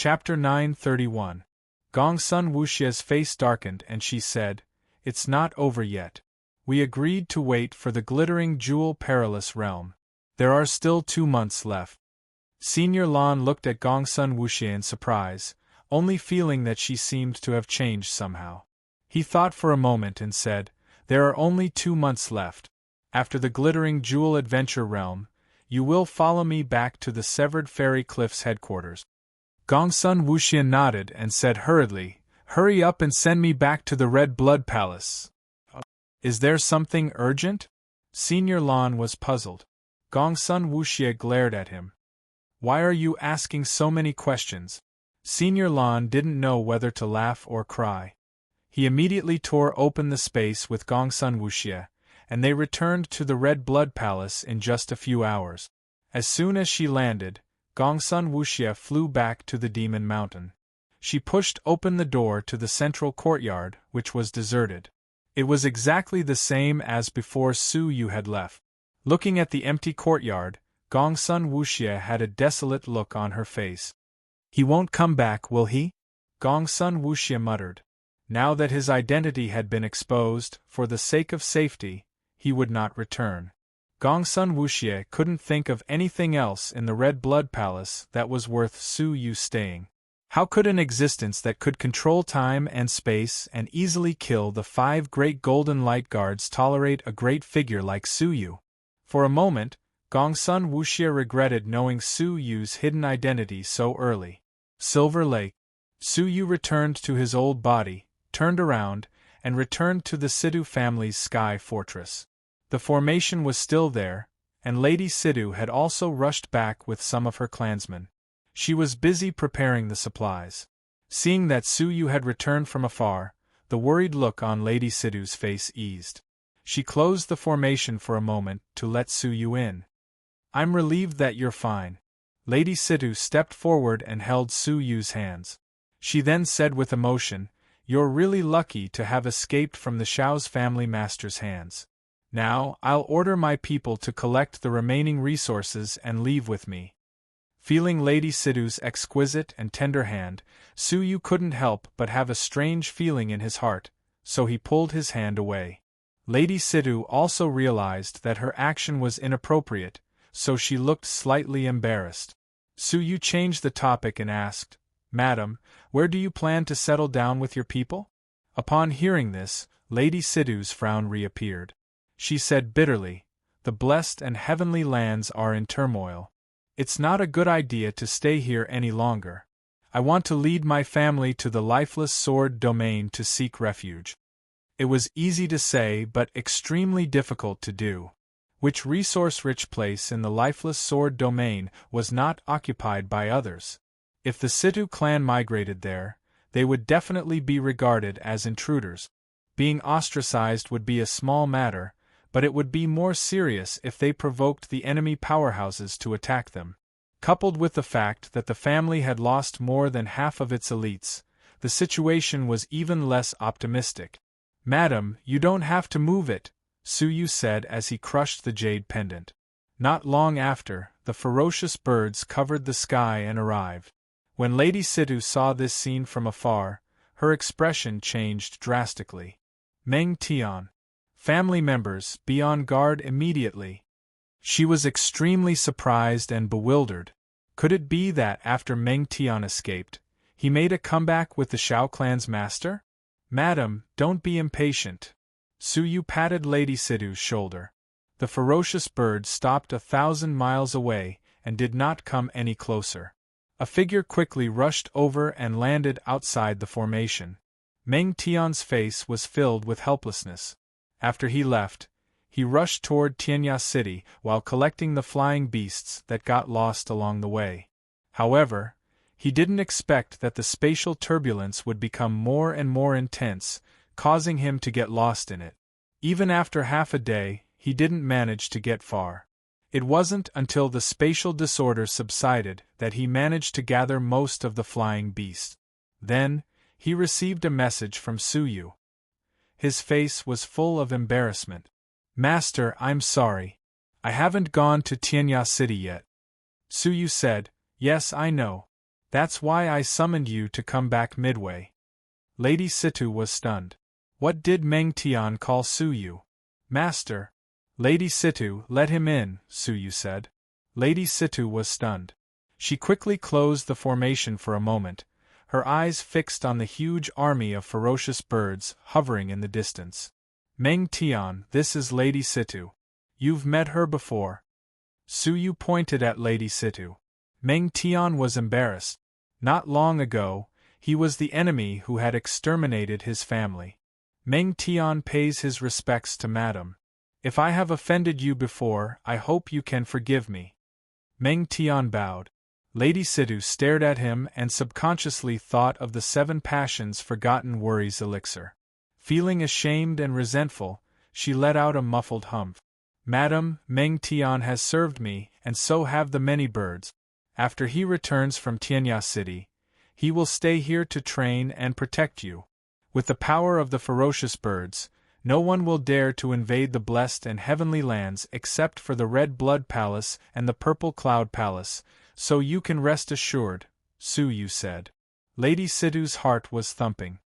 Chapter 931. Gongsun Wuxia's face darkened and she said, "It's not over yet. We agreed to wait for the glittering jewel perilous realm. There are still 2 months left." Senior Lan looked at Gongsun Wuxia in surprise, only feeling that she seemed to have changed somehow. He thought for a moment and said, "There are only 2 months left. After the glittering jewel adventure realm, you will follow me back to the severed fairy cliff's headquarters." Gongsun Wuxia nodded and said hurriedly, "Hurry up and send me back to the Red Blood Palace." "Is there something urgent?" Senior Lan was puzzled. Gongsun Wuxia glared at him. "Why are you asking so many questions?" Senior Lan didn't know whether to laugh or cry. He immediately tore open the space with Gongsun Wuxia, and they returned to the Red Blood Palace in just a few hours. As soon as she landed, Gongsun Wuxia flew back to the Demon Mountain. She pushed open the door to the central courtyard, which was deserted. It was exactly the same as before Su Yu had left. Looking at the empty courtyard, Gongsun Wuxia had a desolate look on her face. "He won't come back, will he?" Gongsun Wuxia muttered. Now that his identity had been exposed, for the sake of safety, he would not return. Gongsun Wuxia couldn't think of anything else in the Red Blood Palace that was worth Su Yu staying. How could an existence that could control time and space and easily kill the 5 great golden light guards tolerate a great figure like Su Yu? For a moment, Gongsun Wuxia regretted knowing Su Yu's hidden identity so early. Silver Lake. Su Yu returned to his old body, turned around, and returned to the Sidhu family's sky fortress. The formation was still there, and Lady Sidhu had also rushed back with some of her clansmen. She was busy preparing the supplies. Seeing that Su Yu had returned from afar, the worried look on Lady Sidhu's face eased. She closed the formation for a moment to let Su Yu in. "I'm relieved that you're fine." Lady Sidhu stepped forward and held Su Yu's hands. She then said with emotion, "You're really lucky to have escaped from the Shao's family master's hands. Now, I'll order my people to collect the remaining resources and leave with me." Feeling Lady Sidhu's exquisite and tender hand, Su Yu couldn't help but have a strange feeling in his heart, so he pulled his hand away. Lady Sidhu also realized that her action was inappropriate, so she looked slightly embarrassed. Su Yu changed the topic and asked, "Madam, where do you plan to settle down with your people?" Upon hearing this, Lady Sidhu's frown reappeared. She said bitterly, "The blessed and heavenly lands are in turmoil. It's not a good idea to stay here any longer. I want to lead my family to the lifeless sword domain to seek refuge." It was easy to say but extremely difficult to do. Which resource-rich place in the lifeless sword domain was not occupied by others? If the Sidhu clan migrated there, they would definitely be regarded as intruders. Being ostracized would be a small matter, but it would be more serious if they provoked the enemy powerhouses to attack them. Coupled with the fact that the family had lost more than half of its elites, the situation was even less optimistic. "Madam, you don't have to move it," Su Yu said as he crushed the jade pendant. Not long after, the ferocious birds covered the sky and arrived. When Lady Sidhu saw this scene from afar, her expression changed drastically. "Meng Tian. Family members, be on guard immediately." She was extremely surprised and bewildered. Could it be that after Meng Tian escaped, he made a comeback with the Shao clan's master? "Madam, don't be impatient." Su Yu patted Lady Sidhu's shoulder. The ferocious bird stopped 1,000 miles away and did not come any closer. A figure quickly rushed over and landed outside the formation. Meng Tian's face was filled with helplessness. After he left, he rushed toward Tianya City while collecting the flying beasts that got lost along the way. However, he didn't expect that the spatial turbulence would become more and more intense, causing him to get lost in it. Even after half a day, he didn't manage to get far. It wasn't until the spatial disorder subsided that he managed to gather most of the flying beasts. Then, he received a message from Su Yu. His face was full of embarrassment. "Master, I'm sorry. I haven't gone to Tianya City yet." Su Yu said, "Yes, I know. That's why I summoned you to come back midway. Lady Situ was stunned. What did Meng Tian call Su Yu? Master. Lady Situ, let him in, Su Yu said. Lady Situ was stunned. She quickly closed the formation for a moment, her eyes fixed on the huge army of ferocious birds hovering in the distance. Meng Tian, this is Lady Situ. You've met her before. Su Yu pointed at Lady Situ. Meng Tian was embarrassed. Not long ago, he was the enemy who had exterminated his family. Meng Tian pays his respects to Madam. If I have offended you before, I hope you can forgive me. Meng Tian bowed. Lady Situ stared at him and subconsciously thought of the 7 passions forgotten worries elixir. Feeling ashamed and resentful, she let out a muffled humph. Madam, Meng Tian has served me, and so have the many birds. After he returns from Tianya City, he will stay here to train and protect you. With the power of the ferocious birds, no one will dare to invade the blessed and heavenly lands except for the Red Blood Palace and the Purple Cloud Palace, so you can rest assured, Su Yu said. Lady Situ's heart was thumping.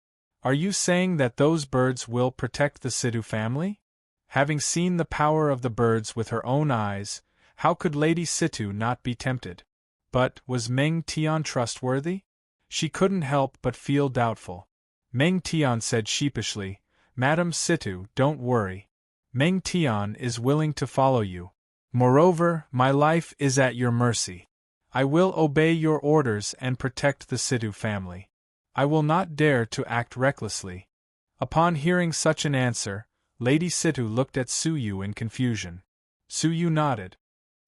Are you saying that those birds will protect the Situ family? Having seen the power of the birds with her own eyes, how could Lady Situ not be tempted? But, was Meng Tian trustworthy? She couldn't help but feel doubtful. Meng Tian said sheepishly, Madam Situ, don't worry. Meng Tian is willing to follow you. Moreover, my life is at your mercy. I will obey your orders and protect the Situ family. I will not dare to act recklessly. Upon hearing such an answer, Lady Situ looked at Su Yu in confusion. Su Yu nodded.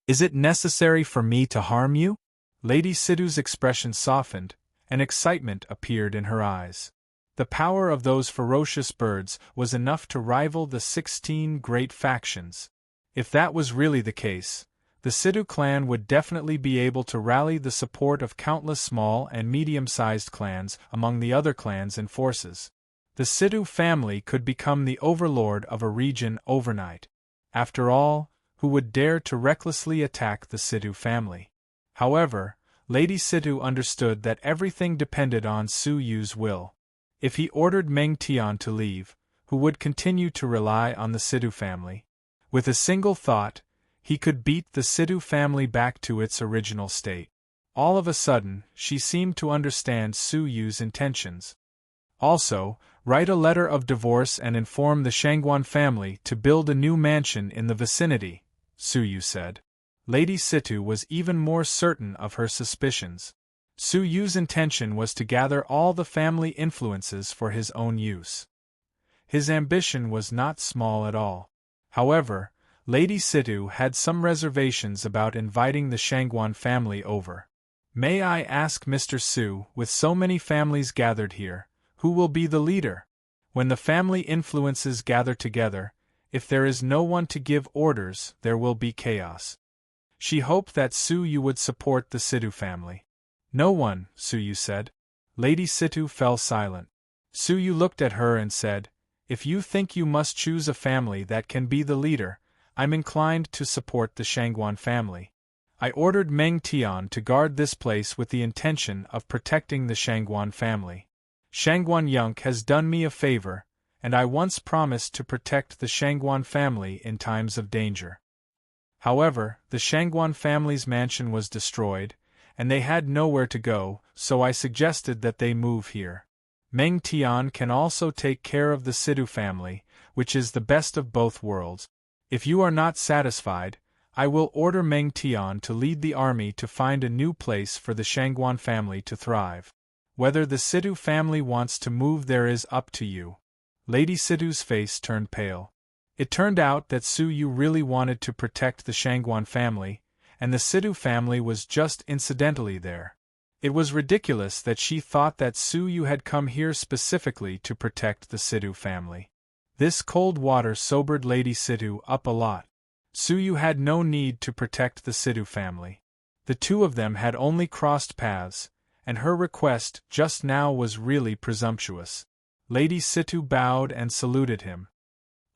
Is it necessary for me to harm you? Lady Situ's expression softened, and excitement appeared in her eyes. The power of those ferocious birds was enough to rival the 16 great factions. If that was really the case, the Situ clan would definitely be able to rally the support of countless small and medium-sized clans among the other clans and forces. The Situ family could become the overlord of a region overnight. After all, who would dare to recklessly attack the Situ family? However, Lady Situ understood that everything depended on Su Yu's will. If he ordered Meng Tian to leave, who would continue to rely on the Situ family? With a single thought, he could beat the Situ family back to its original state. All of a sudden, she seemed to understand Su Yu's intentions. Also, write a letter of divorce and inform the Shangguan family to build a new mansion in the vicinity, Su Yu said. Lady Situ was even more certain of her suspicions. Su Yu's intention was to gather all the family influences for his own use. His ambition was not small at all. However, Lady Situ had some reservations about inviting the Shangguan family over. May I ask Mr. Su, with so many families gathered here, who will be the leader? When the family influences gather together, if there is no one to give orders, there will be chaos. She hoped that Su Yu would support the Situ family. No one, Su Yu said. Lady Situ fell silent. Su Yu looked at her and said, If you think you must choose a family that can be the leader, I'm inclined to support the Shangguan family. I ordered Meng Tian to guard this place with the intention of protecting the Shangguan family. Shangguan Yunk has done me a favor, and I once promised to protect the Shangguan family in times of danger. However, the Shangguan family's mansion was destroyed, and they had nowhere to go, so I suggested that they move here. Meng Tian can also take care of the Situ family, which is the best of both worlds. If you are not satisfied, I will order Meng Tian to lead the army to find a new place for the Shangguan family to thrive. Whether the Situ family wants to move there is up to you. Lady Situ's face turned pale. It turned out that Su Yu really wanted to protect the Shangguan family, and the Situ family was just incidentally there. It was ridiculous that she thought that Su Yu had come here specifically to protect the Situ family. This cold water sobered Lady Situ up a lot. Su Yu had no need to protect the Situ family. The two of them had only crossed paths, and her request just now was really presumptuous. Lady Situ bowed and saluted him.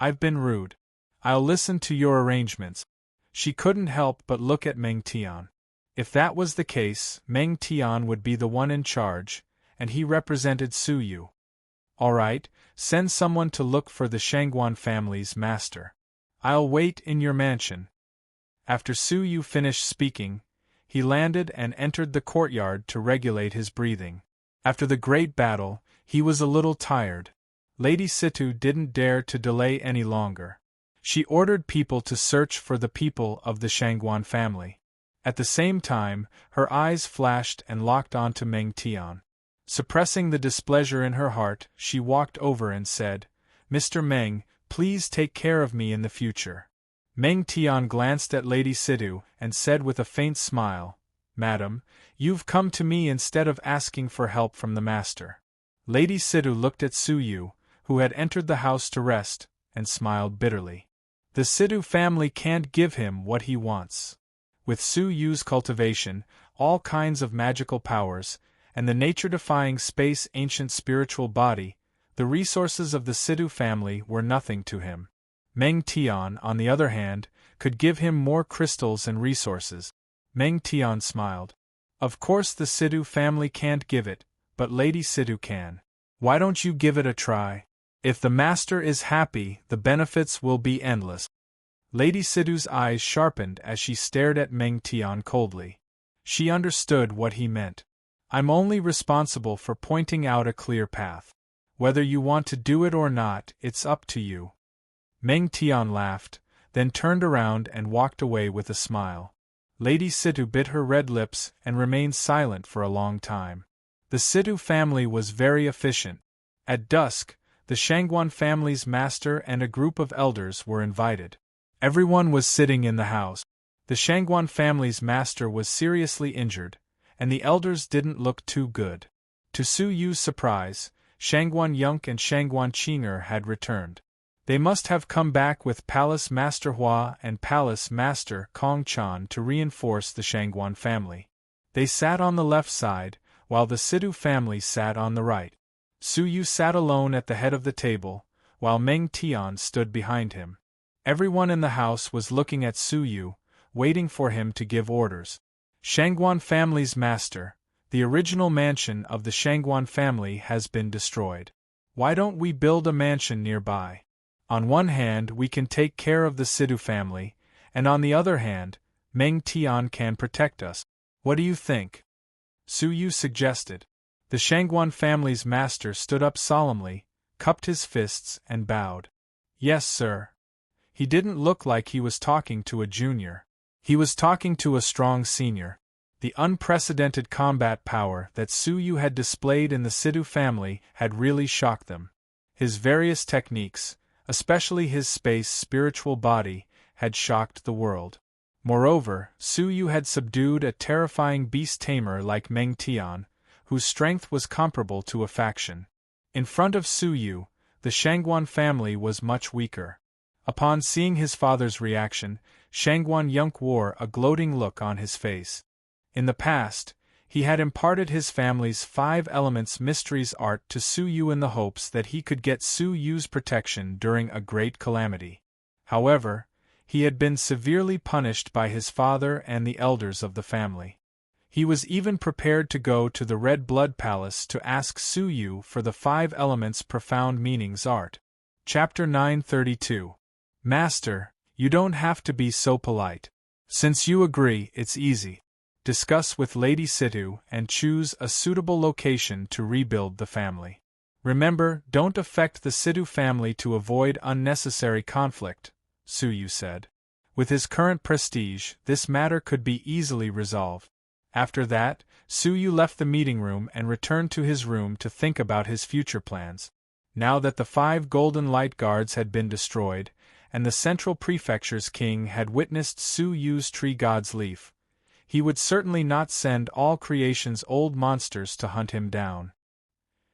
I've been rude. I'll listen to your arrangements. She couldn't help but look at Meng Tian. If that was the case, Meng Tian would be the one in charge, and he represented Su Yu. All right, send someone to look for the Shangguan family's master. I'll wait in your mansion. After Su Yu finished speaking, he landed and entered the courtyard to regulate his breathing. After the great battle, he was a little tired. Lady Situ didn't dare to delay any longer. She ordered people to search for the people of the Shangguan family. At the same time, her eyes flashed and locked onto Meng Tian. Suppressing the displeasure in her heart, she walked over and said, "Mr. Meng, please take care of me in the future." Meng Tian glanced at Lady Situ and said with a faint smile, "Madam, you've come to me instead of asking for help from the master." Lady Situ looked at Su Yu, who had entered the house to rest, and smiled bitterly. The Situ family can't give him what he wants. With Su Yu's cultivation, all kinds of magical powers, and the nature-defying space ancient spiritual body, the resources of the Situ family were nothing to him. Meng Tian, on the other hand, could give him more crystals and resources. Meng Tian smiled. "Of course the Situ family can't give it, but Lady Situ can. Why don't you give it a try? If the master is happy, the benefits will be endless." Lady Situ's eyes sharpened as she stared at Meng Tian coldly. She understood what he meant. "I'm only responsible for pointing out a clear path. Whether you want to do it or not, it's up to you." Meng Tian laughed, then turned around and walked away with a smile. Lady Situ bit her red lips and remained silent for a long time. The Situ family was very efficient. At dusk, the Shangguan family's master and a group of elders were invited. Everyone was sitting in the house. The Shangguan family's master was seriously injured, and the elders didn't look too good. To Su Yu's surprise, Shangguan Yunk and Shangguan Qinger had returned. They must have come back with Palace Master Hua and Palace Master Kong Chan to reinforce the Shangguan family. They sat on the left side, while the Situ family sat on the right. Su Yu sat alone at the head of the table, while Meng Tian stood behind him. Everyone in the house was looking at Su Yu, waiting for him to give orders. Shangguan family's master, the original mansion of the Shangguan family has been destroyed. Why don't we build a mansion nearby? On one hand we can take care of the Situ family, and on the other hand, Meng Tian can protect us. What do you think? Su Yu suggested. The Shangguan family's master stood up solemnly, cupped his fists and bowed. "Yes, sir." He didn't look like he was talking to a junior. He was talking to a strong senior. The unprecedented combat power that Su Yu had displayed in the Situ family had really shocked them. His various techniques, especially his space spiritual body, had shocked the world. Moreover, Su Yu had subdued a terrifying beast tamer like Meng Tian, whose strength was comparable to a faction. In front of Su Yu, the Shangguan family was much weaker. Upon seeing his father's reaction, Shangguan Yunk wore a gloating look on his face. In the past, he had imparted his family's 5 elements mysteries art to Su Yu in the hopes that he could get Su Yu's protection during a great calamity. However, he had been severely punished by his father and the elders of the family. He was even prepared to go to the Red Blood Palace to ask Su Yu for the 5 elements profound meanings art. Chapter 932. Master, you don't have to be so polite. Since you agree, it's easy. Discuss with Lady Situ and choose a suitable location to rebuild the family. Remember, don't affect the Situ family to avoid unnecessary conflict, Su Yu said. With his current prestige, this matter could be easily resolved. After that, Su Yu left the meeting room and returned to his room to think about his future plans. Now that the 5 golden light guards had been destroyed, and the central prefecture's king had witnessed Su Yu's tree god's leaf, he would certainly not send all creation's old monsters to hunt him down.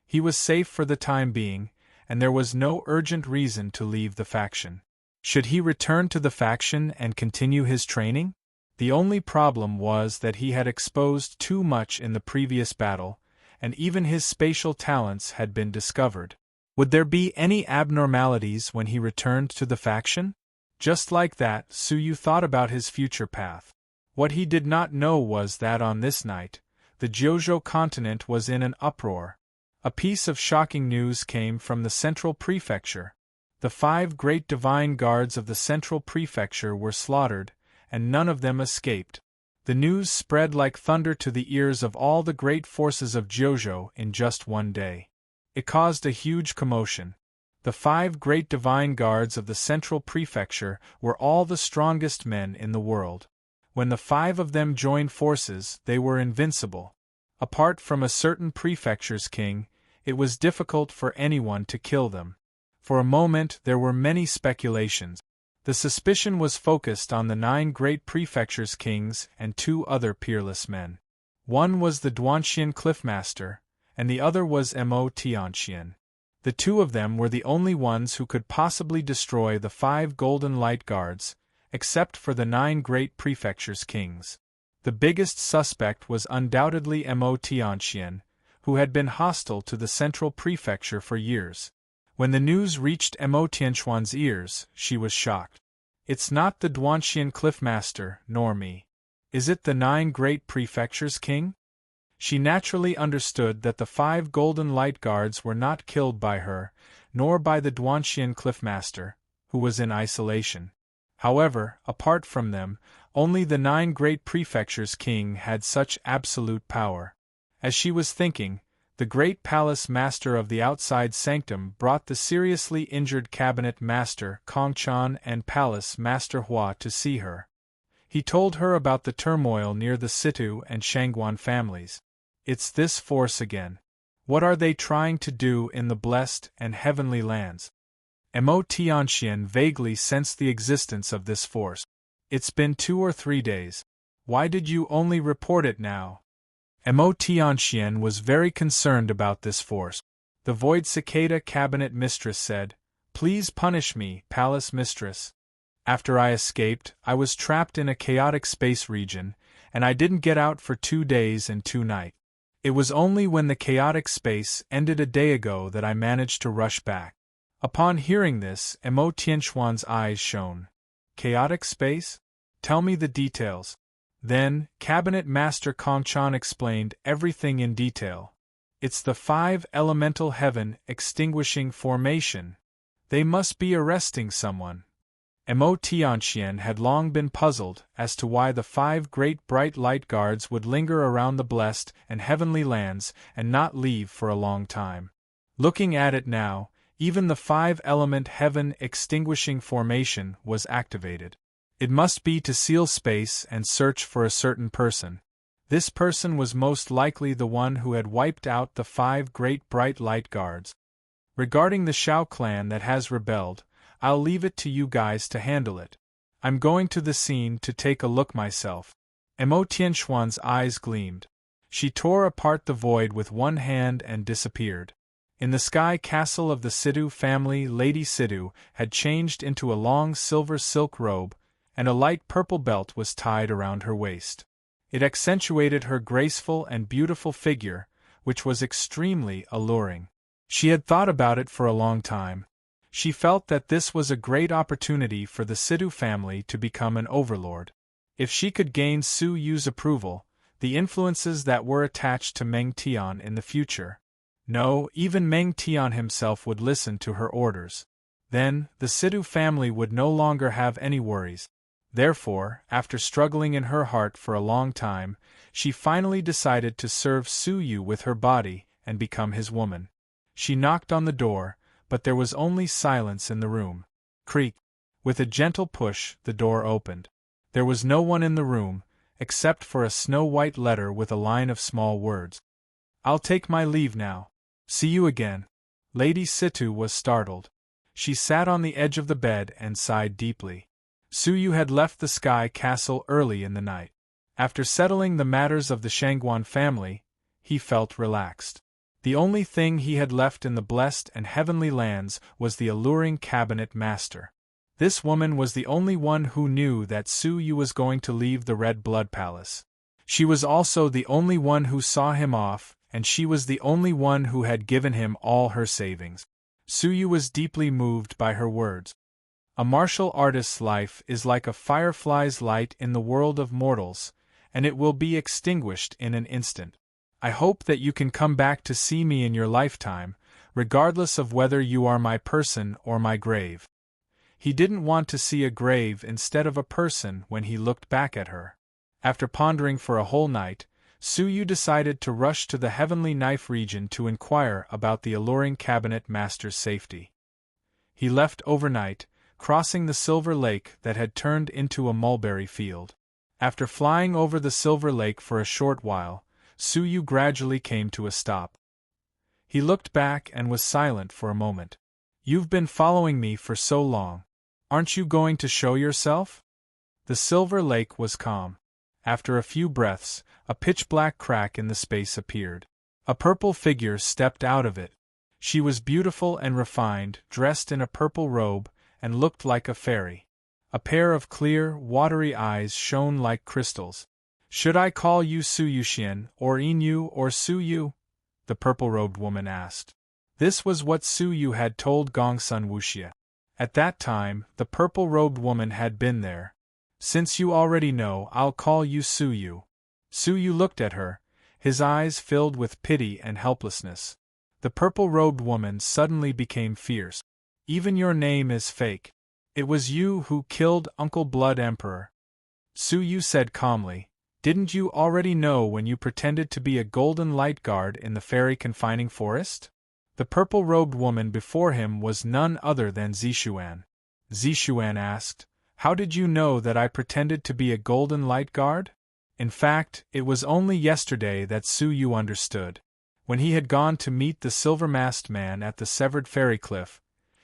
He was safe for the time being, and there was no urgent reason to leave the faction. Should he return to the faction and continue his training? The only problem was that he had exposed too much in the previous battle, and even his spatial talents had been discovered. Would there be any abnormalities when he returned to the faction? Just like that, Su Yu thought about his future path. What he did not know was that on this night, the Jojo continent was in an uproar. A piece of shocking news came from the central prefecture. The 5 great divine guards of the central prefecture were slaughtered, and none of them escaped. The news spread like thunder to the ears of all the great forces of Jojo in just one day. It caused a huge commotion. The 5 great divine guards of the central prefecture were all the strongest men in the world. When the 5 of them joined forces, they were invincible. Apart from a certain prefecture's king, it was difficult for anyone to kill them. For a moment there were many speculations. The suspicion was focused on the 9 great prefectures' kings and 2 other peerless men. One was the Duanxian Cliffmaster, and the other was Mo Tianxian. The 2 of them were the only ones who could possibly destroy the 5 golden light guards, except for the 9 great prefectures' kings. The biggest suspect was undoubtedly Mo Tianxian, who had been hostile to the central prefecture for years. When the news reached Mo Tianxuan's ears, she was shocked. It's not the Duanxian Cliffmaster, nor me. Is it the 9 great prefectures' king? She naturally understood that the 5 golden light guards were not killed by her, nor by the Duanxian Cliffmaster, who was in isolation. However, apart from them, only the 9 great prefectures' king had such absolute power. As she was thinking, the great palace master of the outside sanctum brought the seriously injured cabinet master Kongchan and palace master Hua to see her. He told her about the turmoil near the Situ and Shangguan families. It's this force again. What are they trying to do in the blessed and heavenly lands? Mo Tianxian vaguely sensed the existence of this force. It's been 2 or 3 days. Why did you only report it now? Mo Tianxian was very concerned about this force. The Void Cicada cabinet mistress said, "Please punish me, palace mistress. After I escaped, I was trapped in a chaotic space region, and I didn't get out for 2 days and 2 nights. It was only when the chaotic space ended a day ago that I managed to rush back." Upon hearing this, Mo Tianxuan's eyes shone. Chaotic space? Tell me the details. Then, Cabinet Master Kongchan explained everything in detail. It's the 5 elemental heaven extinguishing formation. They must be arresting someone. Mo Tianxian had long been puzzled as to why the 5 great bright light guards would linger around the blessed and heavenly lands and not leave for a long time. Looking at it now, even the 5-element heaven extinguishing formation was activated. It must be to seal space and search for a certain person. This person was most likely the one who had wiped out the 5 great bright light guards. Regarding the Shao clan that has rebelled, I'll leave it to you guys to handle it. I'm going to the scene to take a look myself. Mo Tianxuan's eyes gleamed. She tore apart the void with one hand and disappeared. In the sky castle of the Sidu family, Lady Sidu had changed into a long silver silk robe, and a light purple belt was tied around her waist. It accentuated her graceful and beautiful figure, which was extremely alluring. She had thought about it for a long time. She felt that this was a great opportunity for the Sidu family to become an overlord. If she could gain Su Yu's approval, the influences that were attached to Meng Tian in the future. No, even Meng Tian himself would listen to her orders. Then, the Sidu family would no longer have any worries. Therefore, after struggling in her heart for a long time, she finally decided to serve Su Yu with her body and become his woman. She knocked on the door, but there was only silence in the room. Creak. With a gentle push, the door opened. There was no one in the room, except for a snow-white letter with a line of small words. "I'll take my leave now. See you again." Lady Situ was startled. She sat on the edge of the bed and sighed deeply. Su Yu had left the Sky Castle early in the night. After settling the matters of the Shangguan family, he felt relaxed. The only thing he had left in the blessed and heavenly lands was the alluring cabinet master. This woman was the only one who knew that Su Yu was going to leave the Red Blood Palace. She was also the only one who saw him off, and she was the only one who had given him all her savings. Su Yu was deeply moved by her words. A martial artist's life is like a firefly's light in the world of mortals, and it will be extinguished in an instant. I hope that you can come back to see me in your lifetime, regardless of whether you are my person or my grave. He didn't want to see a grave instead of a person when he looked back at her. After pondering for a whole night, Suyu decided to rush to the Heavenly Knife region to inquire about the alluring cabinet master's safety. He left overnight, crossing the Silver Lake that had turned into a mulberry field. After flying over the Silver Lake for a short while, Suyu gradually came to a stop. He looked back and was silent for a moment. "You've been following me for so long. Aren't you going to show yourself?" The Silver Lake was calm. After a few breaths, a pitch-black crack in the space appeared. A purple figure stepped out of it. She was beautiful and refined, dressed in a purple robe, and looked like a fairy. A pair of clear, watery eyes shone like crystals. "Should I call you Suyuxian, or Inyu, or Suyu?" the purple-robed woman asked. This was what Suyu had told Gongsun Wuxia. At that time, the purple-robed woman had been there. "Since you already know, I'll call you Suyu." Suyu looked at her, his eyes filled with pity and helplessness. The purple-robed woman suddenly became fierce. "Even your name is fake. It was you who killed Uncle Blood Emperor." Suyu said calmly, "Didn't you already know when you pretended to be a golden light guard in the fairy confining forest?" The purple-robed woman before him was none other than Zishuan. Zishuan asked, "How did you know that I pretended to be a golden light guard?" In fact, it was only yesterday that Suyu understood. When he had gone to meet the silver-masked man at the severed fairy cliff,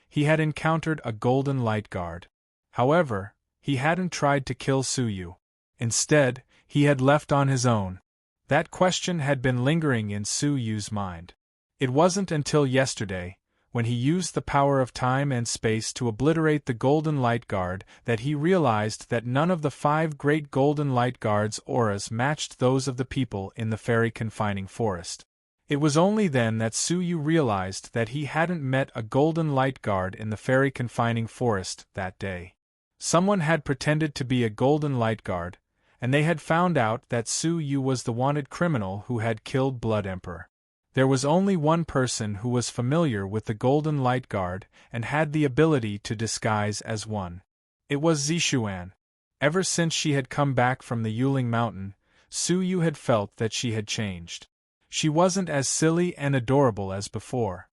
he had encountered a golden light guard. However, he hadn't tried to kill Suyu. Instead, he had left on his own. That question had been lingering in Suyu's mind. It wasn't until yesterday, when he used the power of time and space to obliterate the Golden Light Guard, that he realized that none of the 5 great Golden Light Guard's auras matched those of the people in the fairy confining forest. It was only then that Suyu realized that he hadn't met a Golden Light Guard in the fairy confining forest that day. Someone had pretended to be a Golden Light Guard, and they had found out that Suyu was the wanted criminal who had killed Blood Emperor. There was only one person who was familiar with the Golden Light Guard and had the ability to disguise as one. It was Zishuan. Ever since she had come back from the Yuling Mountain, Suyu had felt that she had changed. She wasn't as silly and adorable as before.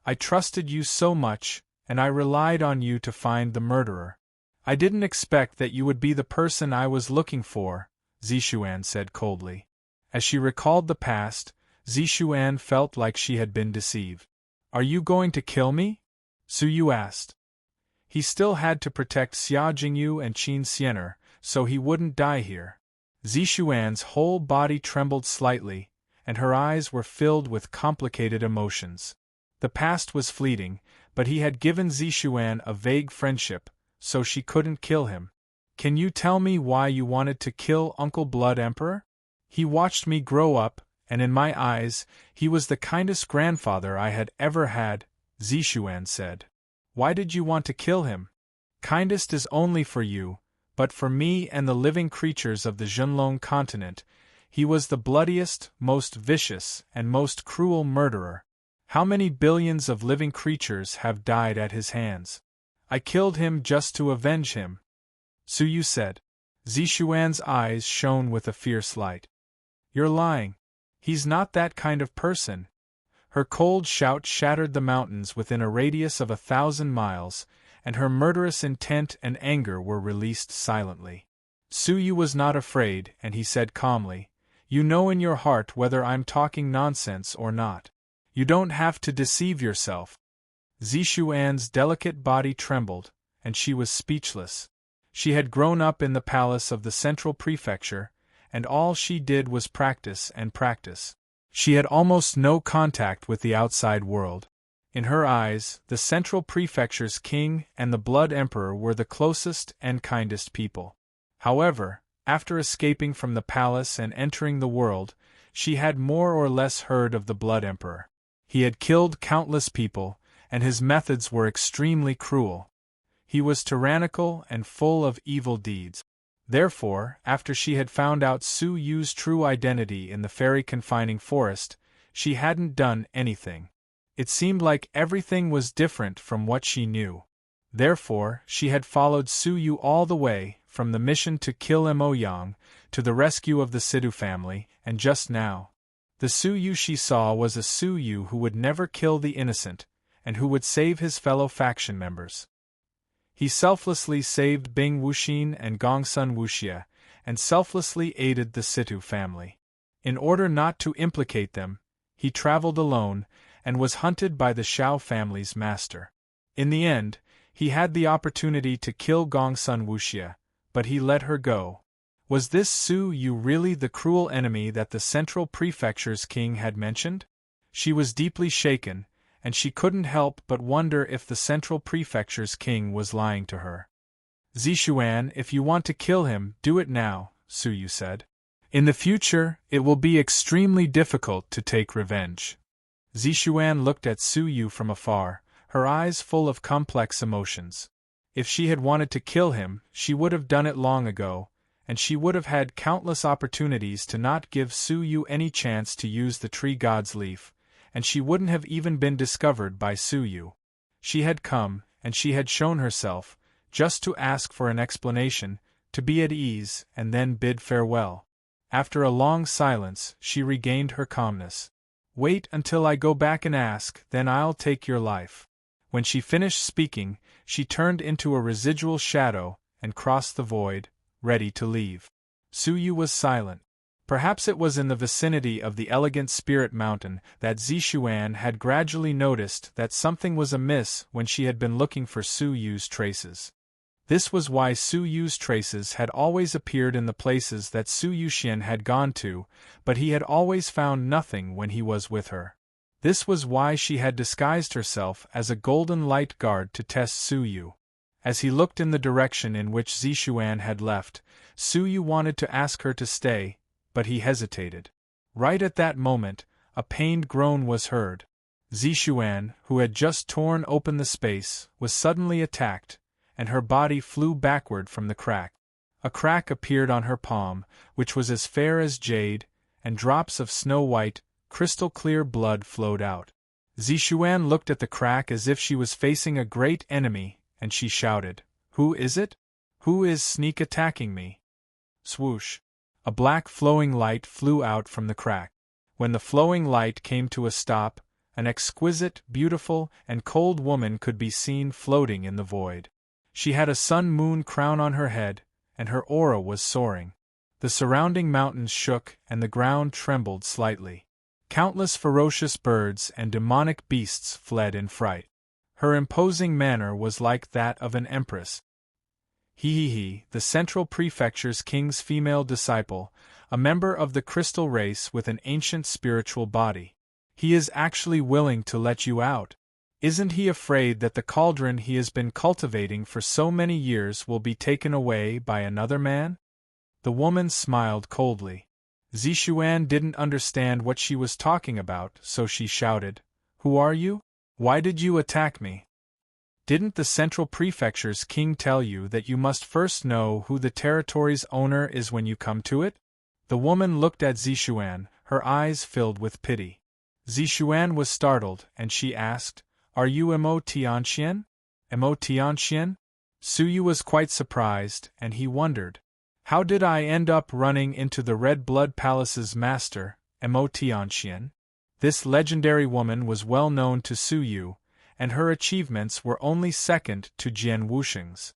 "I trusted you so much, and I relied on you to find the murderer. I didn't expect that you would be the person I was looking for," Zishuan said coldly. As she recalled the past, Zishuan felt like she had been deceived. "Are you going to kill me?" Suyu asked. He still had to protect Xia Jingyu and Qin Xiener, so he wouldn't die here. Zishuan's whole body trembled slightly, and her eyes were filled with complicated emotions. The past was fleeting, but he had given Zishuan a vague friendship, so she couldn't kill him. "Can you tell me why you wanted to kill Uncle Blood Emperor? He watched me grow up, and in my eyes, he was the kindest grandfather I had ever had," Zishuan said. "Why did you want to kill him? Kindest is only for you, but for me and the living creatures of the Zhenlong continent, he was the bloodiest, most vicious, and most cruel murderer. How many billions of living creatures have died at his hands? I killed him just to avenge him," Suyu said. Zishuan's eyes shone with a fierce light. "You're lying. He's not that kind of person." Her cold shout shattered the mountains within a radius of 1,000 miles, and her murderous intent and anger were released silently. Suyu was not afraid, and he said calmly, "You know in your heart whether I'm talking nonsense or not. You don't have to deceive yourself." Zishuan's delicate body trembled, and she was speechless. She had grown up in the palace of the Central Prefecture, and all she did was practice and practice. She had almost no contact with the outside world. In her eyes, the Central Prefecture's king and the Blood Emperor were the closest and kindest people. However, after escaping from the palace and entering the world, she had more or less heard of the Blood Emperor. He had killed countless people, and his methods were extremely cruel. He was tyrannical and full of evil deeds. Therefore, after she had found out Su Yu's true identity in the fairy confining forest, she hadn't done anything. It seemed like everything was different from what she knew. Therefore, she had followed Su Yu all the way, from the mission to kill Mo Yang, to the rescue of the Sidhu family, and just now, the Su Yu she saw was a Su Yu who would never kill the innocent, and who would save his fellow faction members. He selflessly saved Bing Wuxin and Gongsun Wuxia, and selflessly aided the Sidhu family. In order not to implicate them, he traveled alone, and was hunted by the Shao family's master. In the end, he had the opportunity to kill Gongsun Wuxia, but he let her go. Was this Su Yu really the cruel enemy that the Central Prefecture's king had mentioned? She was deeply shaken, and she couldn't help but wonder if the Central Prefecture's king was lying to her. Zishuan, if you want to kill him, do it now, Su Yu said. In the future, it will be extremely difficult to take revenge. Zishuan looked at Su Yu from afar, her eyes full of complex emotions. If she had wanted to kill him, she would have done it long ago, and she would have had countless opportunities to not give Su Yu any chance to use the tree god's leaf, and she wouldn't have even been discovered by Su Yu. She had come, and she had shown herself, just to ask for an explanation, to be at ease, and then bid farewell. After a long silence, she regained her calmness. Wait until I go back and ask, then I'll take your life. When she finished speaking, she turned into a residual shadow, and crossed the void, ready to leave. Su Yu was silent. Perhaps it was in the vicinity of the elegant Spirit Mountain that Zishuan had gradually noticed that something was amiss when she had been looking for Su Yu's traces. This was why Su Yu's traces had always appeared in the places that Su Yuxian had gone to, but he had always found nothing when he was with her. This was why she had disguised herself as a golden light guard to test Su Yu. As he looked in the direction in which Zishuan had left, Su Yu wanted to ask her to stay, but he hesitated. Right at that moment, a pained groan was heard. Zishuan, who had just torn open the space, was suddenly attacked, and her body flew backward from the crack. A crack appeared on her palm, which was as fair as jade, and drops of snow-white, crystal-clear blood flowed out. Zishuan looked at the crack as if she was facing a great enemy, and she shouted, "Who is it? Who is sneak attacking me?" Swoosh! A black flowing light flew out from the crack. When the flowing light came to a stop, an exquisite, beautiful, and cold woman could be seen floating in the void. She had a sun-moon crown on her head, and her aura was soaring. The surrounding mountains shook and the ground trembled slightly. Countless ferocious birds and demonic beasts fled in fright. Her imposing manner was like that of an empress. The Central Prefecture's king's female disciple, a member of the crystal race with an ancient spiritual body. He is actually willing to let you out. Isn't he afraid that the cauldron he has been cultivating for so many years will be taken away by another man? The woman smiled coldly. Zishuan didn't understand what she was talking about, so she shouted, "Who are you? Why did you attack me? Didn't the Central Prefecture's king tell you that you must first know who the territory's owner is when you come to it?" The woman looked at Zishuan, her eyes filled with pity. Zishuan was startled, and she asked, "Are you Mo Tianxian? Mo Tianxian?" Su Yu was quite surprised, and he wondered, "How did I end up running into the Red Blood Palace's master, Mo Tianxian?" This legendary woman was well known to Su Yu, and her achievements were only second to Jian Wuxing's.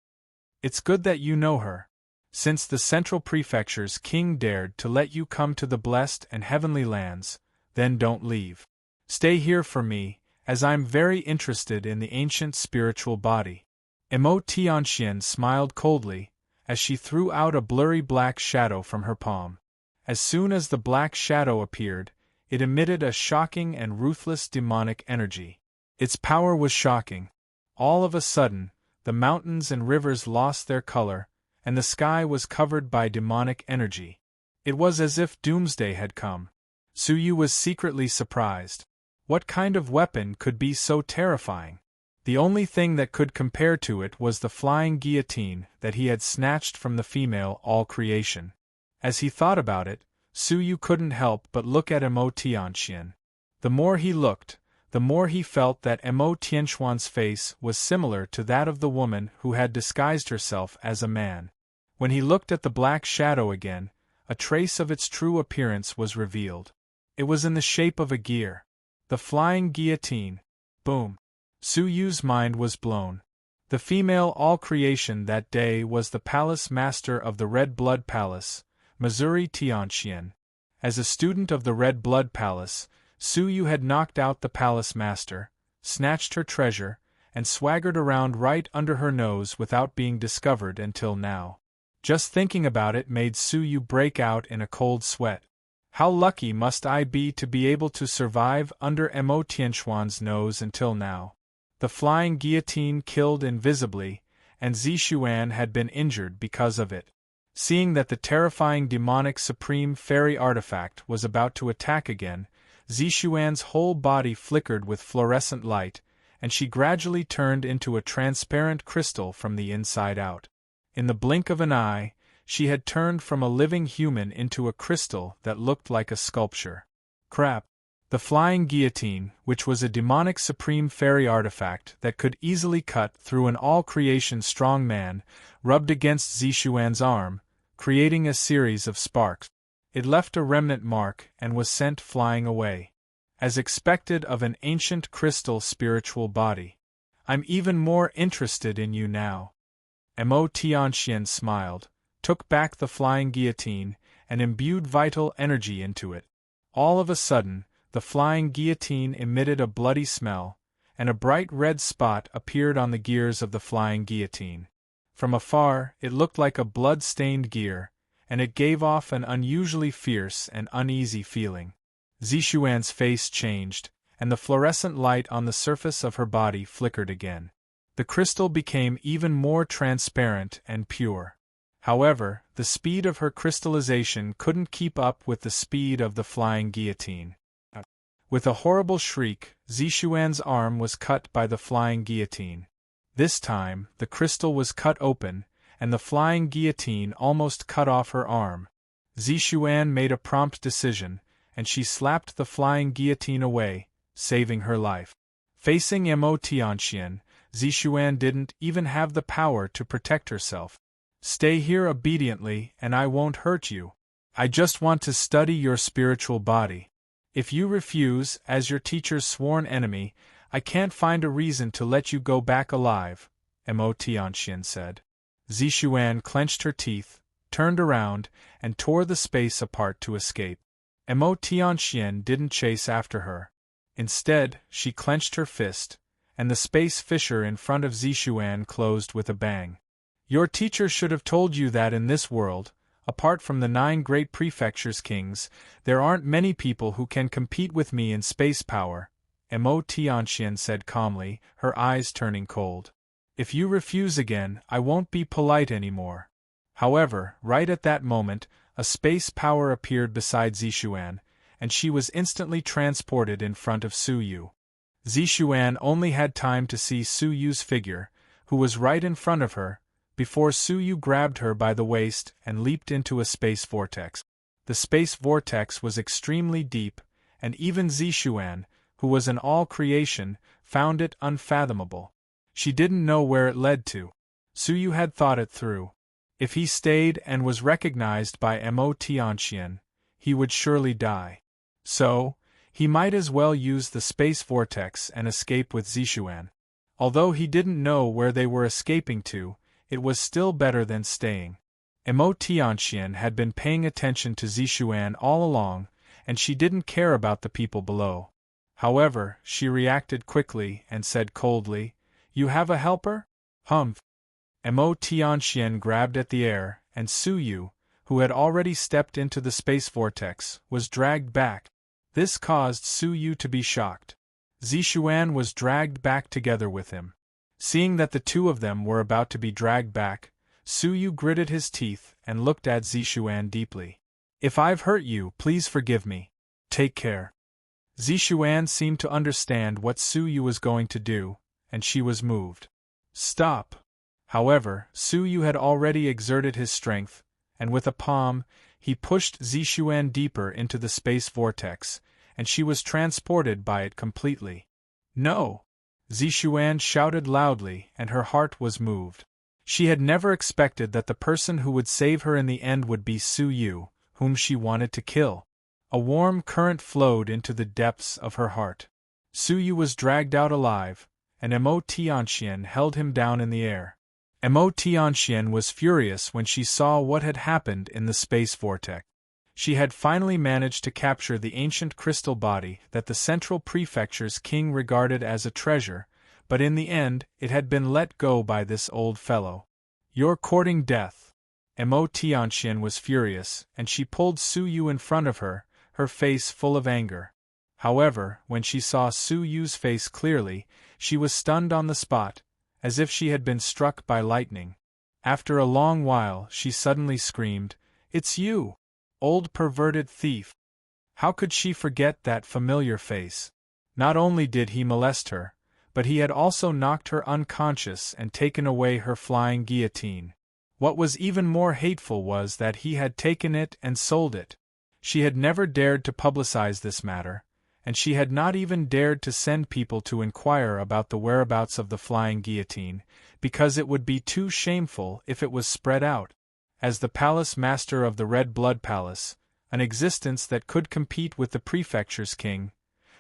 "It's good that you know her. Since the Central Prefecture's king dared to let you come to the blessed and heavenly lands, then don't leave. Stay here for me, as I'm very interested in the ancient spiritual body." Mo Tianxian smiled coldly, as she threw out a blurry black shadow from her palm. As soon as the black shadow appeared, it emitted a shocking and ruthless demonic energy. Its power was shocking. All of a sudden, the mountains and rivers lost their color, and the sky was covered by demonic energy. It was as if doomsday had come. Su Yu was secretly surprised. What kind of weapon could be so terrifying? The only thing that could compare to it was the flying guillotine that he had snatched from the female all-creation. As he thought about it, Su Yu couldn't help but look at Emo Tianxian. The more he looked, the more he felt that Emo Tianxuan's face was similar to that of the woman who had disguised herself as a man. When he looked at the black shadow again, a trace of its true appearance was revealed. It was in the shape of a gear. The flying guillotine. Boom! Su Yu's mind was blown. The female all-creation that day was the palace master of the Red Blood Palace, Missouri Tianxian. As a student of the Red Blood Palace, Su Yu had knocked out the palace master, snatched her treasure, and swaggered around right under her nose without being discovered until now. Just thinking about it made Su Yu break out in a cold sweat. How lucky must I be to be able to survive under Emo Tianxuan's nose until now. The flying guillotine killed invisibly, and Zixuan had been injured because of it. Seeing that the terrifying demonic supreme fairy artifact was about to attack again, Zixuan's whole body flickered with fluorescent light, and she gradually turned into a transparent crystal from the inside out. In the blink of an eye, she had turned from a living human into a crystal that looked like a sculpture. Crap! The flying guillotine, which was a demonic supreme fairy artifact that could easily cut through an all-creation strong man, rubbed against Zixuan's arm, creating a series of sparks. It left a remnant mark and was sent flying away. As expected of an ancient crystal spiritual body. I'm even more interested in you now. Emo Tianxian smiled, took back the flying guillotine, and imbued vital energy into it. All of a sudden, the flying guillotine emitted a bloody smell, and a bright red spot appeared on the gears of the flying guillotine. From afar, it looked like a blood-stained gear, and it gave off an unusually fierce and uneasy feeling. Zixuan's face changed, and the fluorescent light on the surface of her body flickered again. The crystal became even more transparent and pure. However, the speed of her crystallization couldn't keep up with the speed of the flying guillotine. With a horrible shriek, Zixuan's arm was cut by the flying guillotine. This time, the crystal was cut open, and the flying guillotine almost cut off her arm. Zixuan made a prompt decision, and she slapped the flying guillotine away, saving her life. Facing Emo Tianxian, Zixuan didn't even have the power to protect herself. Stay here obediently and I won't hurt you. I just want to study your spiritual body. If you refuse, as your teacher's sworn enemy, I can't find a reason to let you go back alive, Emo Tianxian said. Zixuan clenched her teeth, turned around, and tore the space apart to escape. Emo Tianxian didn't chase after her. Instead, she clenched her fist, and the space fissure in front of Zixuan closed with a bang. Your teacher should have told you that in this world, apart from the 9 great prefectures kings, there aren't many people who can compete with me in space power, Emo Tianxian said calmly, her eyes turning cold. If you refuse again, I won't be polite anymore. However, right at that moment, a space power appeared beside Zixuan, and she was instantly transported in front of Su Yu. Zixuan only had time to see Su Yu's figure, who was right in front of her, before Su Yu grabbed her by the waist and leaped into a space vortex. The space vortex was extremely deep, and even Zixuan, who was an all-creation, found it unfathomable. She didn't know where it led to. Su Yu had thought it through. If he stayed and was recognized by Emo Tianxian, he would surely die. So, he might as well use the space vortex and escape with Zixuan. Although he didn't know where they were escaping to, it was still better than staying. Emo Tianxian had been paying attention to Zixuan all along, and she didn't care about the people below. However, she reacted quickly and said coldly, "You have a helper?" "Humph." Emo Tianxian grabbed at the air, and Su Yu, who had already stepped into the space vortex, was dragged back. This caused Su Yu to be shocked. Zixuan was dragged back together with him. Seeing that the two of them were about to be dragged back, Su Yu gritted his teeth and looked at Zixuan deeply. "If I've hurt you, please forgive me. Take care." Zixuan seemed to understand what Su Yu was going to do, and she was moved. Stop! However, Su Yu had already exerted his strength, and with a palm, he pushed Zixuan deeper into the space vortex, and she was transported by it completely. No! Zixuan shouted loudly, and her heart was moved. She had never expected that the person who would save her in the end would be Su Yu, whom she wanted to kill. A warm current flowed into the depths of her heart. Su Yu was dragged out alive, and Emo Tianxian held him down in the air. Emo Tianxian was furious when she saw what had happened in the space vortex. She had finally managed to capture the ancient crystal body that the Central Prefecture's king regarded as a treasure, but in the end it had been let go by this old fellow. You're courting death. Emo Tianxian was furious, and she pulled Su Yu in front of her, her face full of anger. However, when she saw Su Yu's face clearly, she was stunned on the spot, as if she had been struck by lightning. After a long while, she suddenly screamed, "It's you! Old perverted thief!" How could she forget that familiar face? Not only did he molest her, but he had also knocked her unconscious and taken away her flying guillotine. What was even more hateful was that he had taken it and sold it. She had never dared to publicize this matter, and she had not even dared to send people to inquire about the whereabouts of the flying guillotine, because it would be too shameful if it was spread out. As the palace master of the Red Blood Palace, an existence that could compete with the prefecture's king,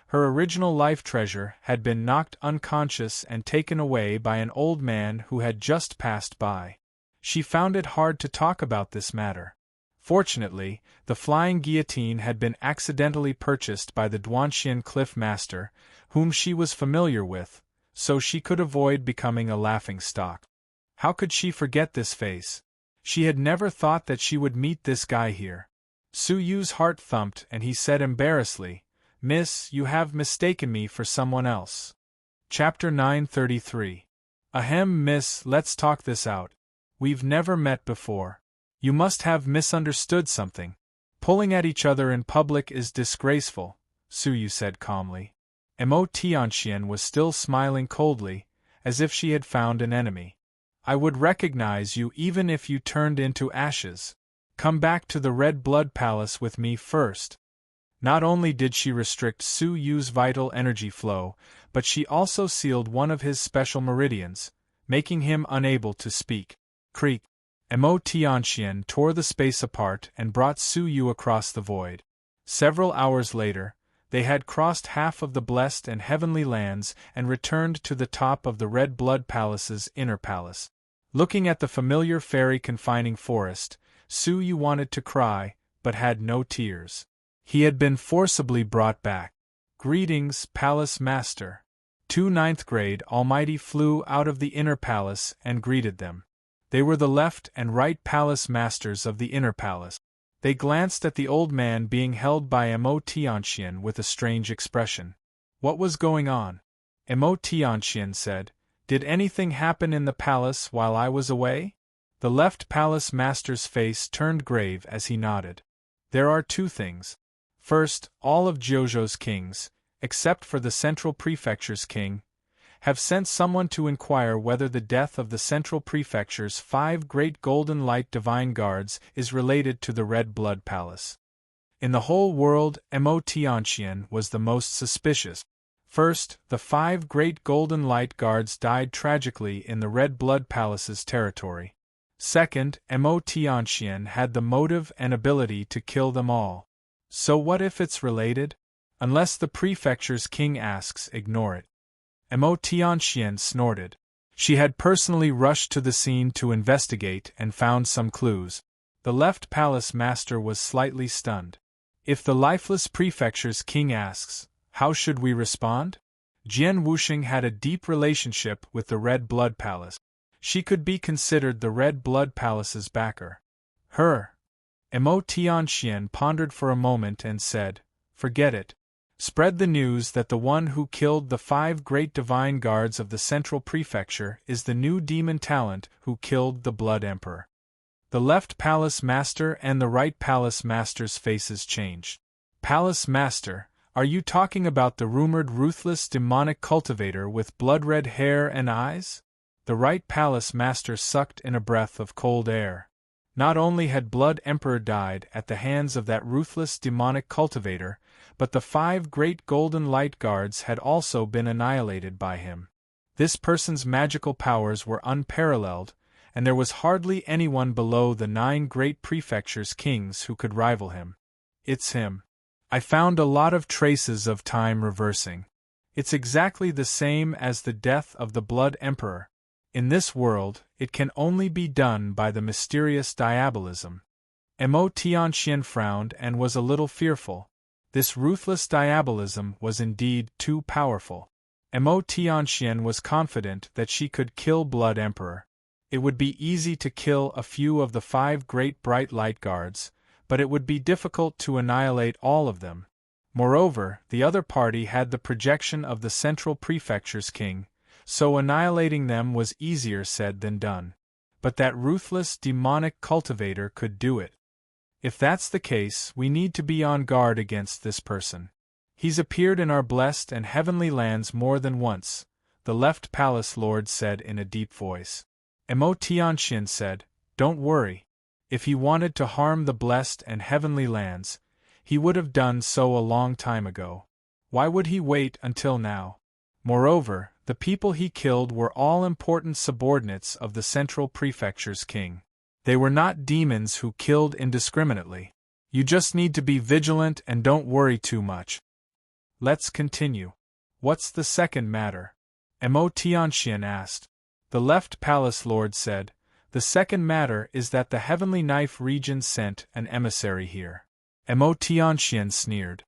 her original life treasure had been knocked unconscious and taken away by an old man who had just passed by. She found it hard to talk about this matter. Fortunately, the flying guillotine had been accidentally purchased by the Duanxian cliff master, whom she was familiar with, so she could avoid becoming a laughingstock. How could she forget this face? She had never thought that she would meet this guy here. Su Yu's heart thumped and he said embarrassedly, "Miss, you have mistaken me for someone else." Chapter 933. Ahem, miss, let's talk this out. We've never met before. You must have misunderstood something. Pulling at each other in public is disgraceful, Su Yu said calmly. Emo Tianxian was still smiling coldly, as if she had found an enemy. I would recognize you even if you turned into ashes. Come back to the Red Blood Palace with me first. Not only did she restrict Su Yu's vital energy flow, but she also sealed one of his special meridians, making him unable to speak. Creak. Emo Tianxian tore the space apart and brought Su Yu across the void. Several hours later, they had crossed half of the blessed and heavenly lands and returned to the top of the Red Blood Palace's inner palace. Looking at the familiar fairy confining forest, Su Yu wanted to cry, but had no tears. He had been forcibly brought back. Greetings, Palace Master. 2 ninth grade Almighty flew out of the inner palace and greeted them. They were the left and right palace masters of the inner palace. They glanced at the old man being held by Emo Tianxian with a strange expression. What was going on? Emo Tianxian said, "Did anything happen in the palace while I was away?" The left palace master's face turned grave as he nodded. There are 2 things. First, all of Jiuzhou's kings, except for the Central Prefecture's king, have sent someone to inquire whether the death of the Central Prefecture's 5 great golden light divine guards is related to the Red Blood Palace. In the whole world, Emo Tianxian was the most suspicious. First, the 5 great golden light guards died tragically in the Red Blood Palace's territory. Second, Emo Tianxian had the motive and ability to kill them all. So what if it's related? Unless the prefecture's king asks, ignore it. Emo Tianxian snorted. She had personally rushed to the scene to investigate and found some clues. The left palace master was slightly stunned. If the lifeless prefecture's king asks, how should we respond? Jian Wuxing had a deep relationship with the Red Blood Palace. She could be considered the Red Blood Palace's backer. Her. Emo Tianxian pondered for a moment and said, "Forget it. Spread the news that the one who killed the 5 great divine guards of the Central Prefecture is the new demon talent who killed the Blood Emperor." The left palace master and the right palace master's faces changed. "Palace Master, Are you talking about the rumored ruthless demonic cultivator with blood-red hair and eyes? The right palace master sucked in a breath of cold air. Not only had Blood Emperor died at the hands of that ruthless demonic cultivator, but the 5 great golden light guards had also been annihilated by him. This person's magical powers were unparalleled, and there was hardly anyone below the 9 great prefectures' kings who could rival him. It's him. I found a lot of traces of time reversing. It's exactly the same as the death of the Blood Emperor. In this world, it can only be done by the mysterious diabolism. Mo Tianxian frowned and was a little fearful. This ruthless diabolism was indeed too powerful. Mo Tianxian was confident that she could kill Blood Emperor. It would be easy to kill a few of the 5 great bright light guards, but it would be difficult to annihilate all of them. Moreover, the other party had the projection of the Central Prefecture's king, so annihilating them was easier said than done. But that ruthless demonic cultivator could do it. If that's the case, we need to be on guard against this person. He's appeared in our blessed and heavenly lands more than once, the left palace lord said in a deep voice. Mo Tianxian said, "Don't worry. If he wanted to harm the blessed and heavenly lands, he would have done so a long time ago. Why would he wait until now? Moreover, the people he killed were all important subordinates of the Central Prefecture's king. They were not demons who killed indiscriminately. You just need to be vigilant and don't worry too much." Let's continue. What's the second matter? Mo Tianxian asked. The left palace lord said, "The second matter is that the Heavenly Knife region sent an emissary here." Mo Tianxian sneered.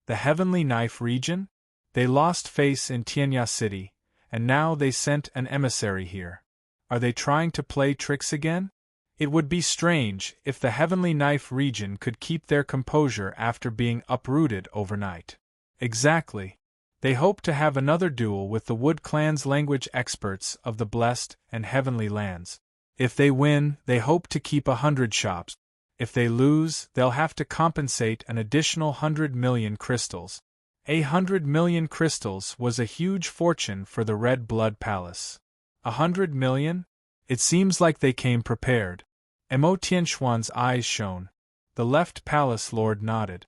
The Heavenly Knife region? They lost face in Tianya City, and now they sent an emissary here. Are they trying to play tricks again? It would be strange if the Heavenly Knife region could keep their composure after being uprooted overnight. Exactly. They hope to have another duel with the Wood Clan's language experts of the Blessed and Heavenly Lands. If they win, they hope to keep 100 shops. If they lose, they'll have to compensate an additional 100 million crystals. 100 million crystals was a huge fortune for the Red Blood Palace. 100 million? It seems like they came prepared. Mo Tianxuan's eyes shone. The left palace lord nodded.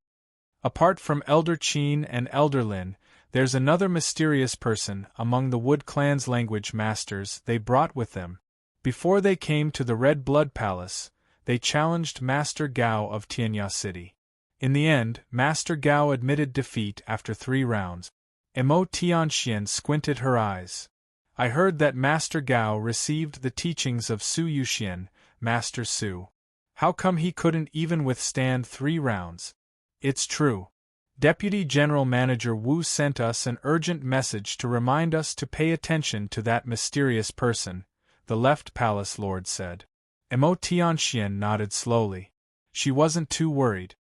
Apart from Elder Qin and Elder Lin, there's another mysterious person among the Wood Clan's language masters they brought with them. Before they came to the Red Blood Palace, they challenged Master Gao of Tianya City. In the end, Master Gao admitted defeat after 3 rounds. Mo Tianxian squinted her eyes. I heard that Master Gao received the teachings of Su Yuxian, Master Su. How come he couldn't even withstand 3 rounds? It's true. Deputy General Manager Wu sent us an urgent message to remind us to pay attention to that mysterious person, the left palace lord said. Mo Tianxian nodded slowly. She wasn't too worried.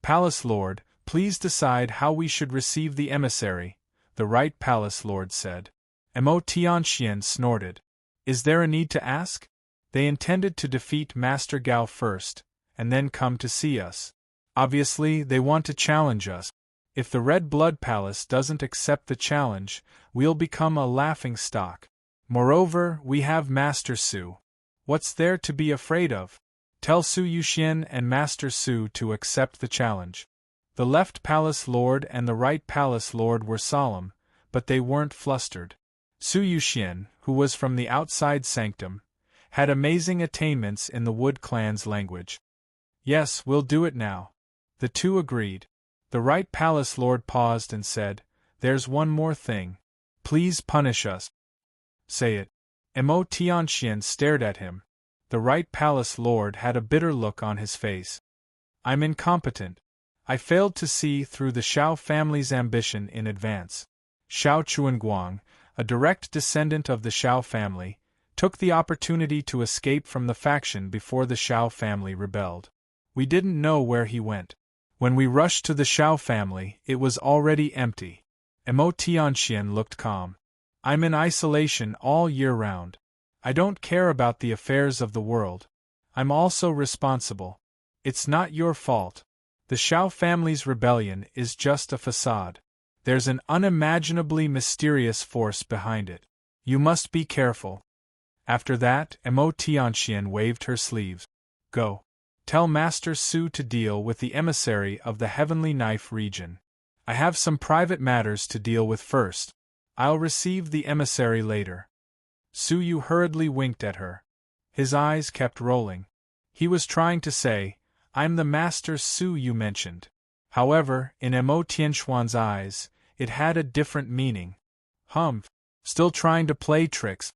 Palace Lord, please decide how we should receive the emissary, the right palace lord said. Mo Tianxian snorted. Is there a need to ask? They intended to defeat Master Gao first, and then come to see us. Obviously, they want to challenge us. If the Red Blood Palace doesn't accept the challenge, we'll become a laughing stock. Moreover, we have Master Su. What's there to be afraid of? Tell Su Yuxian and Master Su to accept the challenge. The left palace lord and the right palace lord were solemn, but they weren't flustered. Su Yuxian, who was from the outside sanctum, had amazing attainments in the Wood Clan's language. Yes, we'll do it now. The two agreed. The right palace lord paused and said, "There's one more thing. Please punish us." Say it. Mo Tianxian stared at him. The right palace lord had a bitter look on his face. I'm incompetent. I failed to see through the Shao family's ambition in advance. Shao Chuanguang, a direct descendant of the Shao family, took the opportunity to escape from the faction before the Shao family rebelled. We didn't know where he went. When we rushed to the Shao family, it was already empty. Mo Tianxian looked calm. I'm in isolation all year round. I don't care about the affairs of the world. I'm also responsible. It's not your fault. The Shao family's rebellion is just a facade. There's an unimaginably mysterious force behind it. You must be careful. After that, Mo Tianxian waved her sleeves. Go. Tell Master Su to deal with the emissary of the Heavenly Knife region. I have some private matters to deal with first. I'll receive the emissary later. Su Yu hurriedly winked at her. His eyes kept rolling. He was trying to say, I'm the Master Su you mentioned. However, in Mo Tianxuan's eyes, it had a different meaning. Humph. Still trying to play tricks.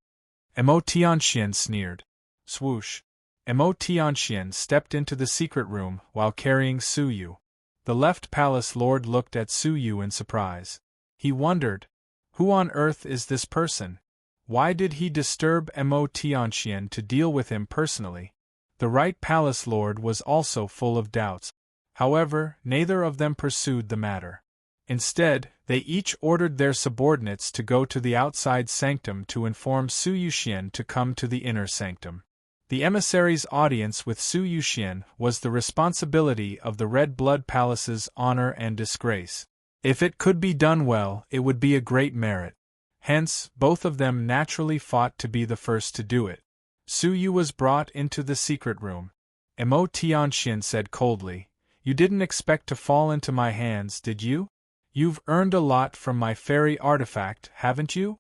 Mo Tianxian sneered. Swoosh. Mo Tianxian stepped into the secret room while carrying Su Yu. The left palace lord looked at Su Yu in surprise. He wondered, who on earth is this person? Why did he disturb Mo Tianxian to deal with him personally? The right palace lord was also full of doubts. However, neither of them pursued the matter. Instead, they each ordered their subordinates to go to the outside sanctum to inform Su Yuxian to come to the inner sanctum. The emissary's audience with Su Yuxian was the responsibility of the Red Blood Palace's honor and disgrace. If it could be done well, it would be a great merit. Hence, both of them naturally fought to be the first to do it. Su Yu was brought into the secret room. Mo Tianxian said coldly, You didn't expect to fall into my hands, did you? You've earned a lot from my fairy artifact, haven't you?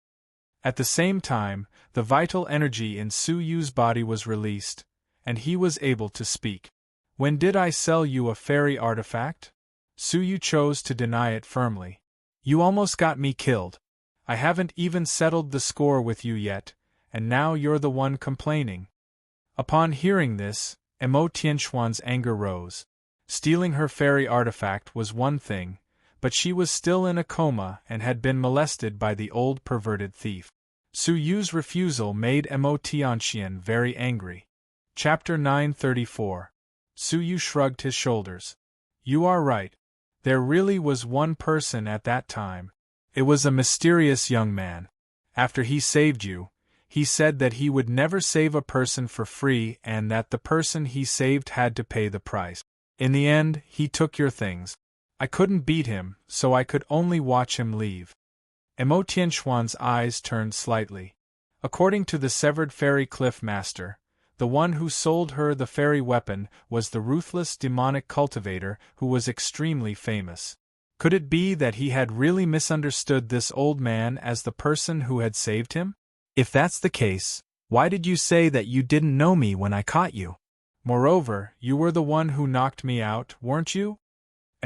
At the same time, the vital energy in Su Yu's body was released, and he was able to speak. When did I sell you a fairy artifact? Su Yu chose to deny it firmly. You almost got me killed. I haven't even settled the score with you yet, and now you're the one complaining. Upon hearing this, Mo Tianxuan's anger rose. Stealing her fairy artifact was one thing, but she was still in a coma and had been molested by the old perverted thief. Su Yu's refusal made Mo Tianxian very angry. Chapter 934. Su Yu shrugged his shoulders. You are right. There really was one person at that time. It was a mysterious young man. After he saved you, he said that he would never save a person for free and that the person he saved had to pay the price. In the end, he took your things. I couldn't beat him, so I could only watch him leave. Mo Tianxuan's eyes turned slightly. According to the severed fairy cliff master, the one who sold her the fairy weapon was the ruthless demonic cultivator who was extremely famous. Could it be that he had really misunderstood this old man as the person who had saved him? If that's the case, why did you say that you didn't know me when I caught you? Moreover, you were the one who knocked me out, weren't you?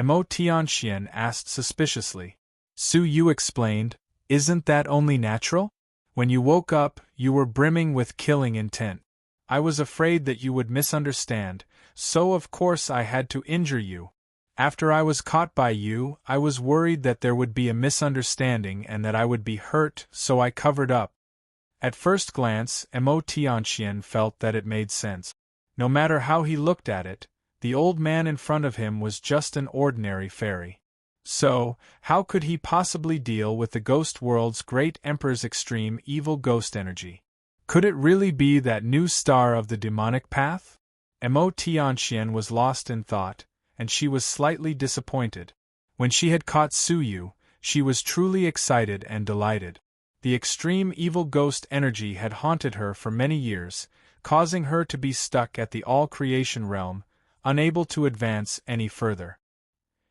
Mo Tianxian asked suspiciously. Su Yu explained, Isn't that only natural? When you woke up, you were brimming with killing intent. I was afraid that you would misunderstand, so of course I had to injure you. After I was caught by you, I was worried that there would be a misunderstanding and that I would be hurt, so I covered up. At first glance, Mo Tianxian felt that it made sense. No matter how he looked at it, the old man in front of him was just an ordinary fairy. So, how could he possibly deal with the ghost world's great emperor's extreme evil ghost energy? Could it really be that new star of the demonic path? Mo Tianxian was lost in thought, and she was slightly disappointed. When she had caught Su Yu, she was truly excited and delighted. The extreme evil ghost energy had haunted her for many years, causing her to be stuck at the all-creation realm, unable to advance any further.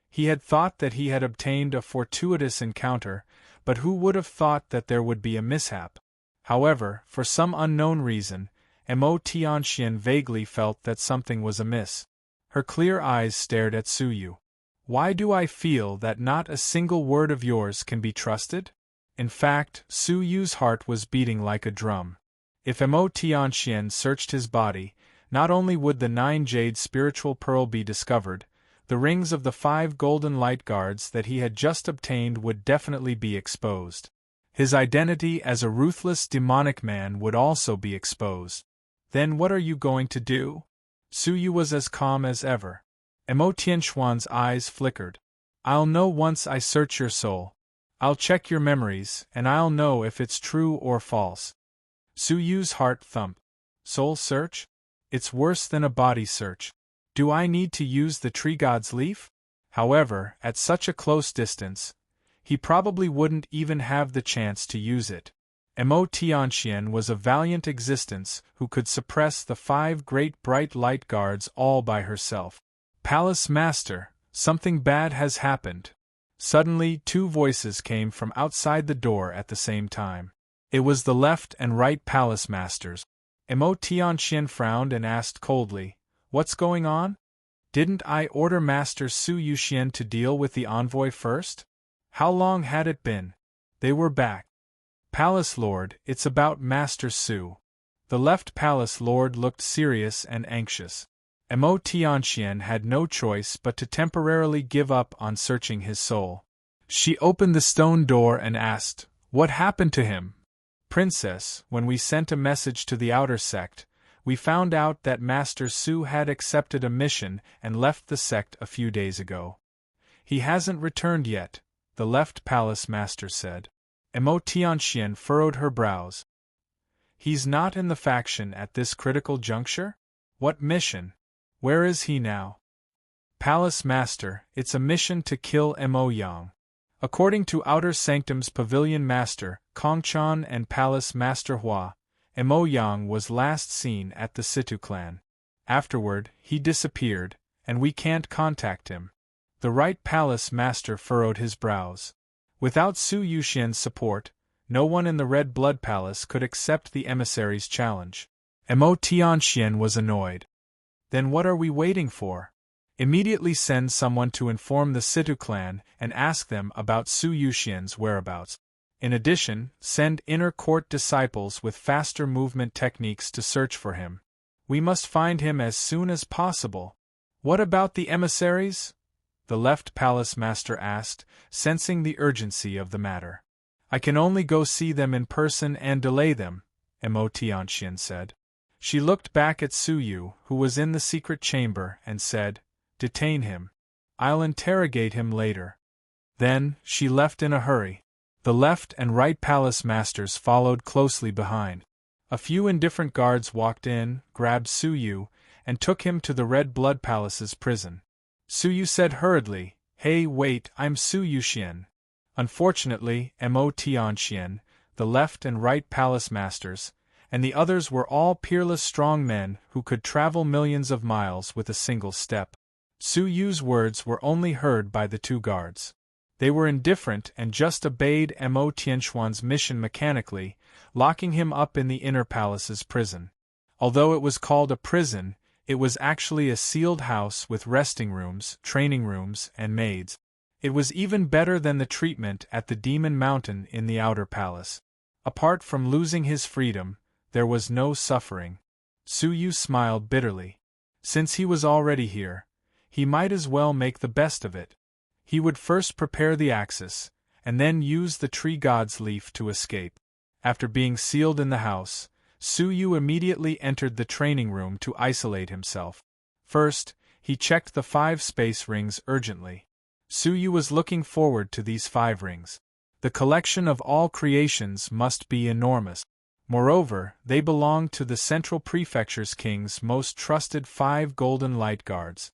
He had thought that he had obtained a fortuitous encounter, but who would have thought that there would be a mishap? However, for some unknown reason, Mo Tianxian vaguely felt that something was amiss. Her clear eyes stared at Su Yu. Why do I feel that not a single word of yours can be trusted? In fact, Su Yu's heart was beating like a drum. If Mo Tianxian searched his body, not only would the 9 jade spiritual pearl be discovered, the rings of the 5 golden light guards that he had just obtained would definitely be exposed. His identity as a ruthless demonic man would also be exposed. Then what are you going to do? Su Yu was as calm as ever. Mo Tianxuan's eyes flickered. I'll know once I search your soul. I'll check your memories, and I'll know if it's true or false. Su Yu's heart thumped. Soul search? It's worse than a body search. Do I need to use the tree god's leaf? However, at such a close distance, he probably wouldn't even have the chance to use it. Mo Tianxian was a valiant existence who could suppress the 5 great bright light guards all by herself. Palace Master, something bad has happened. Suddenly 2 voices came from outside the door at the same time. It was the left and right palace masters. Mo Tianxian frowned and asked coldly, "What's going on? Didn't I order Master Su Yuxian to deal with the envoy first? How long had it been?" They were back. "Palace Lord, it's about Master Su." The left palace lord looked serious and anxious. Mo Tianxian had no choice but to temporarily give up on searching his soul. She opened the stone door and asked, "What happened to him?" "Princess, when we sent a message to the outer sect, we found out that Master Su had accepted a mission and left the sect a few days ago. He hasn't returned yet," the left palace master said. Mo Tianxian furrowed her brows. "He's not in the faction at this critical juncture? What mission? Where is he now?" "Palace Master, it's a mission to kill Mo Yang. According to Outer Sanctum's Pavilion Master, Kongchan and Palace Master Hua, Mo Yang was last seen at the Situ clan. Afterward, he disappeared, and we can't contact him." The right palace master furrowed his brows. Without Su Yuxian's support, no one in the Red Blood Palace could accept the emissary's challenge. Mo Tianxian was annoyed. "Then what are we waiting for? Immediately send someone to inform the Situ clan and ask them about Su Yuxian's whereabouts. In addition, send inner court disciples with faster movement techniques to search for him. We must find him as soon as possible." "What about the emissaries?" the left palace master asked, sensing the urgency of the matter. "I can only go see them in person and delay them," Mo Tianxian said. She looked back at Su Yu, who was in the secret chamber, and said, "Detain him. I'll interrogate him later." Then, she left in a hurry. The left and right palace masters followed closely behind. A few indifferent guards walked in, grabbed Su Yu, and took him to the Red Blood Palace's prison. Su Yu said hurriedly, "Hey, wait, I'm Su Yuxian." Unfortunately, Mo Tianxian, the left and right palace masters, and the others were all peerless strong men who could travel millions of miles with a single step. Su Yu's words were only heard by the 2 guards. They were indifferent and just obeyed Mo Tianxuan's mission mechanically, locking him up in the inner palace's prison. Although it was called a prison, it was actually a sealed house with resting rooms, training rooms, and maids. It was even better than the treatment at the Demon Mountain in the outer palace. Apart from losing his freedom, there was no suffering. Su Yu smiled bitterly. Since he was already here, he might as well make the best of it. He would first prepare the axis, and then use the tree god's leaf to escape. After being sealed in the house, Su Yu immediately entered the training room to isolate himself. First, he checked the 5 space rings urgently. Su Yu was looking forward to these 5 rings. The collection of all creations must be enormous. Moreover, they belonged to the Central Prefecture's king's most trusted 5 golden light guards.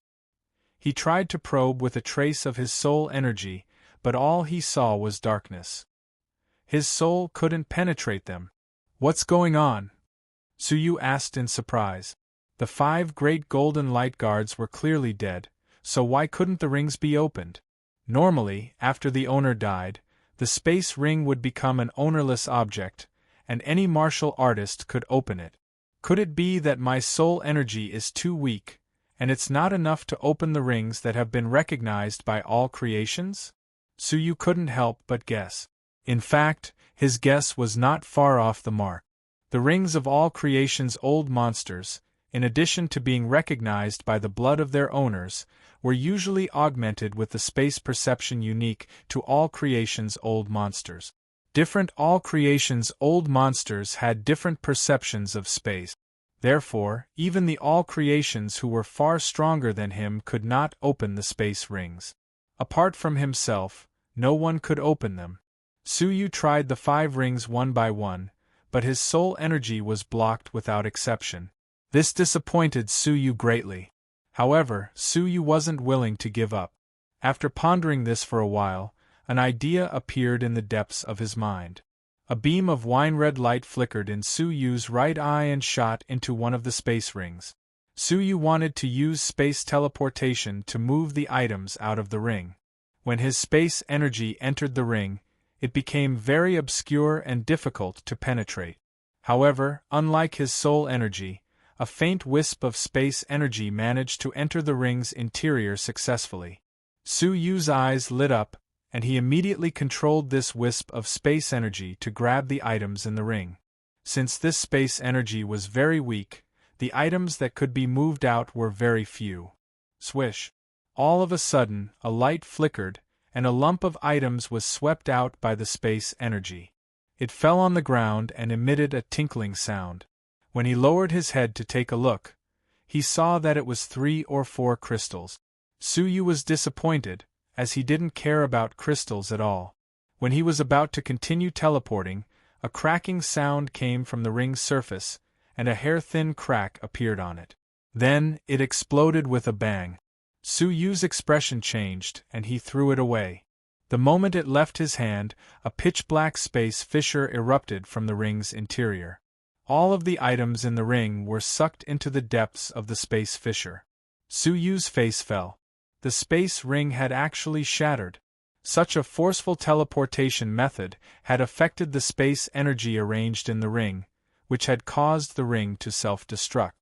He tried to probe with a trace of his soul energy, but all he saw was darkness. His soul couldn't penetrate them. "What's going on?" Su Yu asked in surprise. The 5 great golden light guards were clearly dead, so why couldn't the rings be opened? Normally, after the owner died, the space ring would become an ownerless object, and any martial artist could open it. Could it be that my soul energy is too weak, and it's not enough to open the rings that have been recognized by all creations? Su Yu couldn't help but guess. In fact, his guess was not far off the mark. The rings of all creation's old monsters, in addition to being recognized by the blood of their owners, were usually augmented with the space perception unique to all creation's old monsters. Different all creation's old monsters had different perceptions of space. Therefore, even the all creations who were far stronger than him could not open the space rings. Apart from himself, no one could open them. Su Yu tried the 5 rings one by one, but his soul energy was blocked without exception. This disappointed Su Yu greatly. However, Su Yu wasn't willing to give up. After pondering this for a while, an idea appeared in the depths of his mind. A beam of wine-red light flickered in Su Yu's right eye and shot into one of the space rings. Su Yu wanted to use space teleportation to move the items out of the ring. When his space energy entered the ring, it became very obscure and difficult to penetrate. However, unlike his soul energy, a faint wisp of space energy managed to enter the ring's interior successfully. Su Yu's eyes lit up, and he immediately controlled this wisp of space energy to grab the items in the ring. Since this space energy was very weak, the items that could be moved out were very few. Swish! All of a sudden, a light flickered, and a lump of items was swept out by the space energy. It fell on the ground and emitted a tinkling sound. When he lowered his head to take a look, he saw that it was 3 or 4 crystals. Su Yu was disappointed, as he didn't care about crystals at all. When he was about to continue teleporting, a cracking sound came from the ring's surface, and a hair-thin crack appeared on it. Then, it exploded with a bang. Su Yu's expression changed, and he threw it away. The moment it left his hand, a pitch-black space fissure erupted from the ring's interior. All of the items in the ring were sucked into the depths of the space fissure. Su Yu's face fell. The space ring had actually shattered. Such a forceful teleportation method had affected the space energy arranged in the ring, which had caused the ring to self-destruct.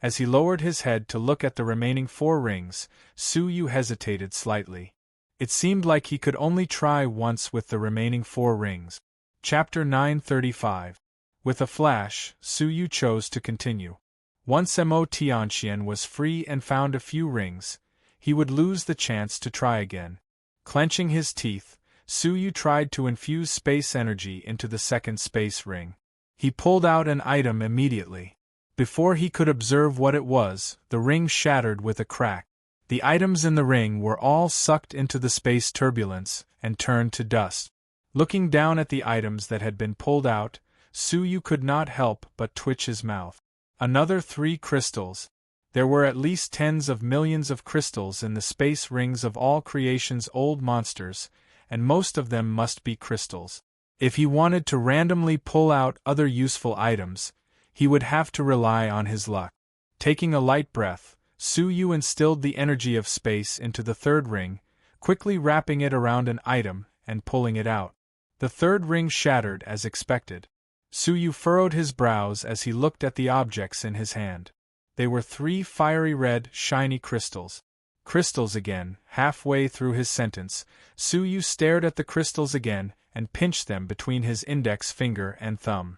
As he lowered his head to look at the remaining 4 rings, Su Yu hesitated slightly. It seemed like he could only try once with the remaining 4 rings. Chapter 935. With a flash, Su Yu chose to continue. Once Mo Tianxian was free and found a few rings, he would lose the chance to try again. Clenching his teeth, Su Yu tried to infuse space energy into the second space ring. He pulled out an item immediately. Before he could observe what it was, the ring shattered with a crack. The items in the ring were all sucked into the space turbulence and turned to dust. Looking down at the items that had been pulled out, Su Yu could not help but twitch his mouth. Another 3 crystals. There were at least tens of millions of crystals in the space rings of all creation's old monsters, and most of them must be crystals. If he wanted to randomly pull out other useful items, he would have to rely on his luck. Taking a light breath, Su Yu instilled the energy of space into the 3rd ring, quickly wrapping it around an item and pulling it out. The 3rd ring shattered as expected. Su Yu furrowed his brows as he looked at the objects in his hand. They were 3 fiery red, shiny crystals. Crystals again. Halfway through his sentence, Su Yu stared at the crystals again and pinched them between his index finger and thumb.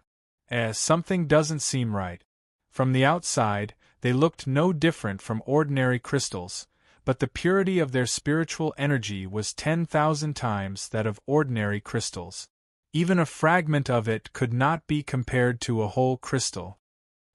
Something doesn't seem right. From the outside, they looked no different from ordinary crystals, but the purity of their spiritual energy was 10,000 times that of ordinary crystals. Even a fragment of it could not be compared to a whole crystal.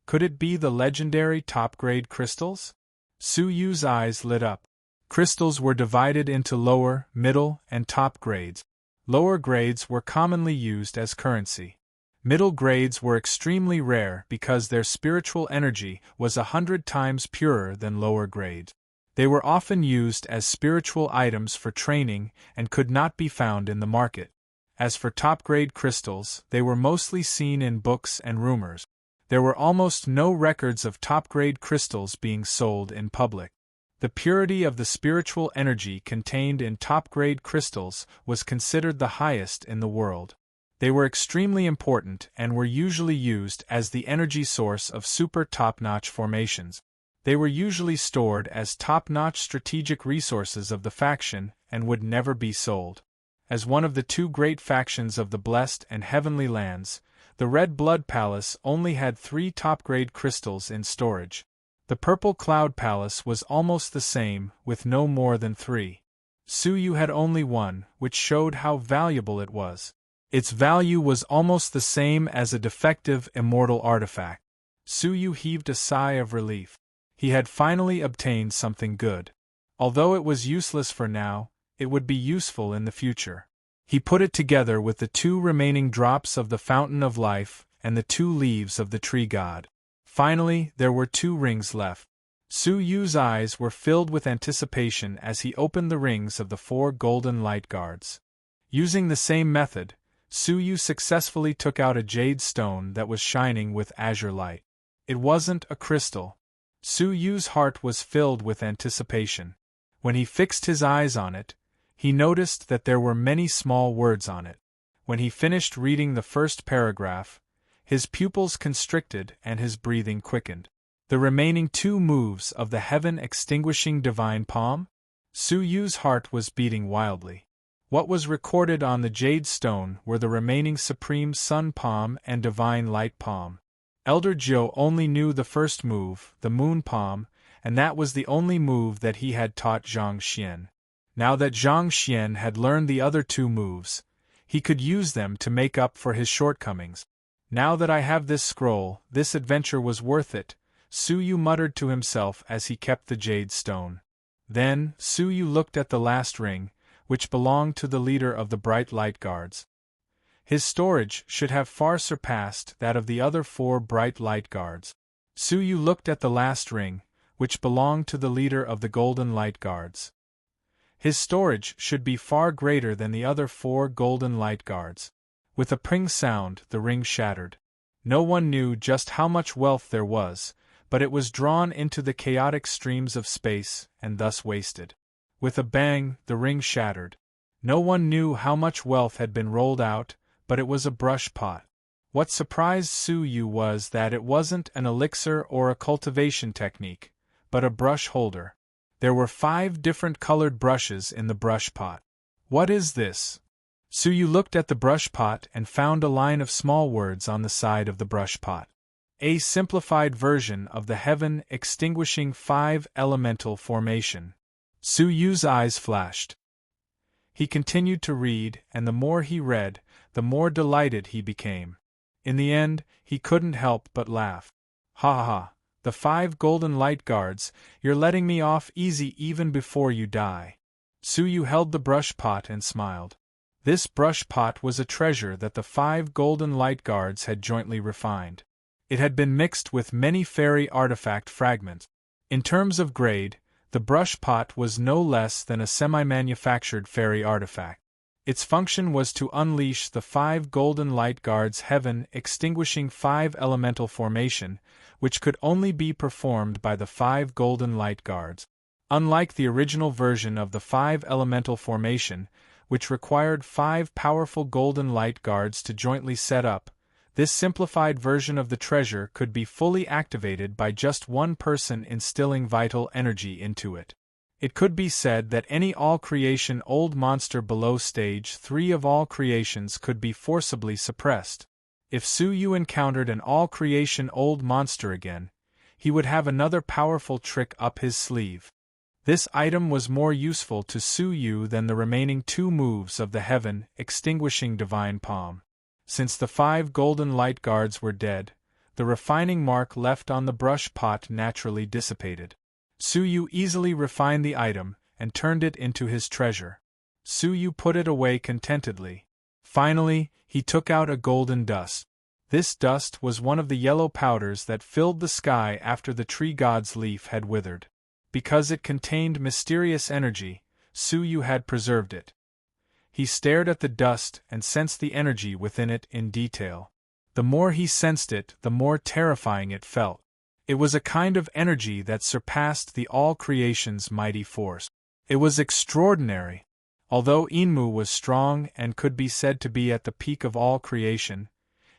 Could it be the legendary top-grade crystals? Su Yu's eyes lit up. Crystals were divided into lower, middle, and top grades. Lower grades were commonly used as currency. Middle grades were extremely rare because their spiritual energy was 100 times purer than lower grades. They were often used as spiritual items for training and could not be found in the market. As for top-grade crystals, they were mostly seen in books and rumors. There were almost no records of top-grade crystals being sold in public. The purity of the spiritual energy contained in top-grade crystals was considered the highest in the world. They were extremely important and were usually used as the energy source of super top-notch formations. They were usually stored as top-notch strategic resources of the faction and would never be sold. As one of the 2 great factions of the Blessed and Heavenly Lands, the Red Blood Palace only had 3 top-grade crystals in storage. The Purple Cloud Palace was almost the same, with no more than 3. Su Yu had only 1, which showed how valuable it was. Its value was almost the same as a defective immortal artifact. Su Yu heaved a sigh of relief. He had finally obtained something good. Although it was useless for now, it would be useful in the future. He put it together with the 2 remaining drops of the Fountain of Life and the 2 leaves of the Tree God. Finally, there were 2 rings left. Su Yu's eyes were filled with anticipation as he opened the rings of the 4 golden light guards. Using the same method, Su Yu successfully took out a jade stone that was shining with azure light. It wasn't a crystal. Su Yu's heart was filled with anticipation. When he fixed his eyes on it, he noticed that there were many small words on it. When he finished reading the first paragraph, his pupils constricted and his breathing quickened. The remaining 2 moves of the heaven-extinguishing divine palm? Su Yu's heart was beating wildly. What was recorded on the jade stone were the remaining supreme sun palm and divine light palm. Elder Jiu only knew the first move, the moon palm, and that was the only move that he had taught Zhang Xian. Now that Zhang Xian had learned the other 2 moves, he could use them to make up for his shortcomings. Now that I have this scroll, this adventure was worth it, Su Yu muttered to himself as he kept the jade stone. Then, Su Yu looked at the last ring, which belonged to the leader of the bright light guards. His storage should have far surpassed that of the other 4 bright light guards. Su Yu looked at the last ring, which belonged to the leader of the golden light guards. His storage should be far greater than the other 4 golden light guards. With a pring sound, the ring shattered. No one knew just how much wealth there was, but it was drawn into the chaotic streams of space, and thus wasted. With a bang, the ring shattered. No one knew how much wealth had been rolled out, but it was a brush pot. What surprised Su Yu was that it wasn't an elixir or a cultivation technique, but a brush holder. There were 5 different colored brushes in the brush pot. What is this? Su Yu looked at the brush pot and found a line of small words on the side of the brush pot. A simplified version of the heaven-extinguishing 5 elemental formation. Su Yu's eyes flashed. He continued to read, and the more he read, the more delighted he became. In the end, he couldn't help but laugh. Ha ha ha, the 5 golden light guards, you're letting me off easy even before you die. Su Yu held the brush pot and smiled. This brush pot was a treasure that the 5 golden light guards had jointly refined. It had been mixed with many fairy artifact fragments. In terms of grade, the brush pot was no less than a semi-manufactured fairy artifact. Its function was to unleash the 5 golden light guards' heaven-extinguishing 5 elemental formation, which could only be performed by the 5 golden light guards. Unlike the original version of the 5 elemental formation, which required 5 powerful golden light guards to jointly set up, this simplified version of the treasure could be fully activated by just one person instilling vital energy into it. It could be said that any all-creation old monster below stage 3 of all creations could be forcibly suppressed. If Su Yu encountered an all-creation old monster again, he would have another powerful trick up his sleeve. This item was more useful to Su Yu than the remaining 2 moves of the heaven-extinguishing divine palm. Since the 5 golden light guards were dead, the refining mark left on the brush pot naturally dissipated. Su Yu easily refined the item and turned it into his treasure. Su Yu put it away contentedly. Finally, he took out a golden dust. This dust was one of the yellow powders that filled the sky after the tree god's leaf had withered. Because it contained mysterious energy, Su Yu had preserved it. He stared at the dust and sensed the energy within it in detail. The more he sensed it, the more terrifying it felt. It was a kind of energy that surpassed the all-creation's mighty force. It was extraordinary. Although Enmu was strong and could be said to be at the peak of all creation,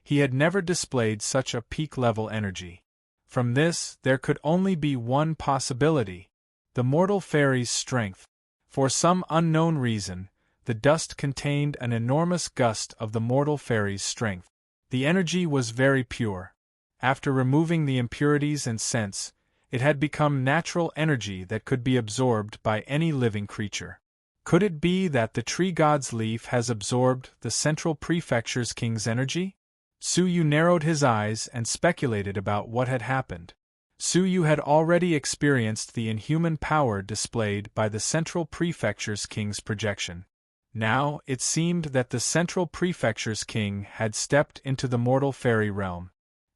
he had never displayed such a peak-level energy. From this, there could only be one possibility: the mortal fairy's strength. For some unknown reason, the dust contained an enormous gust of the mortal fairy's strength. The energy was very pure. After removing the impurities and scents, it had become natural energy that could be absorbed by any living creature. Could it be that the tree god's leaf has absorbed the central prefecture's king's energy? Su Yu narrowed his eyes and speculated about what had happened. Su Yu had already experienced the inhuman power displayed by the central prefecture's king's projection. Now, it seemed that the central prefecture's king had stepped into the mortal fairy realm.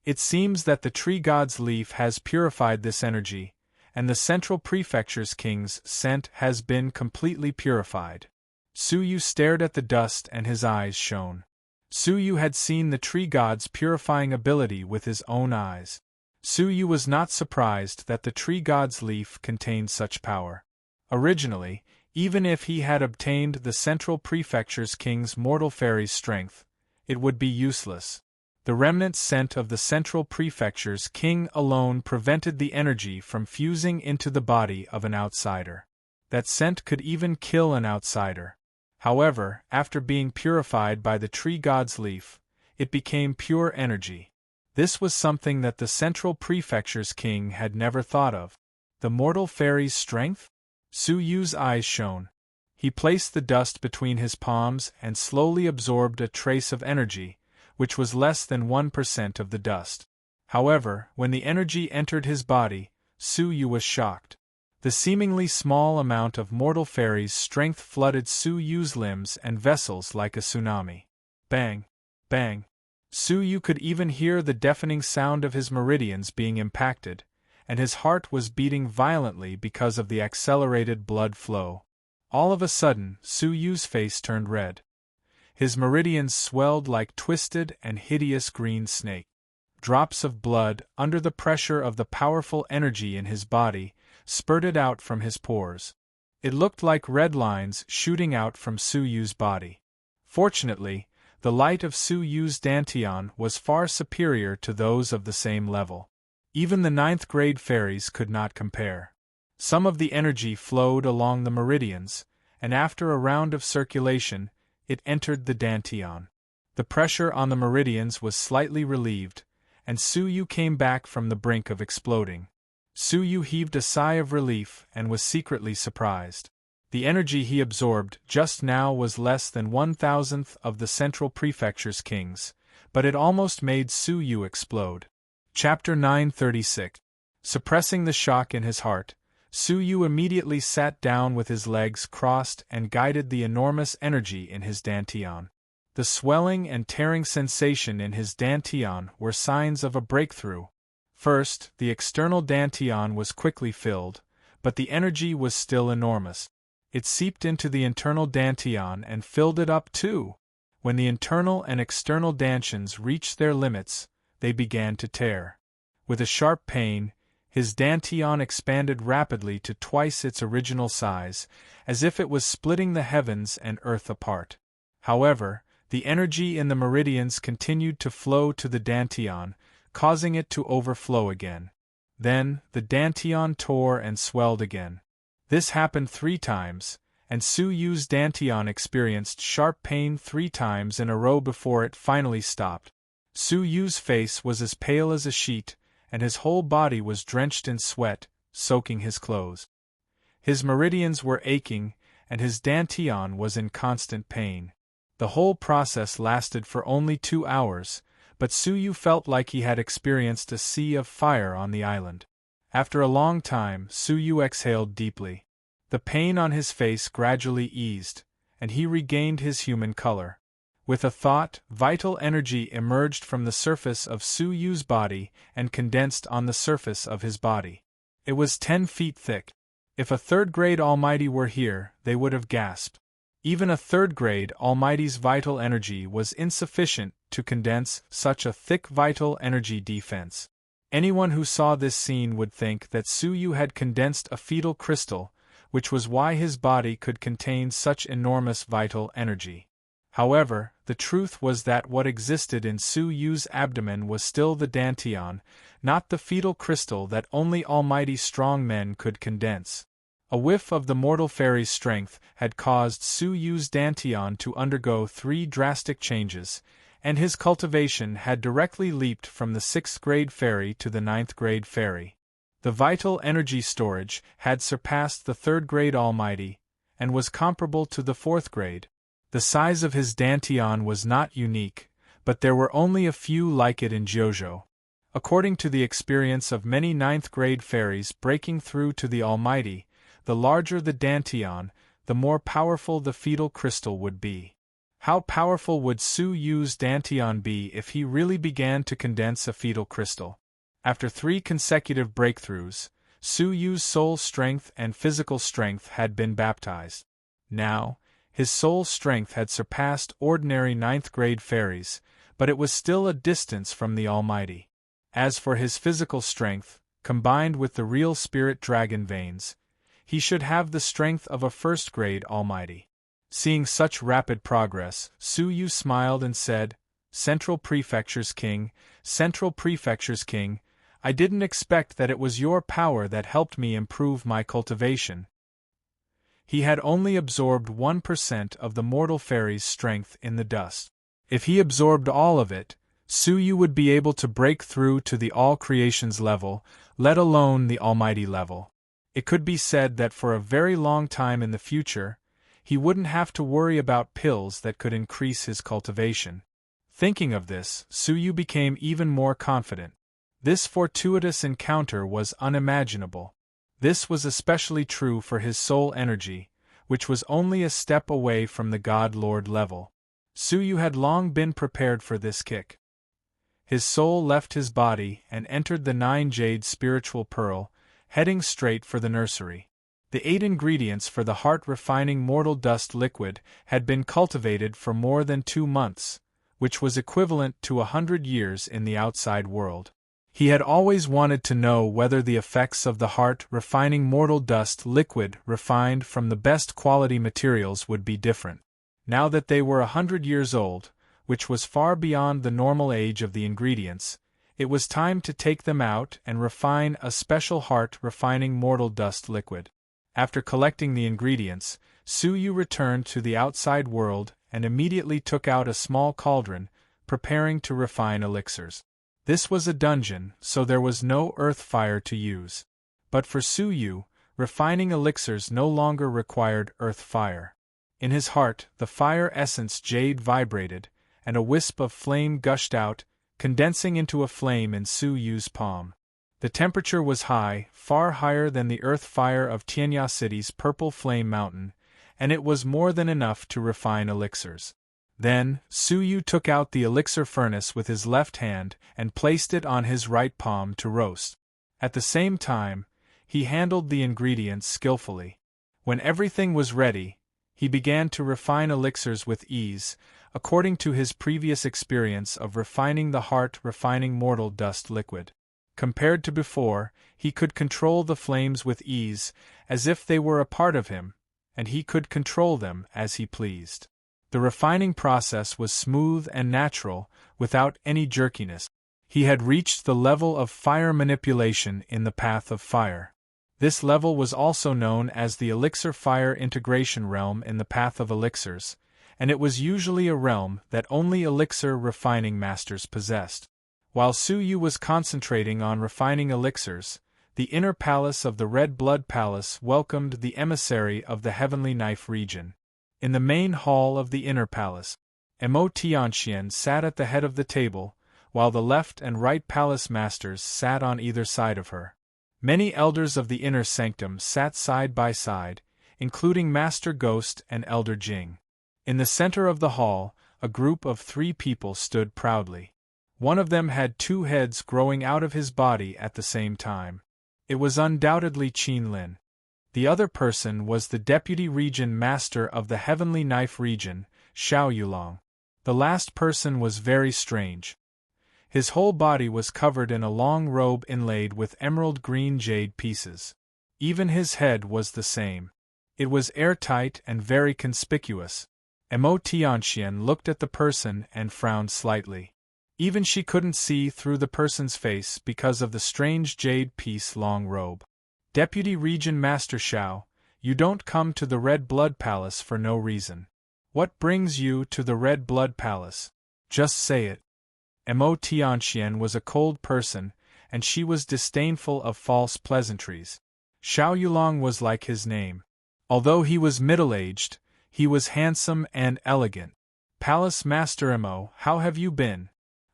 It seems that the tree god's leaf has purified this energy, and the Central Prefecture's king's scent has been completely purified. Su Yu stared at the dust and his eyes shone. Su Yu had seen the tree god's purifying ability with his own eyes. Su Yu was not surprised that the tree god's leaf contained such power. Originally, even if he had obtained the Central Prefecture's king's mortal fairy's strength, it would be useless. The remnant scent of the Central Prefecture's king alone prevented the energy from fusing into the body of an outsider. That scent could even kill an outsider. However, after being purified by the tree god's leaf, it became pure energy. This was something that the Central Prefecture's king had never thought of. The mortal fairy's strength? Su Yu's eyes shone. He placed the dust between his palms and slowly absorbed a trace of energy, which was less than 1% of the dust. However, when the energy entered his body, Su Yu was shocked. The seemingly small amount of mortal fairy's strength flooded Su Yu's limbs and vessels like a tsunami. Bang! Bang! Su Yu could even hear the deafening sound of his meridians being impacted, and his heart was beating violently because of the accelerated blood flow. All of a sudden, Su Yu's face turned red. His meridians swelled like twisted and hideous green snake. Drops of blood, under the pressure of the powerful energy in his body, spurted out from his pores. It looked like red lines shooting out from Su Yu's body. Fortunately, the light of Su Yu's dantian was far superior to those of the same level. Even the 9th grade fairies could not compare. Some of the energy flowed along the meridians, and after a round of circulation, it entered the dantian. The pressure on the meridians was slightly relieved, and Su Yu came back from the brink of exploding. Su Yu heaved a sigh of relief and was secretly surprised. The energy he absorbed just now was less than 1,000th of the Central Prefecture's king's, but it almost made Su Yu explode. Chapter 936. Suppressing the shock in his heart, Su Yu immediately sat down with his legs crossed and guided the enormous energy in his dantian. The swelling and tearing sensation in his dantian were signs of a breakthrough. First, the external dantian was quickly filled, but the energy was still enormous. It seeped into the internal dantian and filled it up too. When the internal and external dantians reached their limits, they began to tear. With a sharp pain, his dantian expanded rapidly to twice its original size, as if it was splitting the heavens and earth apart. However, the energy in the meridians continued to flow to the dantian, causing it to overflow again. Then, the dantian tore and swelled again. This happened 3 times, and Su Yu's dantian experienced sharp pain 3 times in a row before it finally stopped. Su Yu's face was as pale as a sheet, and his whole body was drenched in sweat, soaking his clothes. His meridians were aching, and his dantian was in constant pain. The whole process lasted for only 2 hours, but Su Yu felt like he had experienced a sea of fire on the island. After a long time, Su Yu exhaled deeply. The pain on his face gradually eased, and he regained his human color. With a thought, vital energy emerged from the surface of Su Yu's body and condensed on the surface of his body. It was 10 feet thick. If a 3rd grade Almighty were here, they would have gasped. Even a 3rd grade Almighty's vital energy was insufficient to condense such a thick vital energy defense. Anyone who saw this scene would think that Su Yu had condensed a fetal crystal, which was why his body could contain such enormous vital energy. However, the truth was that what existed in Su Yu's abdomen was still the dantian, not the fetal crystal that only almighty strong men could condense. A whiff of the mortal fairy's strength had caused Su Yu's dantian to undergo 3 drastic changes, and his cultivation had directly leaped from the 6th grade fairy to the 9th grade fairy. The vital energy storage had surpassed the 3rd grade Almighty, and was comparable to the 4th grade. The size of his dantian was not unique, but there were only a few like it in Jojo. According to the experience of many 9th grade fairies breaking through to the Almighty, the larger the dantian, the more powerful the fetal crystal would be. How powerful would Su Yu's dantian be if he really began to condense a fetal crystal? After 3 consecutive breakthroughs, Su Yu's soul strength and physical strength had been baptized. Now, his soul strength had surpassed ordinary ninth-grade fairies, but it was still a distance from the Almighty. As for his physical strength, combined with the real spirit dragon veins, he should have the strength of a first-grade Almighty. Seeing such rapid progress, Su Yu smiled and said, Central Prefecture's King, Central Prefecture's King, I didn't expect that it was your power that helped me improve my cultivation. He had only absorbed 1% of the mortal fairy's strength in the dust. If he absorbed all of it, Su Yu would be able to break through to the all creations level, let alone the almighty level. It could be said that for a very long time in the future, he wouldn't have to worry about pills that could increase his cultivation. Thinking of this, Su Yu became even more confident. This fortuitous encounter was unimaginable. This was especially true for his soul energy, which was only a step away from the God Lord level. Su Yu had long been prepared for this kick. His soul left his body and entered the 9-jade spiritual pearl, heading straight for the nursery. The 8 ingredients for the heart-refining mortal dust liquid had been cultivated for more than 2 months, which was equivalent to 100 years in the outside world. He had always wanted to know whether the effects of the heart-refining mortal dust liquid refined from the best quality materials would be different. Now that they were 100 years old, which was far beyond the normal age of the ingredients, it was time to take them out and refine a special heart-refining mortal dust liquid. After collecting the ingredients, Su Yu returned to the outside world and immediately took out a small cauldron, preparing to refine elixirs. This was a dungeon, so there was no earth fire to use. But for Su Yu, refining elixirs no longer required earth fire. In his heart, the fire essence jade vibrated, and a wisp of flame gushed out, condensing into a flame in Su Yu's palm. The temperature was high, far higher than the earth fire of Tianya City's purple flame mountain, and it was more than enough to refine elixirs. Then, Su Yu took out the elixir furnace with his left hand and placed it on his right palm to roast. At the same time, he handled the ingredients skillfully. When everything was ready, he began to refine elixirs with ease, according to his previous experience of refining the heart-refining mortal dust liquid. Compared to before, he could control the flames with ease, as if they were a part of him, and he could control them as he pleased. The refining process was smooth and natural, without any jerkiness. He had reached the level of fire manipulation in the path of fire. This level was also known as the elixir fire integration realm in the path of elixirs, and it was usually a realm that only elixir refining masters possessed. While Su Yu was concentrating on refining elixirs, the inner palace of the Red Blood Palace welcomed the emissary of the Heavenly Knife region. In the main hall of the inner palace, Emo Tianxian sat at the head of the table, while the left and right palace masters sat on either side of her. Many elders of the inner sanctum sat side by side, including Master Ghost and Elder Jing. In the center of the hall, a group of 3 people stood proudly. One of them had 2 heads growing out of his body at the same time. It was undoubtedly Qin Lin. The other person was the Deputy Region Master of the Heavenly Knife region, Xiao Yulong. The last person was very strange. His whole body was covered in a long robe inlaid with emerald green jade pieces. Even his head was the same. It was airtight and very conspicuous. Emo Tianxian looked at the person and frowned slightly. Even she couldn't see through the person's face because of the strange jade piece-long robe. Deputy Region Master Xiao, you don't come to the Red Blood Palace for no reason. What brings you to the Red Blood Palace? Just say it. Emo Tianxian was a cold person, and she was disdainful of false pleasantries. Xiao Yulong was like his name. Although he was middle-aged, he was handsome and elegant. Palace Master Emo, how have you been?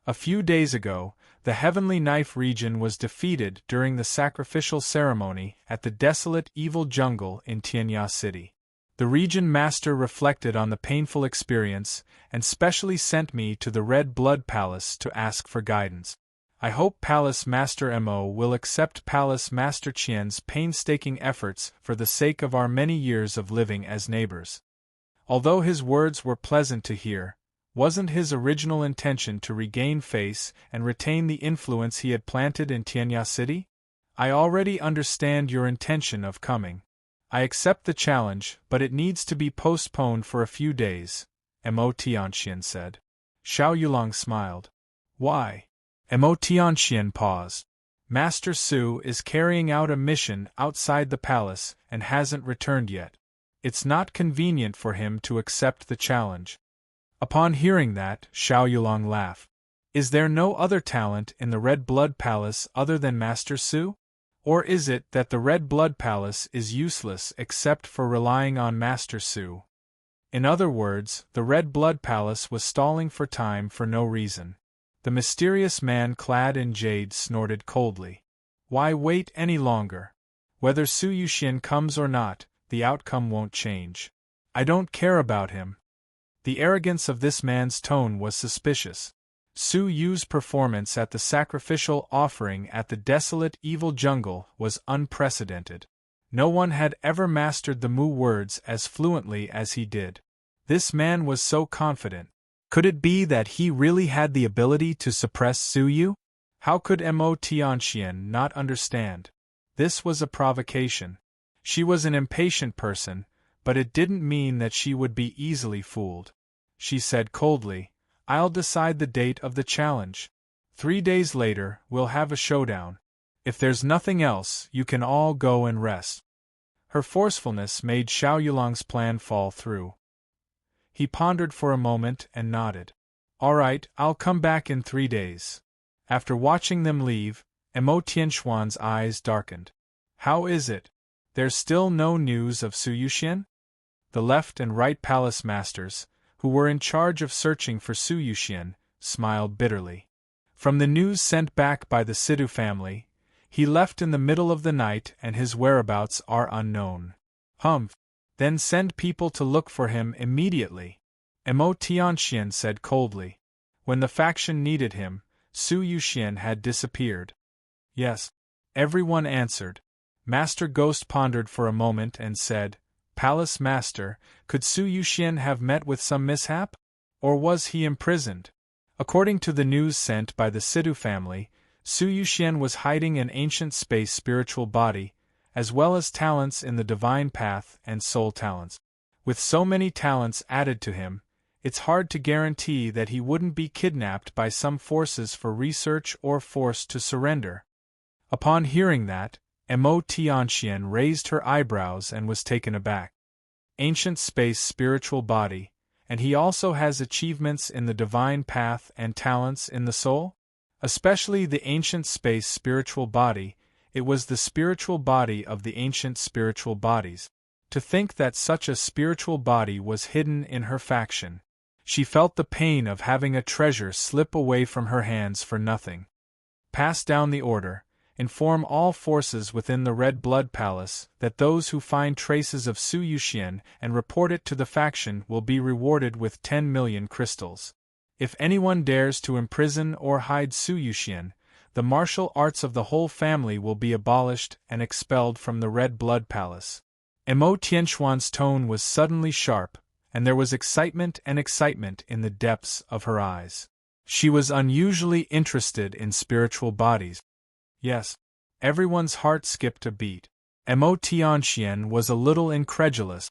A few days ago, the Heavenly Knife region was defeated during the sacrificial ceremony at the desolate evil jungle in Tianya City. The region master reflected on the painful experience and specially sent me to the Red Blood Palace to ask for guidance. I hope Palace Master Mo will accept Palace Master Qian's painstaking efforts for the sake of our many years of living as neighbors. Although his words were pleasant to hear, wasn't his original intention to regain face and retain the influence he had planted in Tianya City? I already understand your intention of coming. I accept the challenge, but it needs to be postponed for a few days, Mo Tianxian said. Xiao Yulong smiled. Why? Mo Tianxian paused. Master Su is carrying out a mission outside the palace and hasn't returned yet. It's not convenient for him to accept the challenge. Upon hearing that, Xiao Yulong laughed. Is there no other talent in the Red Blood Palace other than Master Su? Or is it that the Red Blood Palace is useless except for relying on Master Su? In other words, the Red Blood Palace was stalling for time for no reason. The mysterious man clad in jade snorted coldly. Why wait any longer? Whether Su Yuxian comes or not, the outcome won't change. I don't care about him. The arrogance of this man's tone was suspicious. Su Yu's performance at the sacrificial offering at the desolate evil jungle was unprecedented. No one had ever mastered the Mu words as fluently as he did. This man was so confident. Could it be that he really had the ability to suppress Su Yu? How could Mo Tianxian not understand? This was a provocation. She was an impatient person, but it didn't mean that she would be easily fooled. She said coldly, I'll decide the date of the challenge. 3 days later, we'll have a showdown. If there's nothing else, you can all go and rest. Her forcefulness made Xiao Yulong's plan fall through. He pondered for a moment and nodded. All right, I'll come back in 3 days. After watching them leave, Mo Tianxuan's eyes darkened. How is it? There's still no news of Su Yuxian? The left and right palace masters, who were in charge of searching for Su Yuxian, smiled bitterly. From the news sent back by the Sidhu family, he left in the middle of the night and his whereabouts are unknown. Humph. Then send people to look for him immediately. Mo Tianxian said coldly. When the faction needed him, Su Yuxian had disappeared. Yes. Everyone answered. Master Ghost pondered for a moment and said, Palace Master, could Su Yuxian have met with some mishap? Or was he imprisoned? According to the news sent by the Sidhu family, Su Yuxian was hiding an ancient space spiritual body, as well as talents in the divine path and soul talents. With so many talents added to him, it's hard to guarantee that he wouldn't be kidnapped by some forces for research or forced to surrender. Upon hearing that, Mo Tianxian raised her eyebrows and was taken aback. Ancient space spiritual body, and he also has achievements in the divine path and talents in the soul? Especially the ancient space spiritual body, it was the spiritual body of the ancient spiritual bodies. To think that such a spiritual body was hidden in her faction. She felt the pain of having a treasure slip away from her hands for nothing. Pass down the order. Inform all forces within the Red Blood Palace that those who find traces of Su Yuxian and report it to the faction will be rewarded with 10 million crystals. If anyone dares to imprison or hide Su Yuxian, the martial arts of the whole family will be abolished and expelled from the Red Blood Palace. Mo Tianxuan's tone was suddenly sharp, and there was excitement in the depths of her eyes. She was unusually interested in spiritual bodies. Yes. Everyone's heart skipped a beat. Mo Tianxian was a little incredulous.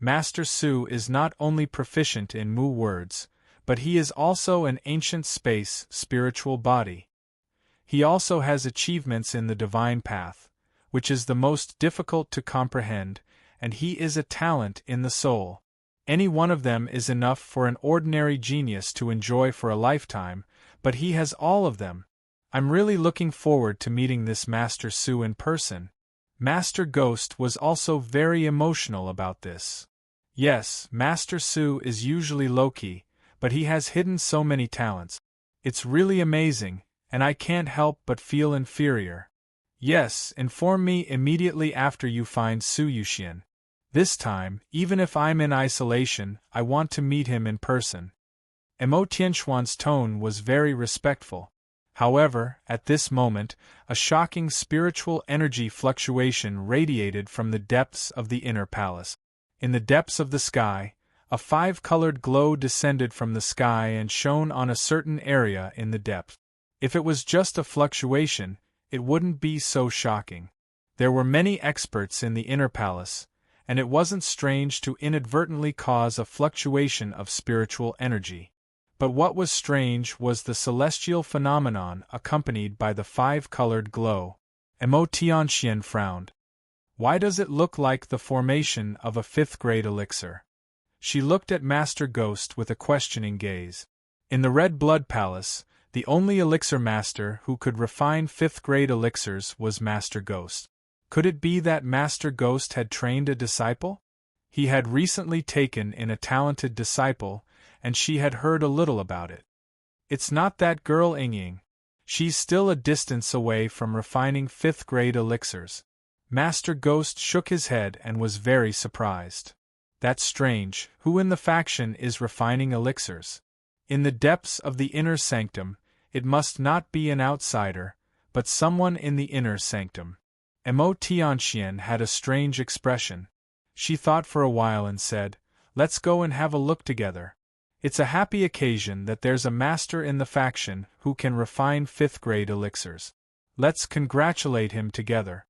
Master Su is not only proficient in Mu words, but he is also an ancient space spiritual body. He also has achievements in the divine path, which is the most difficult to comprehend, and he is a talent in the soul. Any one of them is enough for an ordinary genius to enjoy for a lifetime, but he has all of them. I'm really looking forward to meeting this Master Su in person. Master Ghost was also very emotional about this. Yes, Master Su is usually low-key, but he has hidden so many talents. It's really amazing, and I can't help but feel inferior. Yes, inform me immediately after you find Su Yuxian. This time, even if I'm in isolation, I want to meet him in person. Mo Tianxuan's tone was very respectful. However, at this moment, a shocking spiritual energy fluctuation radiated from the depths of the inner palace. In the depths of the sky, a five-colored glow descended from the sky and shone on a certain area in the depth. If it was just a fluctuation, it wouldn't be so shocking. There were many experts in the inner palace, and it wasn't strange to inadvertently cause a fluctuation of spiritual energy. But what was strange was the celestial phenomenon accompanied by the five-colored glow. Emo Tianxian frowned. Why does it look like the formation of a fifth-grade elixir? She looked at Master Ghost with a questioning gaze. In the Red Blood Palace, the only elixir master who could refine fifth-grade elixirs was Master Ghost. Could it be that Master Ghost had trained a disciple? He had recently taken in a talented disciple, and she had heard a little about it. It's not that girl Ying. She's still a distance away from refining fifth-grade elixirs. Master Ghost shook his head and was very surprised. That's strange. Who in the faction is refining elixirs? In the depths of the inner sanctum, it must not be an outsider, but someone in the inner sanctum. Emo Tianxian had a strange expression. She thought for a while and said, "Let's go and have a look together. It's a happy occasion that there's a master in the faction who can refine fifth-grade elixirs. Let's congratulate him together."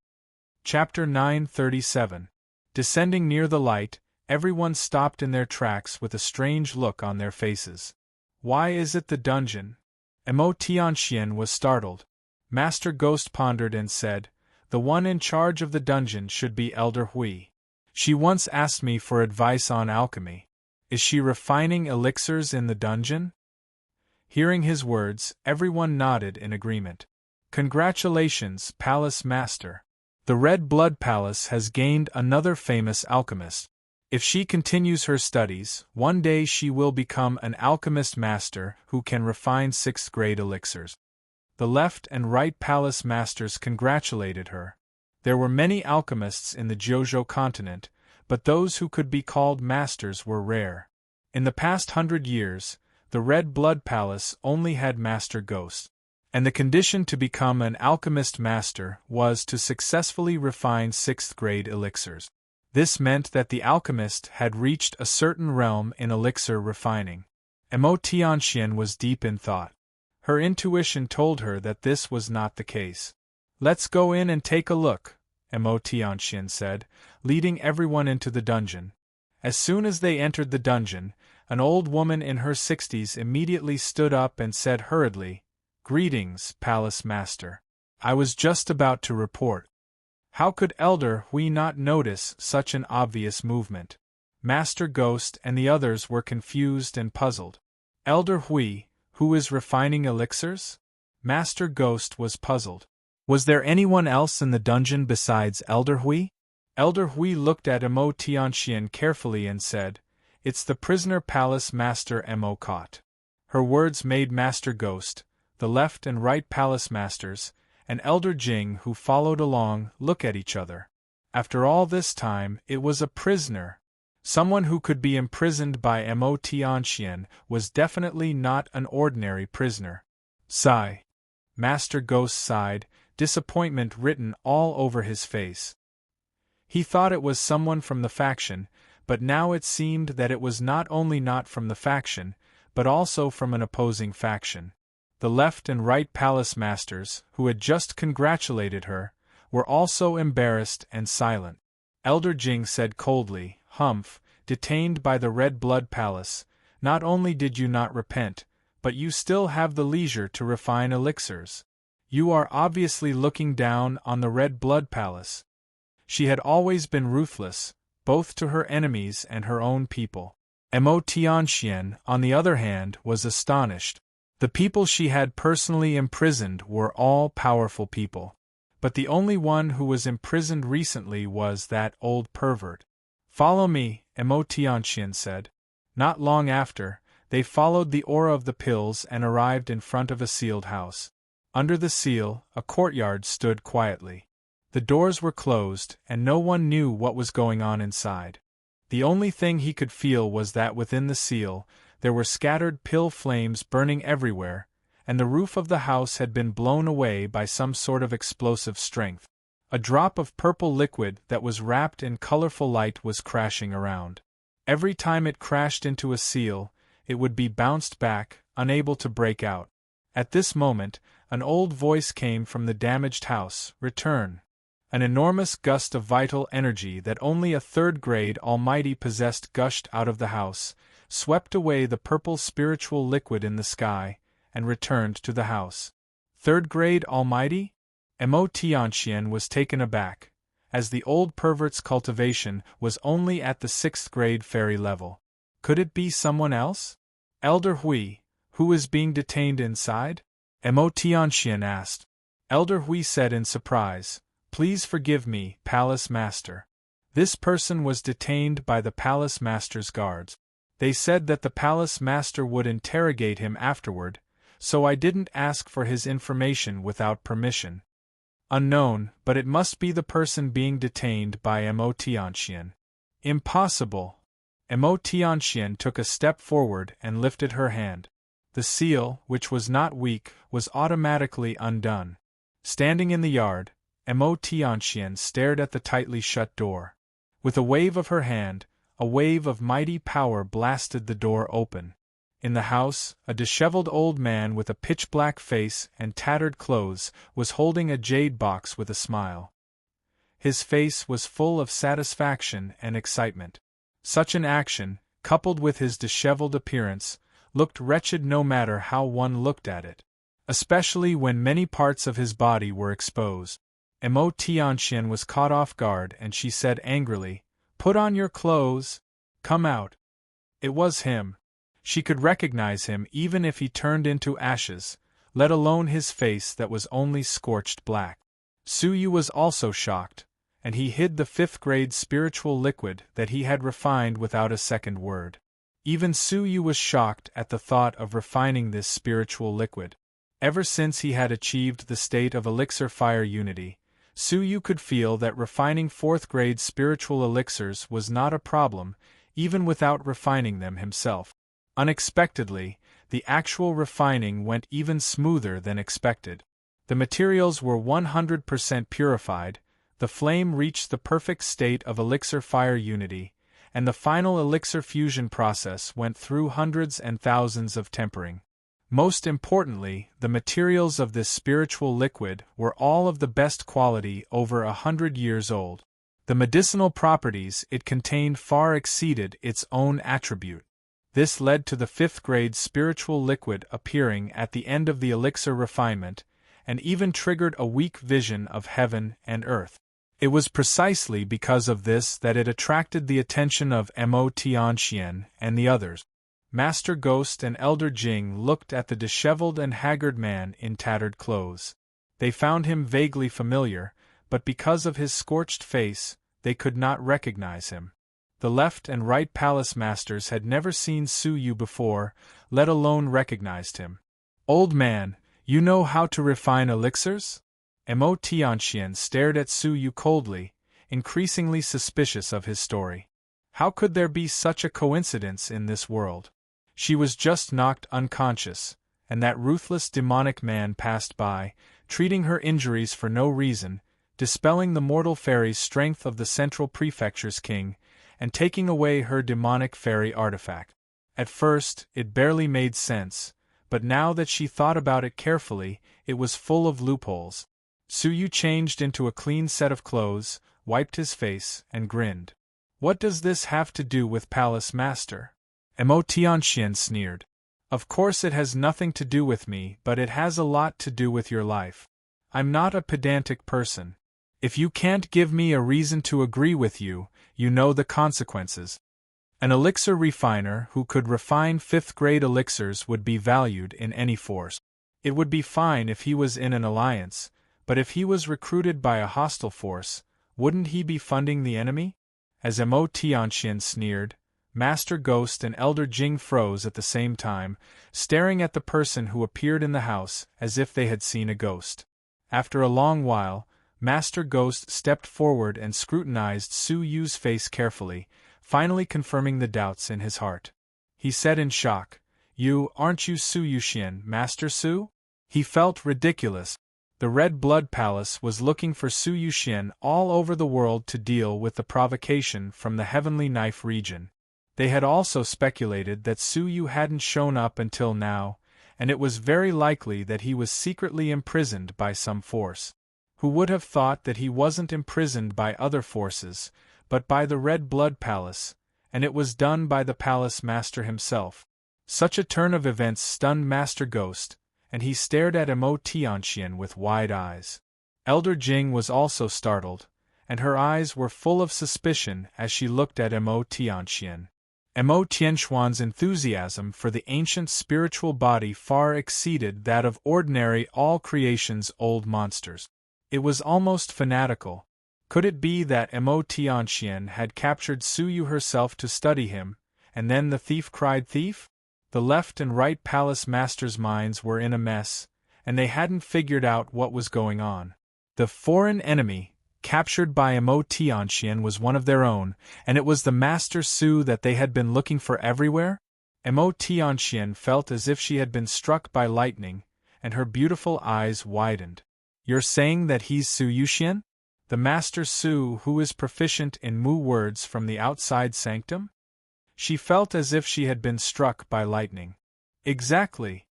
Chapter 937. Descending near the light, everyone stopped in their tracks with a strange look on their faces. Why is it the dungeon? Emo Tianxian was startled. Master Ghost pondered and said, "The one in charge of the dungeon should be Elder Hui. She once asked me for advice on alchemy. Is she refining elixirs in the dungeon?" Hearing his words, everyone nodded in agreement. "Congratulations, Palace Master. The Red Blood Palace has gained another famous alchemist. If she continues her studies, one day she will become an alchemist master who can refine sixth-grade elixirs." The left and right palace masters congratulated her. There were many alchemists in the Jiuzhou continent, but those who could be called masters were rare. In the past 100 years, the Red Blood Palace only had Master Ghost. And the condition to become an alchemist master was to successfully refine sixth-grade elixirs. This meant that the alchemist had reached a certain realm in elixir refining. Emo Tianxian was deep in thought. Her intuition told her that this was not the case. "Let's go in and take a look," Emo Tianxian said, leading everyone into the dungeon. As soon as they entered the dungeon, an old woman in her 60s immediately stood up and said hurriedly, "Greetings, Palace Master. I was just about to report." How could Elder Hui not notice such an obvious movement? Master Ghost and the others were confused and puzzled. Elder Hui, who is refining elixirs? Master Ghost was puzzled. Was there anyone else in the dungeon besides Elder Hui? Elder Hui looked at Emo Tianxian carefully and said, "It's the prisoner Palace Master Emo caught." Her words made Master Ghost, the left and right palace masters, and Elder Jing who followed along look at each other. After all this time, it was a prisoner. Someone who could be imprisoned by Emo Tianxian was definitely not an ordinary prisoner. Sigh. Master Ghost sighed, disappointment written all over his face. He thought it was someone from the faction, but now it seemed that it was not only not from the faction, but also from an opposing faction. The left and right palace masters, who had just congratulated her, were also embarrassed and silent. Elder Jing said coldly, "Humph, detained by the Red Blood Palace, not only did you not repent, but you still have the leisure to refine elixirs. You are obviously looking down on the Red Blood Palace." She had always been ruthless, both to her enemies and her own people. Emo Tianxian, on the other hand, was astonished. The people she had personally imprisoned were all powerful people. But the only one who was imprisoned recently was that old pervert. "Follow me," Emo Tianxian said. Not long after, they followed the aura of the pills and arrived in front of a sealed house. Under the seal, a courtyard stood quietly. The doors were closed, and no one knew what was going on inside. The only thing he could feel was that within the seal, there were scattered pill flames burning everywhere, and the roof of the house had been blown away by some sort of explosive strength. A drop of purple liquid that was wrapped in colorful light was crashing around. Every time it crashed into a seal, it would be bounced back, unable to break out. At this moment, an old voice came from the damaged house, "Return." An enormous gust of vital energy that only a third-grade Almighty possessed gushed out of the house, swept away the purple spiritual liquid in the sky, and returned to the house. Third-grade Almighty? Mo Tianxian was taken aback, as the old pervert's cultivation was only at the 6th grade fairy level. Could it be someone else? Elder Hui, who is being detained inside? Mo Tianxian asked. Elder Hui said in surprise, "Please forgive me, Palace Master. This person was detained by the Palace Master's guards. They said that the Palace Master would interrogate him afterward, so I didn't ask for his information without permission." Unknown, but it must be the person being detained by Mo Tianxian. Impossible! Mo Tianxian took a step forward and lifted her hand. The seal, which was not weak, was automatically undone. Standing in the yard, Mo Tianxian stared at the tightly shut door. With a wave of her hand, a wave of mighty power blasted the door open. In the house, a disheveled old man with a pitch-black face and tattered clothes was holding a jade box with a smile. His face was full of satisfaction and excitement. Such an action, coupled with his disheveled appearance, looked wretched no matter how one looked at it, especially when many parts of his body were exposed. Mo Tianxian was caught off guard and she said angrily, "Put on your clothes! Come out!" It was him. She could recognize him even if he turned into ashes, let alone his face that was only scorched black. Su Yu was also shocked, and he hid the 5th-grade spiritual liquid that he had refined without a second word. Even Su Yu was shocked at the thought of refining this spiritual liquid. Ever since he had achieved the state of elixir fire unity, Su Yu could feel that refining 4th-grade spiritual elixirs was not a problem, even without refining them himself. Unexpectedly, the actual refining went even smoother than expected. The materials were 100% purified, the flame reached the perfect state of elixir fire unity, and the final elixir fusion process went through hundreds and thousands of tempering. Most importantly, the materials of this spiritual liquid were all of the best quality, over 100 years old. The medicinal properties it contained far exceeded its own attribute. This led to the 5th-grade spiritual liquid appearing at the end of the elixir refinement, and even triggered a weak vision of heaven and earth. It was precisely because of this that it attracted the attention of Mo Tianxian and the others. Master Ghost and Elder Jing looked at the disheveled and haggard man in tattered clothes. They found him vaguely familiar, but because of his scorched face, they could not recognize him. The left and right palace masters had never seen Su Yu before, let alone recognized him. "Old man, you know how to refine elixirs?" Mo Tianxian stared at Su Yu coldly, increasingly suspicious of his story. How could there be such a coincidence in this world? She was just knocked unconscious, and that ruthless demonic man passed by, treating her injuries for no reason, dispelling the mortal fairy's strength of the Central Prefecture's king, and taking away her demonic fairy artifact. At first, it barely made sense, but now that she thought about it carefully, it was full of loopholes. Su Yu changed into a clean set of clothes, wiped his face, and grinned. "What does this have to do with Palace Master?" Mo Tianxian sneered. "Of course it has nothing to do with me, but it has a lot to do with your life. I'm not a pedantic person. If you can't give me a reason to agree with you, you know the consequences. An elixir refiner who could refine 5th-grade elixirs would be valued in any force. It would be fine if he was in an alliance, but if he was recruited by a hostile force, wouldn't he be funding the enemy?" As Mo Tianxian sneered, Master Ghost and Elder Jing froze at the same time, staring at the person who appeared in the house as if they had seen a ghost. After a long while, Master Ghost stepped forward and scrutinized Su Yu's face carefully, finally confirming the doubts in his heart. He said in shock, "You, aren't you Su Yuxian, Master Su?" He felt ridiculous. The Red Blood Palace was looking for Su Yuxian all over the world to deal with the provocation from the Heavenly Knife region. They had also speculated that Su Yu hadn't shown up until now, and it was very likely that he was secretly imprisoned by some force. Who would have thought that he wasn't imprisoned by other forces, but by the Red Blood Palace, and it was done by the Palace Master himself? Such a turn of events stunned Master Ghost, and he stared at Emo Tianxian with wide eyes. Elder Jing was also startled, and her eyes were full of suspicion as she looked at Emo Tianxian. Emo Tianxuan's enthusiasm for the ancient spiritual body far exceeded that of ordinary all creation's old monsters. It was almost fanatical. Could it be that Emo Tianxian had captured Su Yu herself to study him, and then the thief cried thief? The left and right palace masters' minds were in a mess, and they hadn't figured out what was going on. The foreign enemy, captured by Emo Tianxian, was one of their own, and it was the Master Su that they had been looking for everywhere? Emo Tianxian felt as if she had been struck by lightning, and her beautiful eyes widened. You're saying that he's Su Yuxian? The Master Su who is proficient in Mu words from the outside sanctum? She felt as if she had been struck by lightning. Exactly.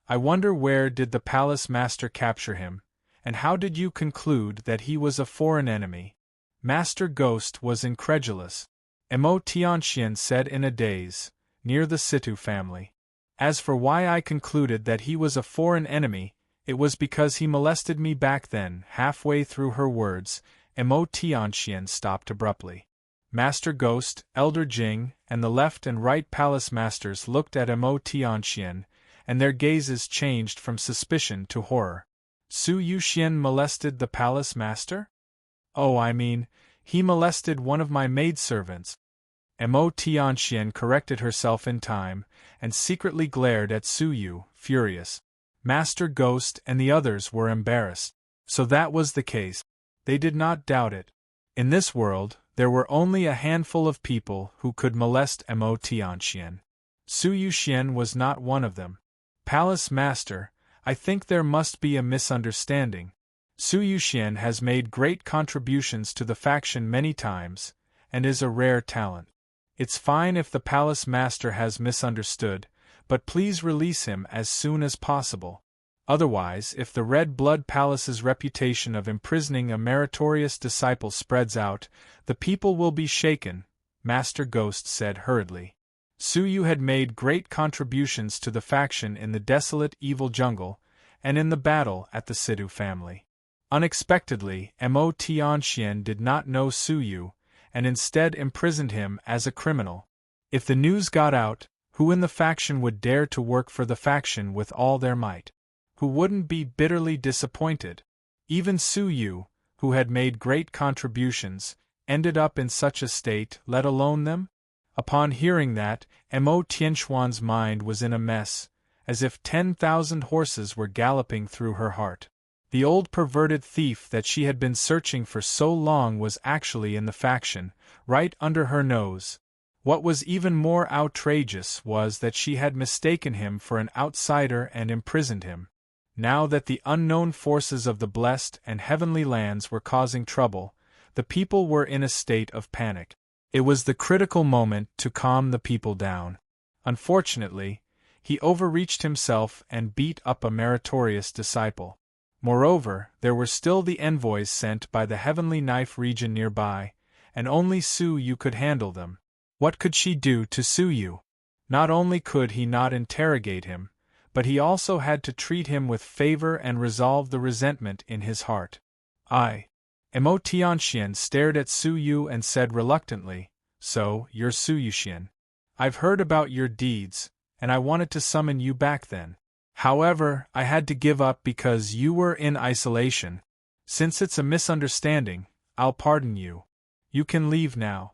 I wonder where did the Palace Master capture him, and how did you conclude that he was a foreign enemy? Master Ghost was incredulous. Emo Tianxian said in a daze, near the Situ family. As for why I concluded that he was a foreign enemy, it was because he molested me back then. Halfway through her words, Emo Tianxian stopped abruptly. Master Ghost, Elder Jing, and the left and right palace masters looked at Emo Tianxian, and their gazes changed from suspicion to horror. Su Yuxian molested the palace master? Oh, I mean, he molested one of my maidservants. Emo Tianxian corrected herself in time, and secretly glared at Su Yu, furious. Master Ghost and the others were embarrassed. So that was the case. They did not doubt it. In this world, there were only a handful of people who could molest Emo Tianxian. Su Yuxian was not one of them. Palace Master, I think there must be a misunderstanding. Su Yuxian has made great contributions to the faction many times, and is a rare talent. It's fine if the Palace Master has misunderstood, but please release him as soon as possible. Otherwise, if the Red Blood Palace's reputation of imprisoning a meritorious disciple spreads out, the people will be shaken, Master Ghost said hurriedly. Su Yu had made great contributions to the faction in the desolate evil jungle, and in the battle at the Situ family. Unexpectedly, Emo Tianxian did not know Su Yu, and instead imprisoned him as a criminal. If the news got out, who in the faction would dare to work for the faction with all their might? Who wouldn't be bitterly disappointed? Even Su Yu, who had made great contributions, ended up in such a state, let alone them? Upon hearing that, Emo Tianxuan's mind was in a mess, as if 10,000 horses were galloping through her heart. The old perverted thief that she had been searching for so long was actually in the faction, right under her nose. What was even more outrageous was that she had mistaken him for an outsider and imprisoned him. Now that the unknown forces of the blessed and heavenly lands were causing trouble, the people were in a state of panic. It was the critical moment to calm the people down. Unfortunately, he overreached himself and beat up a meritorious disciple. Moreover, there were still the envoys sent by the Heavenly Knife region nearby, and only Su Yu could handle them. What could she do to Su Yu? Not only could he not interrogate him, but he also had to treat him with favor and resolve the resentment in his heart. Emo Tianxian stared at Su Yu and said reluctantly, So, you're Su Yuxian. I've heard about your deeds, and I wanted to summon you back then. However, I had to give up because you were in isolation. Since it's a misunderstanding, I'll pardon you. You can leave now.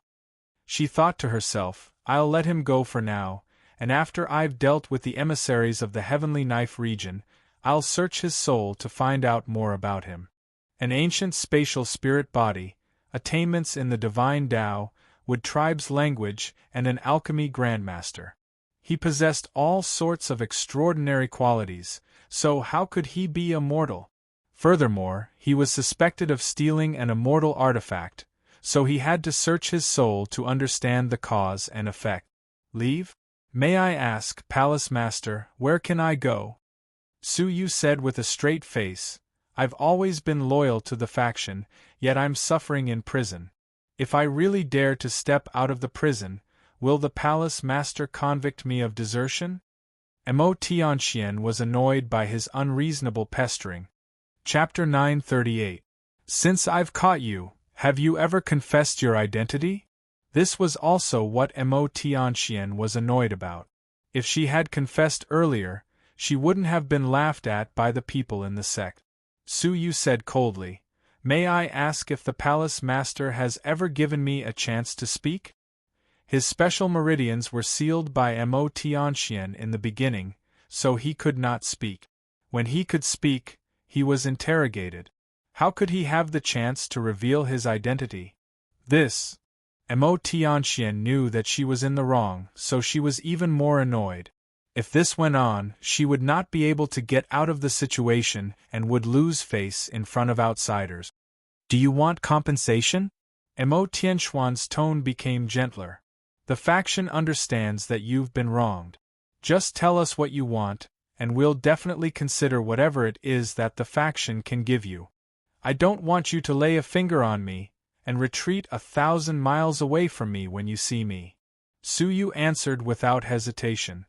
She thought to herself, I'll let him go for now, and after I've dealt with the emissaries of the Heavenly Knife region, I'll search his soul to find out more about him. An ancient spatial spirit body, attainments in the divine Tao, wood tribe's language, and an alchemy grandmaster. He possessed all sorts of extraordinary qualities, so how could he be immortal? Furthermore, he was suspected of stealing an immortal artifact, so he had to search his soul to understand the cause and effect. Leave? May I ask, Palace Master, where can I go? Su Yu said with a straight face, I've always been loyal to the faction, yet I'm suffering in prison. If I really dare to step out of the prison, will the Palace Master convict me of desertion? Mo Tianxian was annoyed by his unreasonable pestering. Chapter 938. Since I've caught you, have you ever confessed your identity? This was also what Mo Tianxian was annoyed about. If she had confessed earlier, she wouldn't have been laughed at by the people in the sect. Su Yu said coldly, May I ask if the Palace Master has ever given me a chance to speak? His special meridians were sealed by Mo Tianxian in the beginning, so he could not speak. When he could speak, he was interrogated. How could he have the chance to reveal his identity? Mo Tianxian knew that she was in the wrong, so she was even more annoyed. If this went on, she would not be able to get out of the situation and would lose face in front of outsiders. Do you want compensation? Mo Tianxuan's tone became gentler. The faction understands that you've been wronged. Just tell us what you want, and we'll definitely consider whatever it is that the faction can give you. I don't want you to lay a finger on me, and retreat 1,000 miles away from me when you see me. Su Yu answered without hesitation.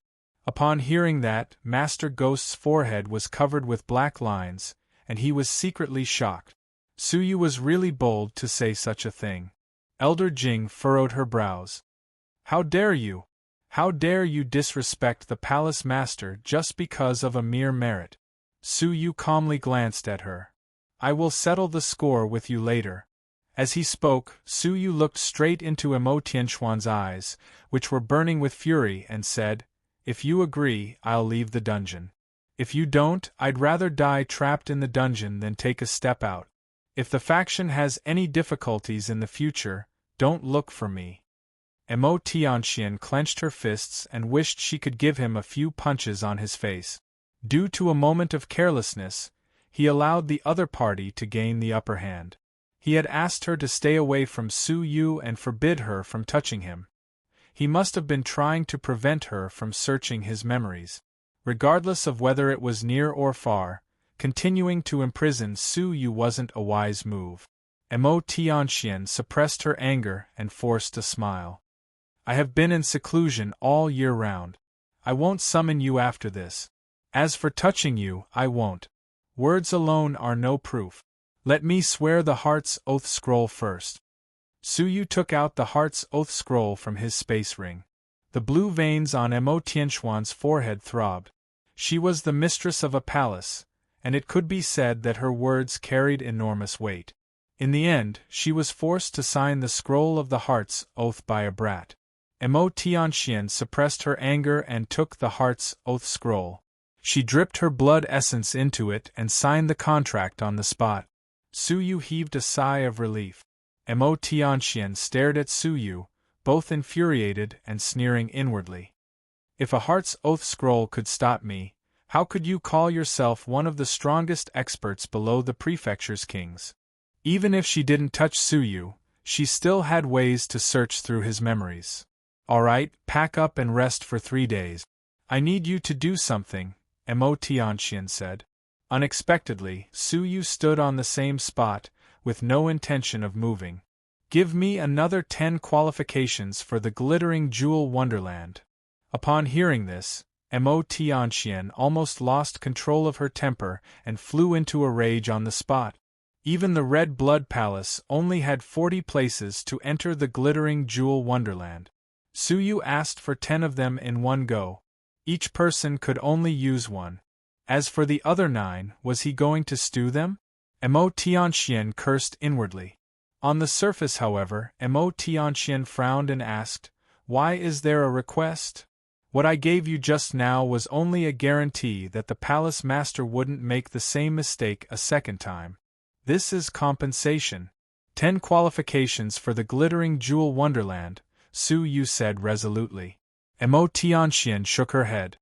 Upon hearing that, Master Ghost's forehead was covered with black lines, and he was secretly shocked. Su Yu was really bold to say such a thing. Elder Jing furrowed her brows. How dare you? How dare you disrespect the Palace Master just because of a mere merit? Su Yu calmly glanced at her. I will settle the score with you later. As he spoke, Su Yu looked straight into Mo Tianxuan's eyes, which were burning with fury, and said, If you agree, I'll leave the dungeon. If you don't, I'd rather die trapped in the dungeon than take a step out. If the faction has any difficulties in the future, don't look for me. Mo Tianxian clenched her fists and wished she could give him a few punches on his face. Due to a moment of carelessness, he allowed the other party to gain the upper hand. He had asked her to stay away from Su Yu and forbid her from touching him. He must have been trying to prevent her from searching his memories. Regardless of whether it was near or far, continuing to imprison Su Yu wasn't a wise move. Mo Tianxian suppressed her anger and forced a smile. I have been in seclusion all year round. I won't summon you after this. As for touching you, I won't. Words alone are no proof. Let me swear the Heart's Oath Scroll first. Su Yu took out the Heart's Oath Scroll from his space ring. The blue veins on Mo Tianxuan's forehead throbbed. She was the mistress of a palace, and it could be said that her words carried enormous weight. In the end, she was forced to sign the Scroll of the Heart's Oath by a brat. Mo Tianxian suppressed her anger and took the Heart's Oath Scroll. She dripped her blood essence into it and signed the contract on the spot. Su Yu heaved a sigh of relief. Mo Tianxian stared at Su Yu, both infuriated and sneering inwardly. If a Heart's Oath Scroll could stop me, how could you call yourself one of the strongest experts below the prefecture's kings? Even if she didn't touch Su Yu, she still had ways to search through his memories. All right, pack up and rest for 3 days. I need you to do something, Mo Tianxian said. Unexpectedly, Su Yu stood on the same spot, with no intention of moving. Give me another 10 qualifications for the glittering jewel wonderland. Upon hearing this, Mo Tianxian almost lost control of her temper and flew into a rage on the spot. Even the Red Blood Palace only had 40 places to enter the glittering jewel wonderland. Su Yu asked for 10 of them in one go. Each person could only use one. As for the other 9, was he going to stew them? Mo Tianxian cursed inwardly. On the surface, however, Mo Tianxian frowned and asked, Why is there a request? What I gave you just now was only a guarantee that the Palace Master wouldn't make the same mistake a second time. This is compensation. 10 qualifications for the glittering jewel wonderland, Su Yu said resolutely. Mo Tianxian shook her head.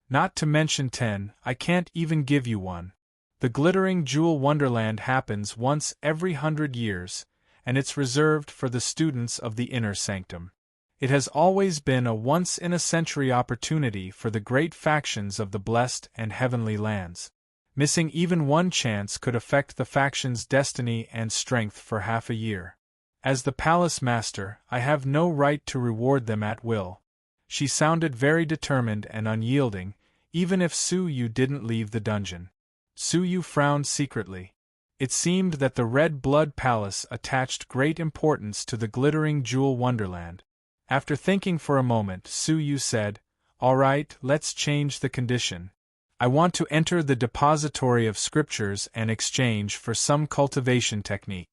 Not to mention 10, I can't even give you one. The glittering jewel wonderland happens once every 100 years, and it's reserved for the students of the inner sanctum. It has always been a once-in-a-century opportunity for the great factions of the blessed and heavenly lands. Missing even one chance could affect the faction's destiny and strength for half a year. As the palace master, I have no right to reward them at will. She sounded very determined and unyielding, even if Su Yu didn't leave the dungeon. Su Yu frowned secretly. It seemed that the Red Blood Palace attached great importance to the glittering jewel wonderland. After thinking for a moment, Su Yu said, "All right, let's change the condition. I want to enter the depository of scriptures and exchange for some cultivation technique."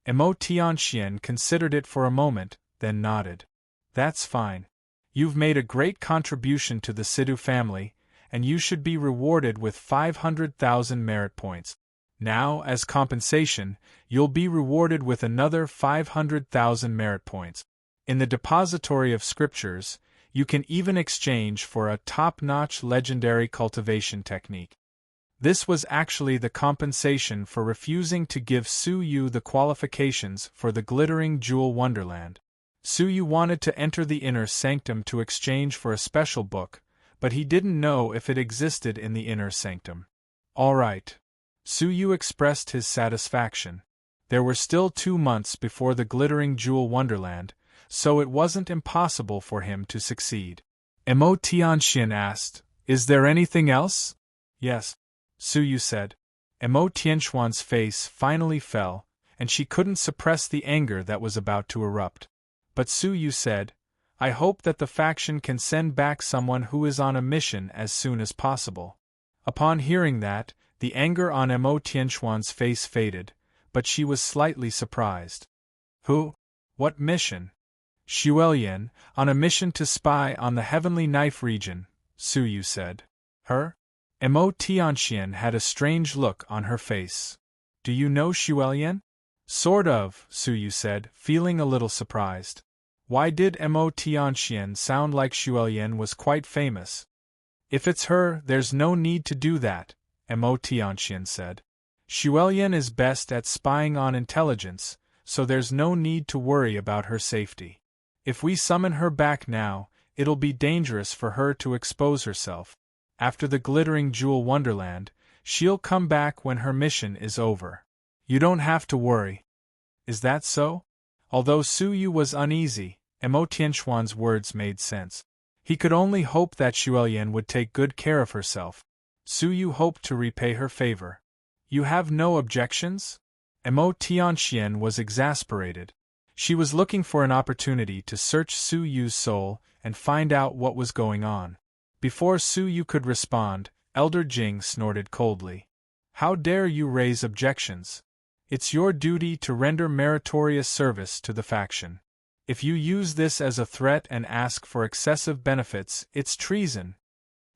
Emo Tianxian considered it for a moment, then nodded. "That's fine. You've made a great contribution to the Sidhu family, and you should be rewarded with 500,000 merit points. Now, as compensation, you'll be rewarded with another 500,000 merit points. In the depository of scriptures, you can even exchange for a top-notch legendary cultivation technique." This was actually the compensation for refusing to give Su Yu the qualifications for the glittering jewel wonderland. Su Yu wanted to enter the inner sanctum to exchange for a special book, but he didn't know if it existed in the inner sanctum. "All right." Su Yu expressed his satisfaction. There were still 2 months before the glittering jewel wonderland, so it wasn't impossible for him to succeed. Emo Tianxian asked, "Is there anything else?" "Yes," Su Yu said. Emo Tianxuan's face finally fell, and she couldn't suppress the anger that was about to erupt. But Su Yu said, "I hope that the faction can send back someone who is on a mission as soon as possible." Upon hearing that, the anger on Emo Tianxuan's face faded, but she was slightly surprised. "Who? What mission?" "Xuelian, on a mission to spy on the Heavenly Knife region," Su Yu said. "Her?" Emo Tianxian had a strange look on her face. "Do you know Xuelian?" "Sort of," Su Yu said, feeling a little surprised. Why did Emo Tianxian sound like Xuelian was quite famous? "If it's her, there's no need to do that," Emo Tianxian said. "Xuelian is best at spying on intelligence, so there's no need to worry about her safety. If we summon her back now, it'll be dangerous for her to expose herself. After the glittering jewel wonderland, she'll come back when her mission is over. You don't have to worry." "Is that so?" Although Su Yu was uneasy, Emo Tianxuan's words made sense. He could only hope that Xuelian would take good care of herself. Su Yu hoped to repay her favor. "You have no objections?" Emo Tianxian was exasperated. She was looking for an opportunity to search Su Yu's soul and find out what was going on. Before Su Yu could respond, Elder Jing snorted coldly. "How dare you raise objections? It's your duty to render meritorious service to the faction. If you use this as a threat and ask for excessive benefits, it's treason."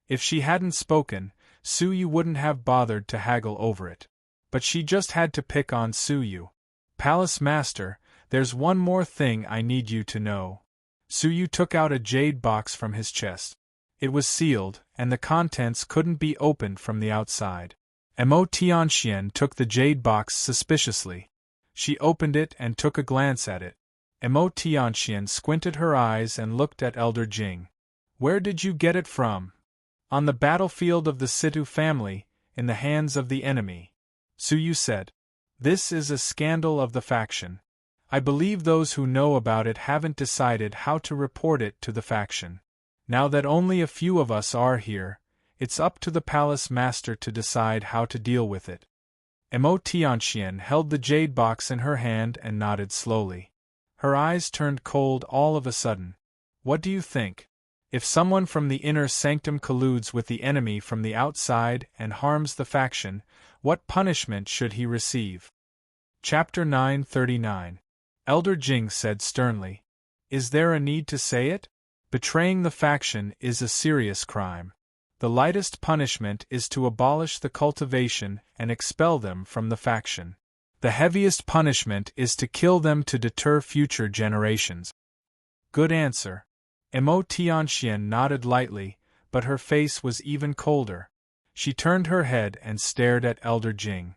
If she hadn't spoken, Su Yu wouldn't have bothered to haggle over it. But she just had to pick on Su Yu. "Palace Master, there's one more thing I need you to know." Su Yu took out a jade box from his chest. It was sealed, and the contents couldn't be opened from the outside. Emo Tianxian took the jade box suspiciously. She opened it and took a glance at it. Emo Tianxian squinted her eyes and looked at Elder Jing. "Where did you get it from?" "On the battlefield of the Sidhu family, in the hands of the enemy," Su Yu said. "This is a scandal of the faction. I believe those who know about it haven't decided how to report it to the faction. Now that only a few of us are here, it's up to the palace master to decide how to deal with it." Emo Tianxian held the jade box in her hand and nodded slowly. Her eyes turned cold all of a sudden. "What do you think? If someone from the inner sanctum colludes with the enemy from the outside and harms the faction, what punishment should he receive?" Chapter 939. Elder Jing said sternly. "Is there a need to say it? Betraying the faction is a serious crime. The lightest punishment is to abolish the cultivation and expel them from the faction. The heaviest punishment is to kill them to deter future generations." "Good answer." Emo Tianxian nodded lightly, but her face was even colder. She turned her head and stared at Elder Jing.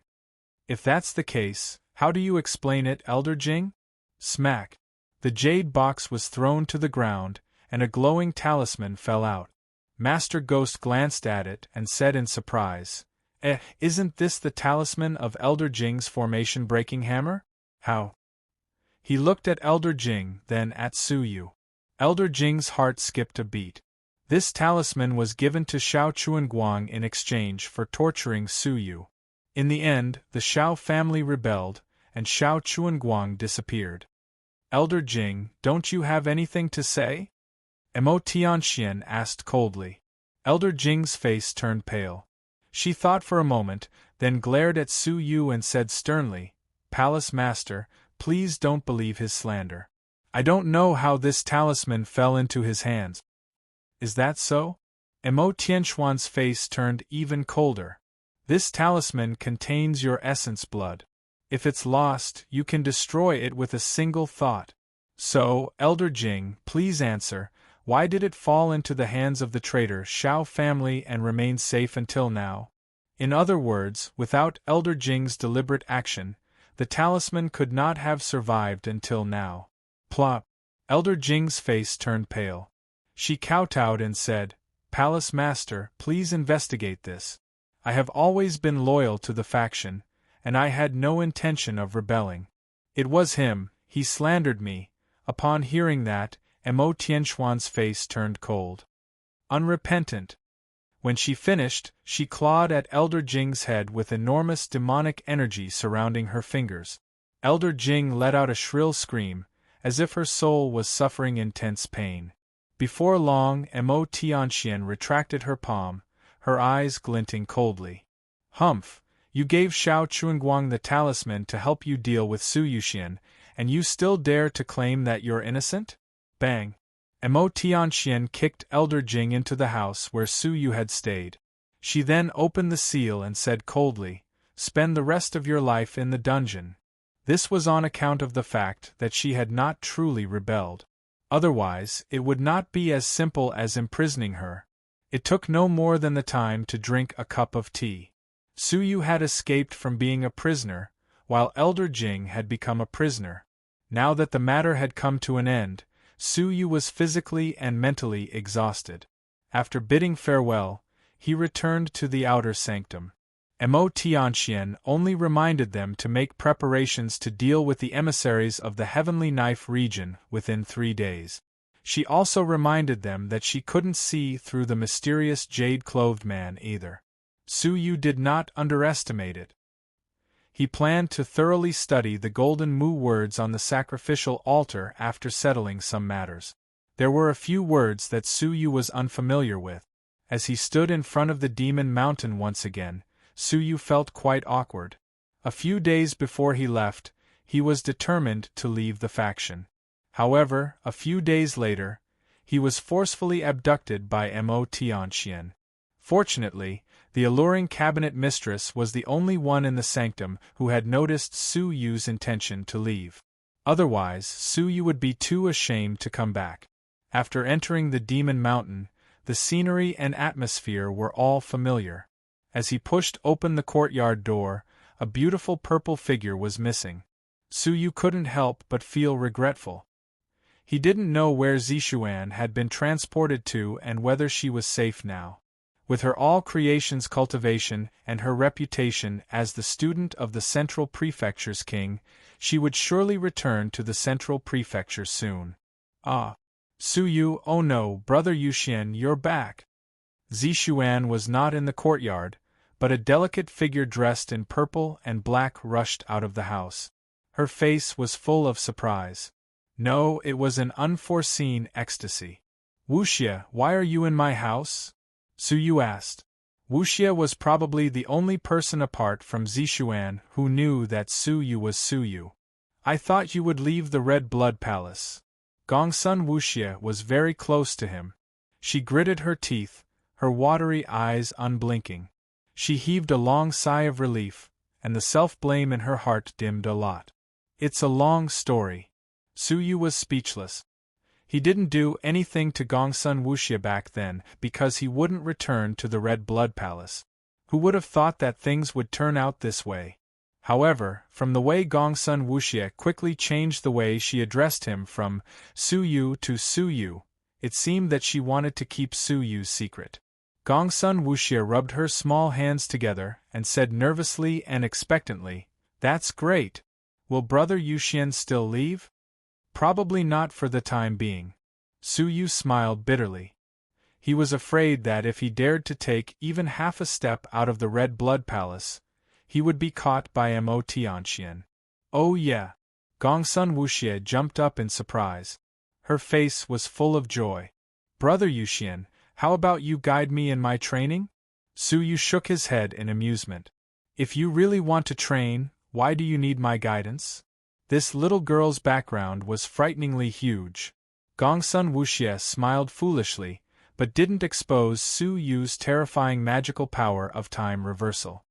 If that's the case, how do you explain it, Elder Jing? Smack! The jade box was thrown to the ground, and a glowing talisman fell out. Master Ghost glanced at it and said in surprise, isn't this the talisman of Elder Jing's formation-breaking hammer? How? He looked at Elder Jing, then at Su Yu. Elder Jing's heart skipped a beat. This talisman was given to Xiao Chuanguang in exchange for torturing Su Yu. In the end, the Xiao family rebelled, and Xiao Chuanguang disappeared. Elder Jing, don't you have anything to say? Mo Tianxian asked coldly. Elder Jing's face turned pale. She thought for a moment, then glared at Su Yu and said sternly, Palace Master, please don't believe his slander. I don't know how this talisman fell into his hands. Is that so? Mo Tianxuan's face turned even colder. This talisman contains your essence blood. If it's lost, you can destroy it with a single thought. So, Elder Jing, please answer, why did it fall into the hands of the traitor Xiao family and remain safe until now? In other words, without Elder Jing's deliberate action, the talisman could not have survived until now. Plop! Elder Jing's face turned pale. She kowtowed and said, Palace Master, please investigate this. I have always been loyal to the faction, and I had no intention of rebelling. It was him, he slandered me. Upon hearing that, Mo Tianxuan's face turned cold. Unrepentant. When she finished, she clawed at Elder Jing's head with enormous demonic energy surrounding her fingers. Elder Jing let out a shrill scream, as if her soul was suffering intense pain. Before long, Mo Tianxian retracted her palm, her eyes glinting coldly. Humph! You gave Xiao Chuanguang the talisman to help you deal with Su Yuxian, and you still dare to claim that you're innocent? Bang! Mo Tianxian kicked Elder Jing into the house where Su Yu had stayed. She then opened the seal and said coldly, Spend the rest of your life in the dungeon. This was on account of the fact that she had not truly rebelled. Otherwise, it would not be as simple as imprisoning her. It took no more than the time to drink a cup of tea. Su Yu had escaped from being a prisoner, while Elder Jing had become a prisoner. Now that the matter had come to an end, Su Yu was physically and mentally exhausted. After bidding farewell, he returned to the outer sanctum. Mo Tianxian only reminded them to make preparations to deal with the emissaries of the Heavenly Knife region within 3 days. She also reminded them that she couldn't see through the mysterious jade-clothed man either. Su Yu did not underestimate it. He planned to thoroughly study the golden Mu words on the sacrificial altar after settling some matters. There were a few words that Su Yu was unfamiliar with. As he stood in front of the Demon Mountain once again, Su Yu felt quite awkward. A few days before he left, he was determined to leave the faction. However, a few days later, he was forcefully abducted by Mo Tianxian. Fortunately, the alluring cabinet mistress was the only one in the sanctum who had noticed Su Yu's intention to leave. Otherwise, Su Yu would be too ashamed to come back. After entering the Demon Mountain, the scenery and atmosphere were all familiar. As he pushed open the courtyard door, a beautiful purple figure was missing. Su Yu couldn't help but feel regretful. He didn't know where Zixuan had been transported to and whether she was safe now. With her all-creations cultivation and her reputation as the student of the Central Prefecture's king, she would surely return to the Central Prefecture soon. Ah! Su Yu, oh no, Brother Yuxian, you're back! Zixuan was not in the courtyard, but a delicate figure dressed in purple and black rushed out of the house. Her face was full of surprise. No, it was an unforeseen ecstasy. Wuxia, why are you in my house? Su Yu asked. Wuxia was probably the only person apart from Zixuan who knew that Su Yu was Su Yu. I thought you would leave the Red Blood Palace. Gongsun Wuxia was very close to him. She gritted her teeth, her watery eyes unblinking. She heaved a long sigh of relief, and the self-blame in her heart dimmed a lot. It's a long story. Su Yu was speechless. He didn't do anything to Gongsun Wuxia back then because he wouldn't return to the Red Blood Palace. Who would have thought that things would turn out this way? However, from the way Gongsun Wuxia quickly changed the way she addressed him from Su Yu to Su Yu, it seemed that she wanted to keep Su Yu's secret. Gongsun Wuxia rubbed her small hands together and said nervously and expectantly, "That's great. Will Brother Yuxian still leave?" "Probably not for the time being." Su Yu smiled bitterly. He was afraid that if he dared to take even half a step out of the Red Blood Palace, he would be caught by Mo Tianxian. "Oh yeah." Gongsun Wuxia jumped up in surprise. Her face was full of joy. "Brother Yuxian, how about you guide me in my training?" Su Yu shook his head in amusement. "If you really want to train, why do you need my guidance?" This little girl's background was frighteningly huge. Gongsun Wuxia smiled foolishly, but didn't expose Su Yu's terrifying magical power of time reversal.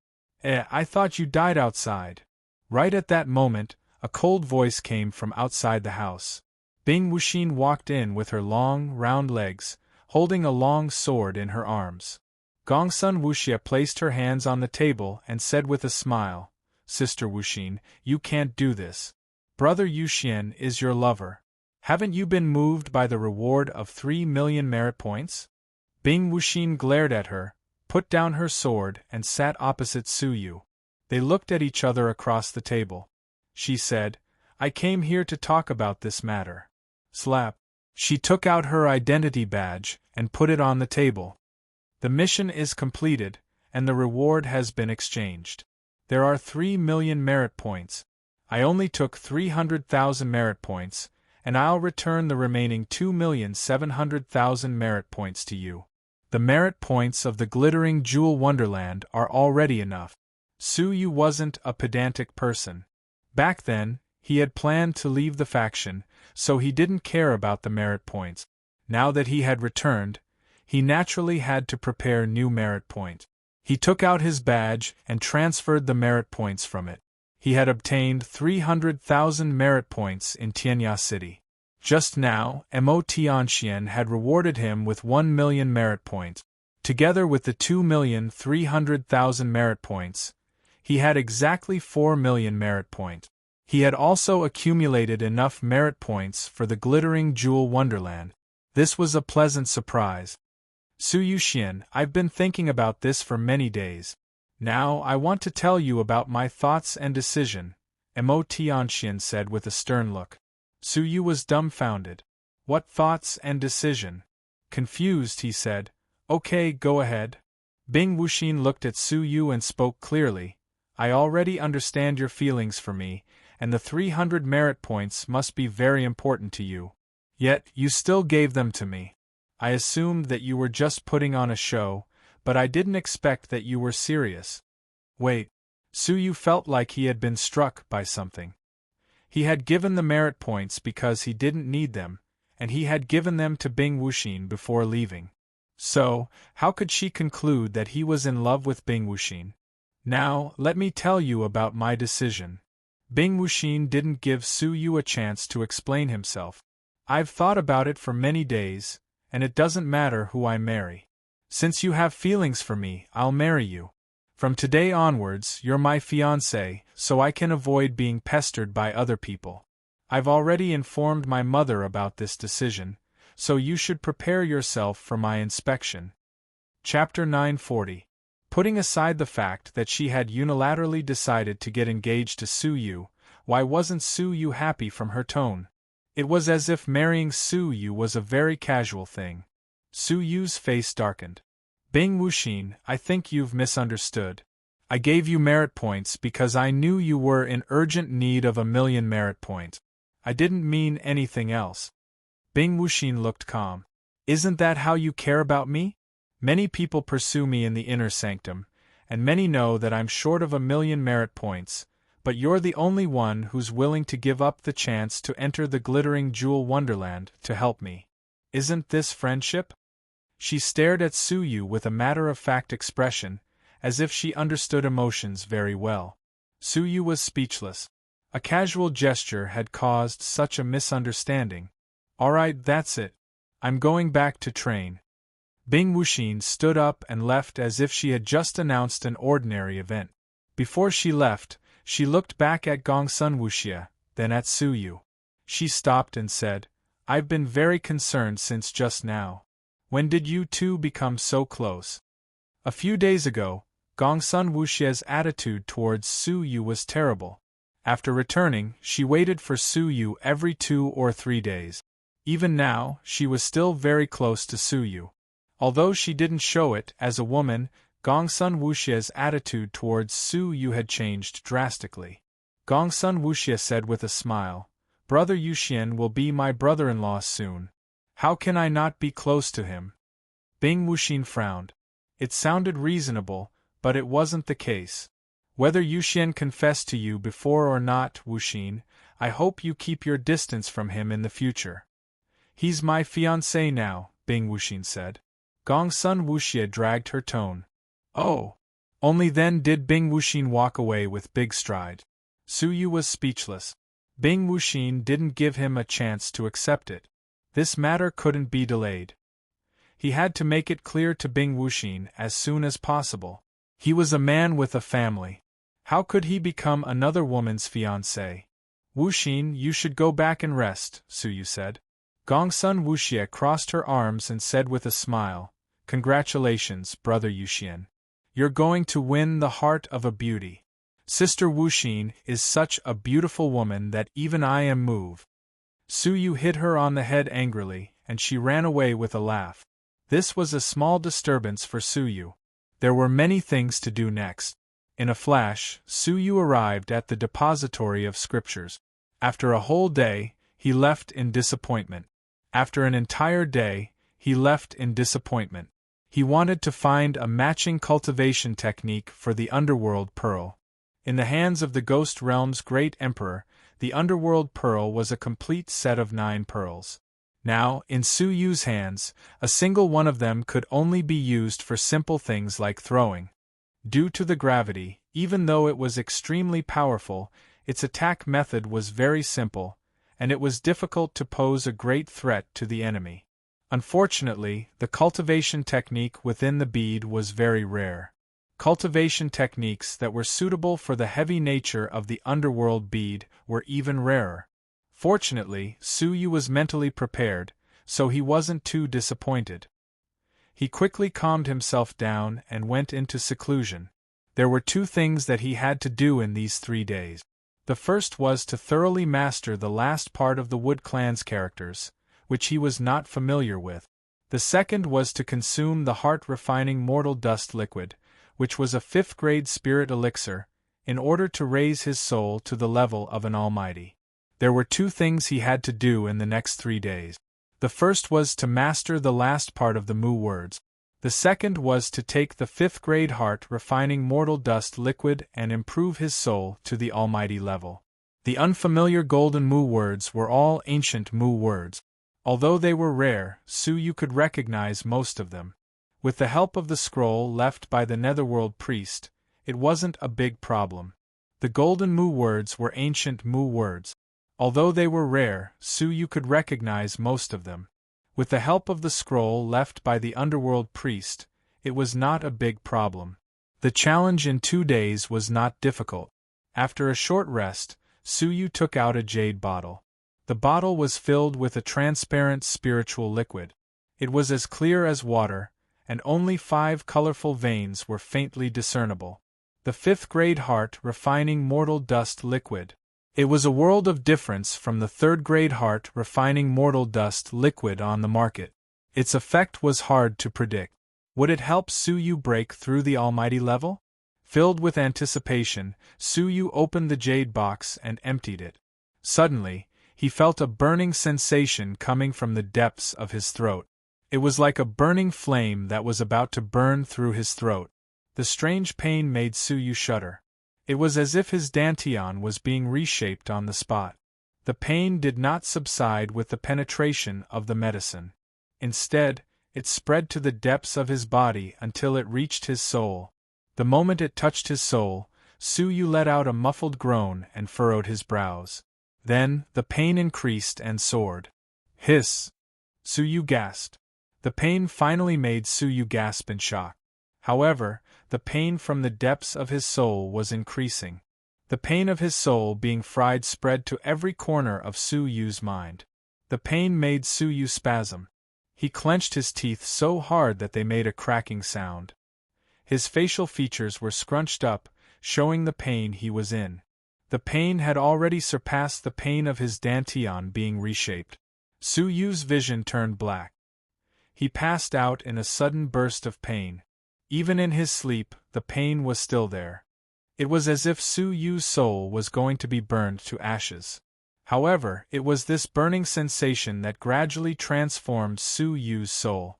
I thought you died outside." Right at that moment, a cold voice came from outside the house. Bing Wuxin walked in with her long, round legs, holding a long sword in her arms. Gongsun Wuxia placed her hands on the table and said with a smile, "Sister Wuxin, you can't do this. Brother Yuxian is your lover. Haven't you been moved by the reward of 3 million merit points?" Bing Wuxin glared at her, put down her sword and sat opposite Su Yu. They looked at each other across the table. She said, "I came here to talk about this matter." Slap. She took out her identity badge and put it on the table. "The mission is completed, and the reward has been exchanged. There are 3 million merit points. I only took 300,000 merit points, and I'll return the remaining 2,700,000 merit points to you. The merit points of the glittering jewel wonderland are already enough." Su Yu wasn't a pedantic person. Back then, he had planned to leave the faction, so he didn't care about the merit points. Now that he had returned, he naturally had to prepare new merit points. He took out his badge and transferred the merit points from it. He had obtained 300,000 merit points in Tianya City. Just now, Mo Tianxian had rewarded him with 1 million merit points. Together with the 2,300,000 merit points, he had exactly 4 million merit points. He had also accumulated enough merit points for the glittering jewel wonderland. This was a pleasant surprise. "Su Yuxian, I've been thinking about this for many days. Now I want to tell you about my thoughts and decision," Mo Tianxian said with a stern look. Su Yu was dumbfounded. "What thoughts and decision?" Confused, he said, "Okay, go ahead." Bing Wuxin looked at Su Yu and spoke clearly. "I already understand your feelings for me, and the 300 merit points must be very important to you. Yet, you still gave them to me. I assumed that you were just putting on a show, but I didn't expect that you were serious." Wait. Su Yu felt like he had been struck by something. He had given the merit points because he didn't need them, and he had given them to Bing Wuxin before leaving. So, how could she conclude that he was in love with Bing Wuxin? "Now, let me tell you about my decision." Bing Wuxin didn't give Su Yu a chance to explain himself. "I've thought about it for many days, and it doesn't matter who I marry. Since you have feelings for me, I'll marry you. From today onwards, you're my fiancé, so I can avoid being pestered by other people. I've already informed my mother about this decision, so you should prepare yourself for my inspection." Chapter 940. Putting aside the fact that she had unilaterally decided to get engaged to Su Yu, why wasn't Su Yu happy from her tone? It was as if marrying Su Yu was a very casual thing. Su Yu's face darkened. "Bing Wuxin, I think you've misunderstood. I gave you merit points because I knew you were in urgent need of 1 million merit points. I didn't mean anything else." Bing Wuxin looked calm. "Isn't that how you care about me? Many people pursue me in the inner sanctum, and many know that I'm short of 1 million merit points, but you're the only one who's willing to give up the chance to enter the glittering jewel wonderland to help me. Isn't this friendship?" She stared at Su Yu with a matter-of-fact expression, as if she understood emotions very well. Su Yu was speechless. A casual gesture had caused such a misunderstanding. Alright, that's it. I'm going back to train. Bing Wuxin stood up and left as if she had just announced an ordinary event. Before she left, she looked back at Gongsun Wuxia, then at Su Yu. She stopped and said, I've been very concerned since just now. When did you two become so close? A few days ago, Gongsun Wuxia's attitude towards Su Yu was terrible. After returning, she waited for Su Yu every 2 or 3 days. Even now, she was still very close to Su Yu. Although she didn't show it, as a woman, Gongsun Wuxia's attitude towards Su Yu had changed drastically. Gongsun Wuxia said with a smile, Brother Yuxian will be my brother-in-law soon. How can I not be close to him? Bing Wuxin frowned. It sounded reasonable, but it wasn't the case. Whether Yuxian confessed to you before or not, Wuxin, I hope you keep your distance from him in the future. He's my fiancé now, Bing Wuxin said. Gongsun Wuxia dragged her tone. Oh! Only then did Bing Wuxin walk away with big stride. Su Yu was speechless. Bing Wuxin didn't give him a chance to accept it. This matter couldn't be delayed. He had to make it clear to Bing Wuxin as soon as possible. He was a man with a family. How could he become another woman's fiancé? Wuxin, you should go back and rest, Su Yu said. Gongsun Wuxia crossed her arms and said with a smile, Congratulations, Brother Yuxian. You're going to win the heart of a beauty. Sister Wuxin is such a beautiful woman that even I am moved. Su Yu hit her on the head angrily, and she ran away with a laugh. This was a small disturbance for Su Yu. There were many things to do next. In a flash, Su Yu arrived at the depository of scriptures. After a whole day, he left in disappointment. After an entire day, he left in disappointment. He wanted to find a matching cultivation technique for the Underworld Pearl. In the hands of the Ghost Realm's great emperor, the Underworld Pearl was a complete set of 9 pearls. Now, in Su Yu's hands, a single one of them could only be used for simple things like throwing. Due to the gravity, even though it was extremely powerful, its attack method was very simple, and it was difficult to pose a great threat to the enemy. Unfortunately, the cultivation technique within the bead was very rare. Cultivation techniques that were suitable for the heavy nature of the underworld bead were even rarer. Fortunately, Su Yu was mentally prepared, so he wasn't too disappointed. He quickly calmed himself down and went into seclusion. There were 2 things that he had to do in these 3 days. The first was to thoroughly master the last part of the Wood Clan's characters, which he was not familiar with. The second was to consume the heart-refining mortal dust liquid, which was a 5th-grade spirit elixir, in order to raise his soul to the level of an almighty. There were 2 things he had to do in the next 3 days. The first was to master the last part of the Mu words. The second was to take the 5th-grade heart-refining mortal dust liquid and improve his soul to the almighty level. The unfamiliar golden Mu words were all ancient Mu words. Although they were rare, Su Yu could recognize most of them. With the help of the scroll left by the Netherworld priest, it wasn't a big problem. The golden Mu words were ancient Mu words. Although they were rare, Su Yu could recognize most of them. With the help of the scroll left by the Underworld priest, it was not a big problem. The challenge in 2 days was not difficult. After a short rest, Su Yu took out a jade bottle. The bottle was filled with a transparent spiritual liquid. It was as clear as water, and only 5 colorful veins were faintly discernible. The 5th-grade heart-refining mortal dust liquid. It was a world of difference from the 3rd-grade heart-refining mortal dust liquid on the market. Its effect was hard to predict. Would it help Su Yu break through the almighty level? Filled with anticipation, Su Yu opened the jade box and emptied it. Suddenly, he felt a burning sensation coming from the depths of his throat. It was like a burning flame that was about to burn through his throat. The strange pain made Su Yu shudder. It was as if his dantian was being reshaped on the spot. The pain did not subside with the penetration of the medicine. Instead, it spread to the depths of his body until it reached his soul. The moment it touched his soul, Su Yu let out a muffled groan and furrowed his brows. Then, the pain increased and soared. Hiss! Suyu gasped. The pain finally made Suyu gasp in shock. However, the pain from the depths of his soul was increasing. The pain of his soul being fried spread to every corner of Suyu's mind. The pain made Suyu spasm. He clenched his teeth so hard that they made a cracking sound. His facial features were scrunched up, showing the pain he was in. The pain had already surpassed the pain of his dantian being reshaped. Suyu's vision turned black. He passed out in a sudden burst of pain. Even in his sleep, the pain was still there. It was as if Suyu's soul was going to be burned to ashes. However, it was this burning sensation that gradually transformed Suyu's soul.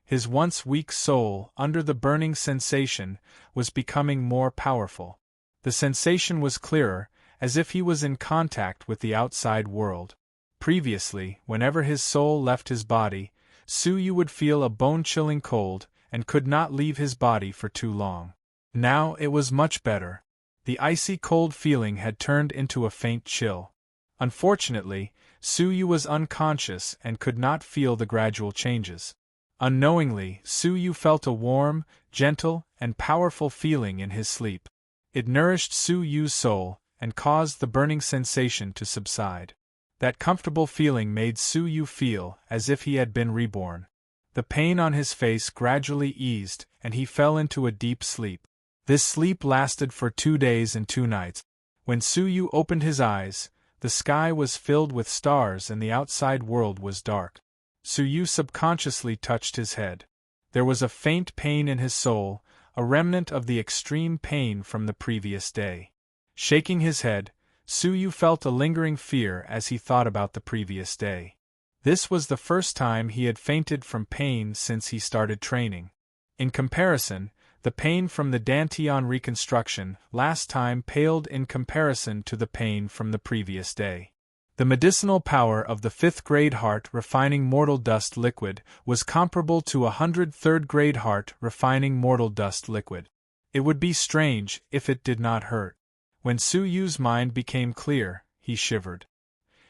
His once weak soul, under the burning sensation, was becoming more powerful. The sensation was clearer, as if he was in contact with the outside world. Previously, whenever his soul left his body, Suyu would feel a bone-chilling cold, and could not leave his body for too long. Now it was much better. The icy cold feeling had turned into a faint chill. Unfortunately, Suyu was unconscious and could not feel the gradual changes. Unknowingly, Suyu felt a warm, gentle, and powerful feeling in his sleep. It nourished Suyu's soul, and caused the burning sensation to subside. That comfortable feeling made Suyu feel as if he had been reborn. The pain on his face gradually eased, and he fell into a deep sleep. This sleep lasted for 2 days and 2 nights. When Suyu opened his eyes, the sky was filled with stars and the outside world was dark. Suyu subconsciously touched his head. There was a faint pain in his soul, a remnant of the extreme pain from the previous day. Shaking his head, Suyu felt a lingering fear as he thought about the previous day. This was the first time he had fainted from pain since he started training. In comparison, the pain from the dantian reconstruction last time paled in comparison to the pain from the previous day. The medicinal power of the 5th-grade heart refining mortal dust liquid was comparable to 100 3rd-grade heart refining mortal dust liquid. It would be strange if it did not hurt. When Suyu's mind became clear, he shivered.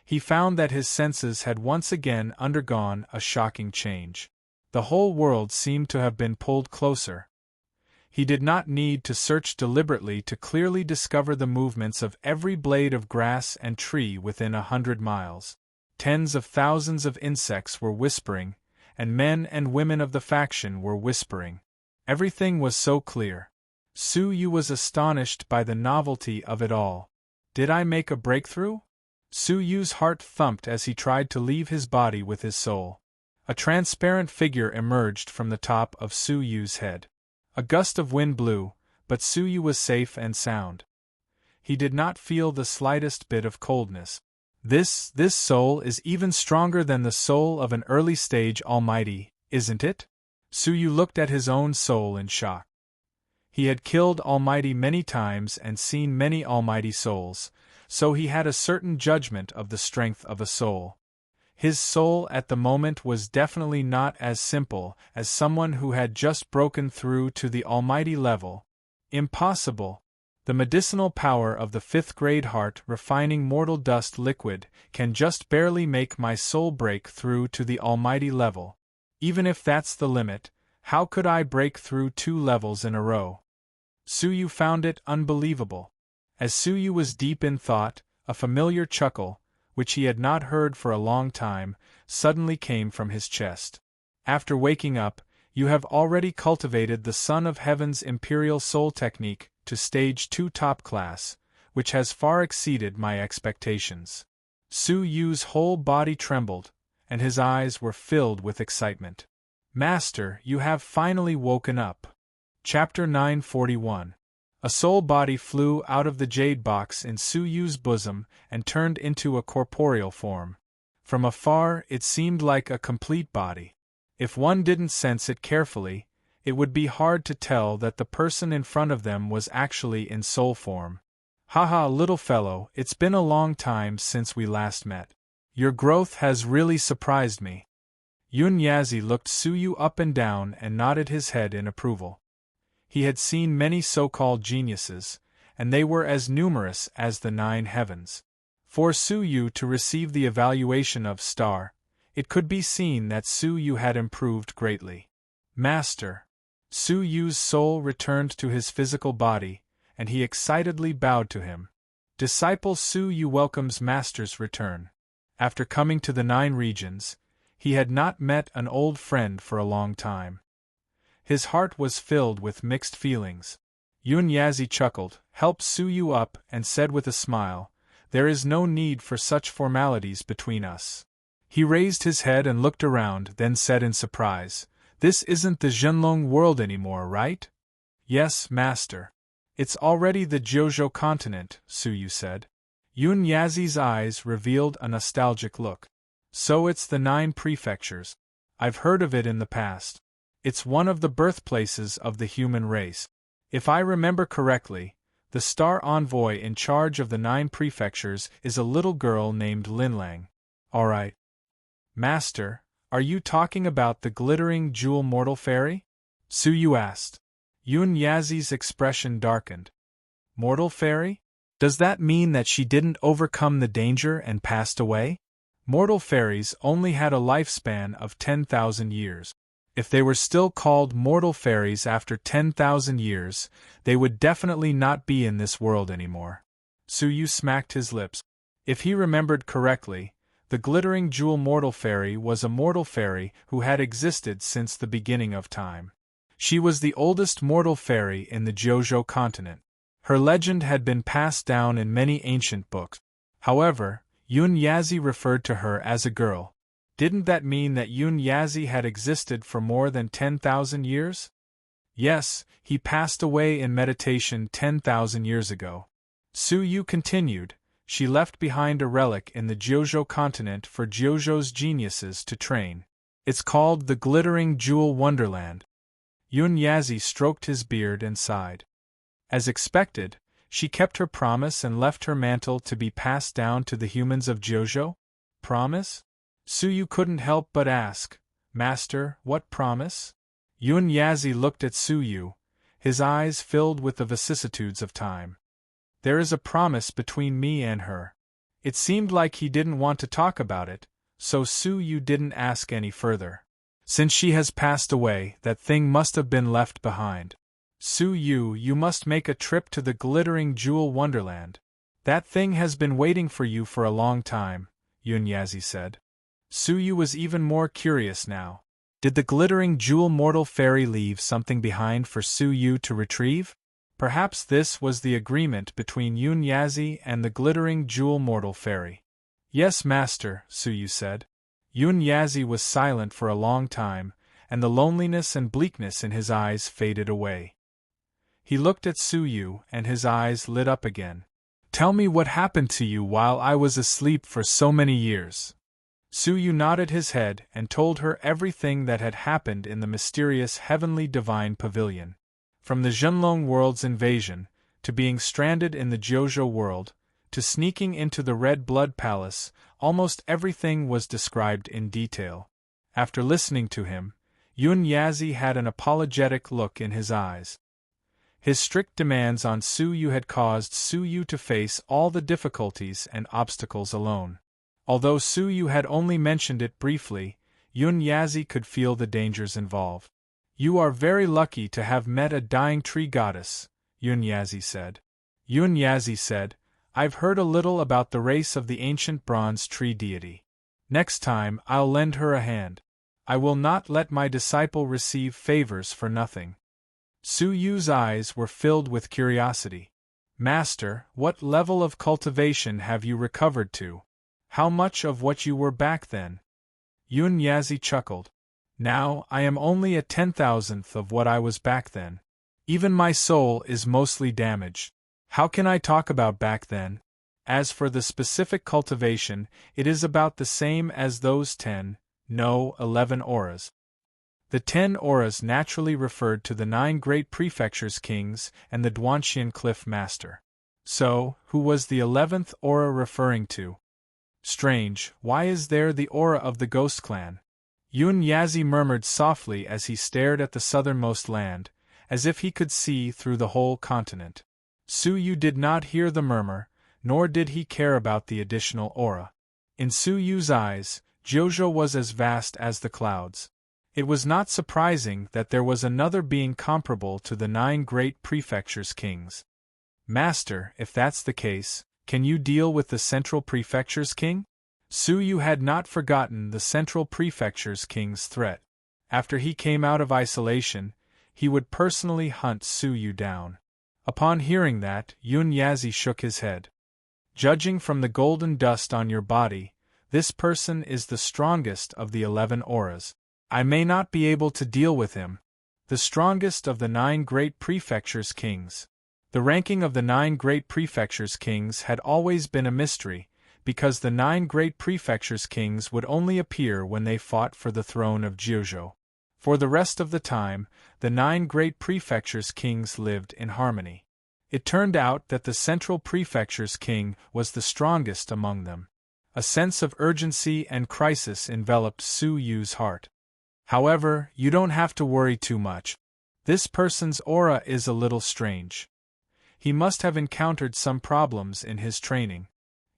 He found that his senses had once again undergone a shocking change. The whole world seemed to have been pulled closer. He did not need to search deliberately to clearly discover the movements of every blade of grass and tree within 100 miles. Tens of thousands of insects were whispering, and men and women of the faction were whispering. Everything was so clear. Suyu was astonished by the novelty of it all. Did I make a breakthrough? Suyu's heart thumped as he tried to leave his body with his soul. A transparent figure emerged from the top of Suyu's head. A gust of wind blew, but Suyu was safe and sound. He did not feel the slightest bit of coldness. This soul is even stronger than the soul of an early-stage Almighty, isn't it? Suyu looked at his own soul in shock. He had killed Almighty many times and seen many Almighty souls, so he had a certain judgment of the strength of a soul. His soul at the moment was definitely not as simple as someone who had just broken through to the Almighty level. Impossible. The medicinal power of the 5th-grade heart refining mortal dust liquid can just barely make my soul break through to the Almighty level. Even if that's the limit, how could I break through 2 levels in a row? Suyu found it unbelievable. As Suyu was deep in thought, a familiar chuckle, which he had not heard for a long time, suddenly came from his chest. After waking up, you have already cultivated the Son of Heaven's Imperial Soul Technique to Stage 2 top class, which has far exceeded my expectations. Suyu's whole body trembled, and his eyes were filled with excitement. Master, you have finally woken up. Chapter 941. A soul body flew out of the jade box in Suyu's bosom and turned into a corporeal form. From afar, it seemed like a complete body. If one didn't sense it carefully, it would be hard to tell that the person in front of them was actually in soul form. Haha, little fellow, it's been a long time since we last met. Your growth has really surprised me. Yun Yazi looked Suyu up and down and nodded his head in approval. He had seen many so-called geniuses, and they were as numerous as the 9 heavens. For Suyu to receive the evaluation of star, It could be seen that Su Yu had improved greatly. Master. Su Yu's soul returned to his physical body, and he excitedly bowed to him. Disciple Su Yu welcomes Master's return. After coming to the 9 regions, he had not met an old friend for a long time. His heart was filled with mixed feelings. Yun Yazi chuckled, helped Su Yu up, and said with a smile, "There is no need for such formalities between us." He raised his head and looked around, then said in surprise, "This isn't the Zhenlong world anymore, right?" "Yes, Master. It's already the Jiuzhou continent," Su Yu said. Yun Yazi's eyes revealed a nostalgic look. "So it's the 9 prefectures. I've heard of it in the past. It's one of the birthplaces of the human race. If I remember correctly, the star envoy in charge of the 9 prefectures is a little girl named Linlang. All right. Master, are you talking about the glittering jewel mortal fairy?" Su Yu asked. Yun Yazi's expression darkened. Mortal fairy? Does that mean that she didn't overcome the danger and passed away? Mortal fairies only had a lifespan of 10,000 years. If they were still called mortal fairies after 10,000 years, they would definitely not be in this world anymore. Su Yu smacked his lips. If he remembered correctly, the glittering jewel mortal fairy was a mortal fairy who had existed since the beginning of time. She was the oldest mortal fairy in the Jiuzhou continent. Her legend had been passed down in many ancient books. However, Yun Yazi referred to her as a girl. Didn't that mean that Yun Yazi had existed for more than 10,000 years? Yes, he passed away in meditation 10,000 years ago. Su Yu continued, she left behind a relic in the Jiuzhou continent for Jiuzhou's geniuses to train. It's called the Glittering Jewel Wonderland. Yun Yazi stroked his beard and sighed. As expected, she kept her promise and left her mantle to be passed down to the humans of Jiuzhou? Promise? Su Yu couldn't help but ask, Master, what promise? Yun Yazi looked at Su Yu, his eyes filled with the vicissitudes of time. There is a promise between me and her. It seemed like he didn't want to talk about it, so Su Yu didn't ask any further. Since she has passed away, that thing must have been left behind. Su Yu, you must make a trip to the glittering jewel wonderland. That thing has been waiting for you for a long time, Yun Yazi said. Su Yu was even more curious now. Did the glittering jewel mortal fairy leave something behind for Su Yu to retrieve? Perhaps this was the agreement between Yun Yazi and the glittering jewel mortal fairy. Yes, Master, Su Yu said. Yun Yazi was silent for a long time, and the loneliness and bleakness in his eyes faded away. He looked at Su Yu, and his eyes lit up again. Tell me what happened to you while I was asleep for so many years. Su Yu nodded his head and told her everything that had happened in the mysterious heavenly divine pavilion. From the Zhenlong world's invasion, to being stranded in the Jiuzhou world, to sneaking into the Red Blood Palace, almost everything was described in detail. After listening to him, Yun Yazi had an apologetic look in his eyes. His strict demands on Su Yu had caused Su Yu to face all the difficulties and obstacles alone. Although Su Yu had only mentioned it briefly, Yun Yazi could feel the dangers involved. You are very lucky to have met a dying tree goddess, Yun Yazi said. Yun Yazi said, I've heard a little about the race of the ancient bronze tree deity. Next time I'll lend her a hand. I will not let my disciple receive favors for nothing. Su Yu's eyes were filled with curiosity. Master, what level of cultivation have you recovered to? How much of what you were back then? Yun Yazi chuckled. Now I am only a 10,000th of what I was back then. Even my soul is mostly damaged. How can I talk about back then? As for the specific cultivation, it is about the same as those 11 auras. The 10 auras naturally referred to the 9 great prefectures kings and the Duanxian cliff master. So, who was the 11th aura referring to? Strange, why is there the aura of the ghost clan? Yun Yazi murmured softly as he stared at the southernmost land, as if he could see through the whole continent. Su Yu did not hear the murmur, nor did he care about the additional aura. In Su Yu's eyes, Jojo was as vast as the clouds. It was not surprising that there was another being comparable to the 9 great prefectures' kings. Master, if that's the case, can you deal with the Central Prefecture's king? Suyu had not forgotten the Central Prefecture's king's threat. After he came out of isolation, he would personally hunt Suyu down. Upon hearing that, Yun Yazi shook his head. Judging from the golden dust on your body, this person is the strongest of the 11 auras. I may not be able to deal with him. The strongest of the 9 great prefectures' kings. The ranking of the 9 great prefectures' kings had always been a mystery, because the 9 great prefectures' kings would only appear when they fought for the throne of Jojo. For the rest of the time, the 9 great prefectures' kings lived in harmony. It turned out that the Central Prefecture's king was the strongest among them. A sense of urgency and crisis enveloped Suyu's heart. However, you don't have to worry too much. This person's aura is a little strange. He must have encountered some problems in his training.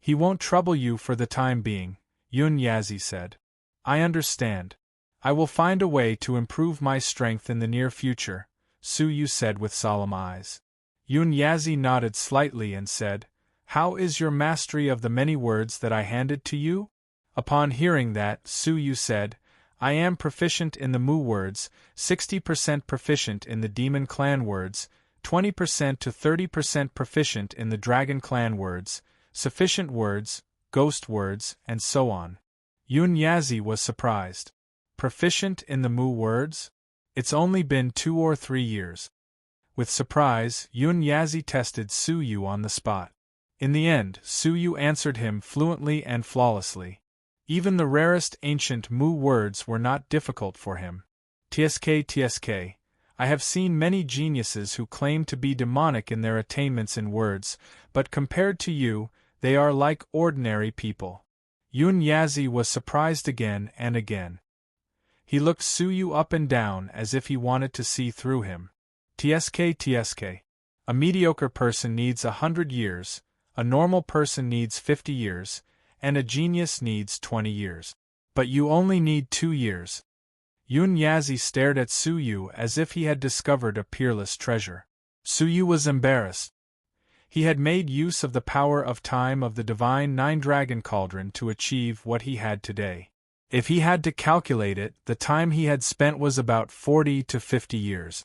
He won't trouble you for the time being, Yun Yazi said. I understand. I will find a way to improve my strength in the near future, Suyu said with solemn eyes. Yun Yazi nodded slightly and said, How is your mastery of the many words that I handed to you? Upon hearing that, Suyu said, I am proficient in the Mu words, 60% proficient in the Demon Clan words, 20% to 30% proficient in the Dragon Clan words, sufficient words, ghost words, and so on. Yun Yazi was surprised. Proficient in the Mu words? It's only been 2 or 3 years. With surprise, Yun Yazi tested Suyu on the spot. In the end, Suyu answered him fluently and flawlessly. Even the rarest ancient Mu words were not difficult for him. Tsk, I have seen many geniuses who claim to be demonic in their attainments in words, but compared to you, they are like ordinary people. Yun Yazi was surprised again and again. He looked Suyu up and down as if he wanted to see through him. Tsk. A mediocre person needs 100 years, a normal person needs 50 years, and a genius needs 20 years. But you only need 2 years. Yun Yazi stared at Suyu as if he had discovered a peerless treasure. Suyu was embarrassed. He had made use of the power of time of the divine 9-dragon cauldron to achieve what he had today. If he had to calculate it, the time he had spent was about 40 to 50 years.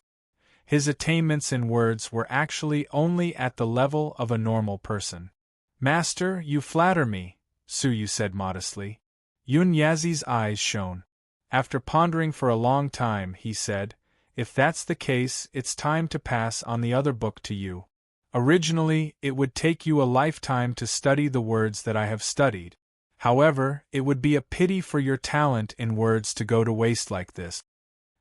His attainments in words were actually only at the level of a normal person. Master, you flatter me, Suyu said modestly. Yun Yazi's eyes shone. After pondering for a long time, he said, If that's the case, it's time to pass on the other book to you. Originally, it would take you a lifetime to study the words that I have studied. However, it would be a pity for your talent in words to go to waste like this.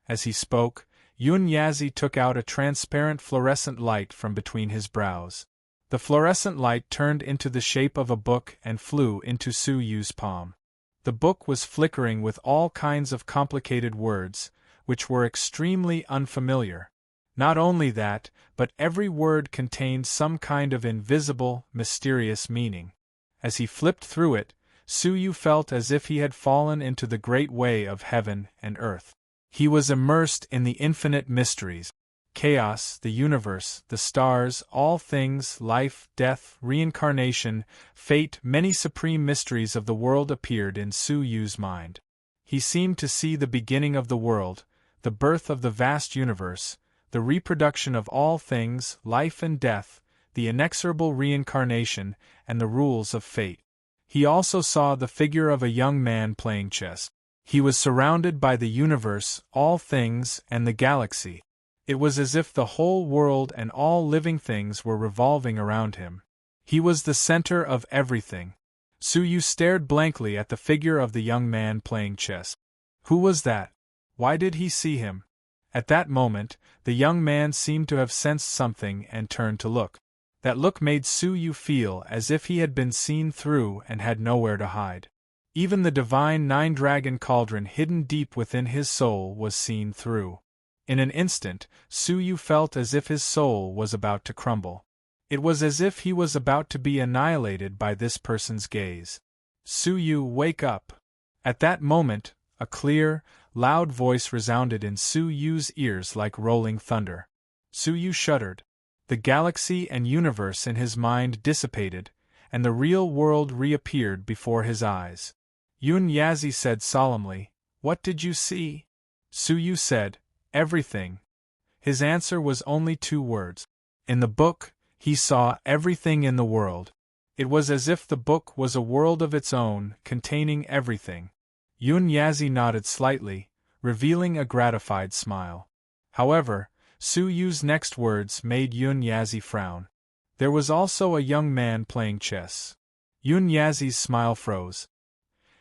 As he spoke, Yun Yazi took out a transparent fluorescent light from between his brows. The fluorescent light turned into the shape of a book and flew into Suyu's palm. The book was flickering with all kinds of complicated words, which were extremely unfamiliar. Not only that, but every word contained some kind of invisible, mysterious meaning. As he flipped through it, Suyu felt as if he had fallen into the great way of heaven and earth. He was immersed in the infinite mysteries. Chaos, the universe, the stars, all things, life, death, reincarnation, fate, many supreme mysteries of the world appeared in Suyu's mind. He seemed to see the beginning of the world, the birth of the vast universe, the reproduction of all things, life and death, the inexorable reincarnation, and the rules of fate. He also saw the figure of a young man playing chess. He was surrounded by the universe, all things, and the galaxy. It was as if the whole world and all living things were revolving around him. He was the center of everything. Suyu stared blankly at the figure of the young man playing chess. Who was that? Why did he see him? At that moment, the young man seemed to have sensed something and turned to look. That look made Suyu feel as if he had been seen through and had nowhere to hide. Even the divine 9-dragon cauldron hidden deep within his soul was seen through. In an instant, Suyu felt as if his soul was about to crumble. It was as if he was about to be annihilated by this person's gaze. Suyu, wake up! At that moment, a clear, loud voice resounded in Su Yu's ears like rolling thunder. Su Yu shuddered. The galaxy and universe in his mind dissipated, and the real world reappeared before his eyes. Yun Yazi said solemnly, "What did you see?" Su Yu said, "Everything." His answer was only 2 words. In the book, he saw everything in the world. It was as if the book was a world of its own, containing everything. Yun Yazi nodded slightly, revealing a gratified smile. However, Su Yu's next words made Yun Yazi frown. There was also a young man playing chess. Yun Yazi's smile froze.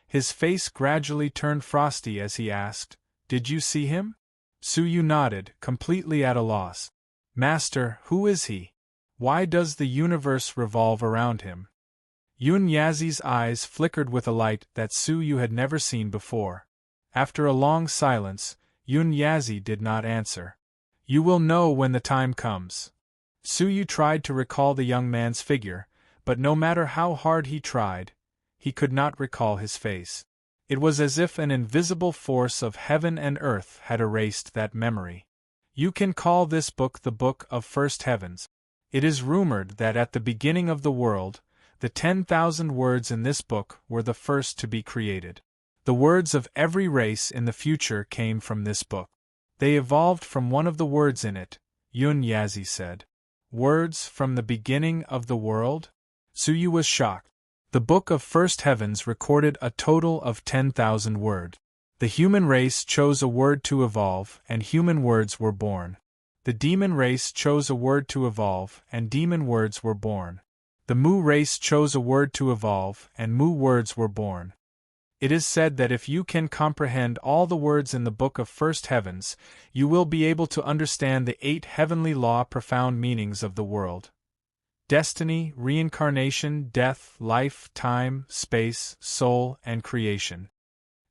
His face gradually turned frosty as he asked, "Did you see him?" Su Yu nodded, completely at a loss. "Master, who is he? Why does the universe revolve around him?" Yun Yazi's eyes flickered with a light that Su Yu had never seen before. After a long silence, Yun Yazi did not answer. "You will know when the time comes." Su Yu tried to recall the young man's figure, but no matter how hard he tried, he could not recall his face. It was as if an invisible force of heaven and earth had erased that memory. You can call this book the Book of First Heavens. It is rumored that at the beginning of the world, the 10,000 words in this book were the first to be created. The words of every race in the future came from this book. They evolved from one of the words in it, Yun Yazi said. Words from the beginning of the world? Su Yu was shocked. The Book of First Heavens recorded a total of 10,000 words. The human race chose a word to evolve, and human words were born. The demon race chose a word to evolve, and demon words were born. The Mu race chose a word to evolve, and Mu words were born. It is said that if you can comprehend all the words in the Book of First Heavens, you will be able to understand the 8 heavenly law profound meanings of the world. Destiny, reincarnation, death, life, time, space, soul, and creation.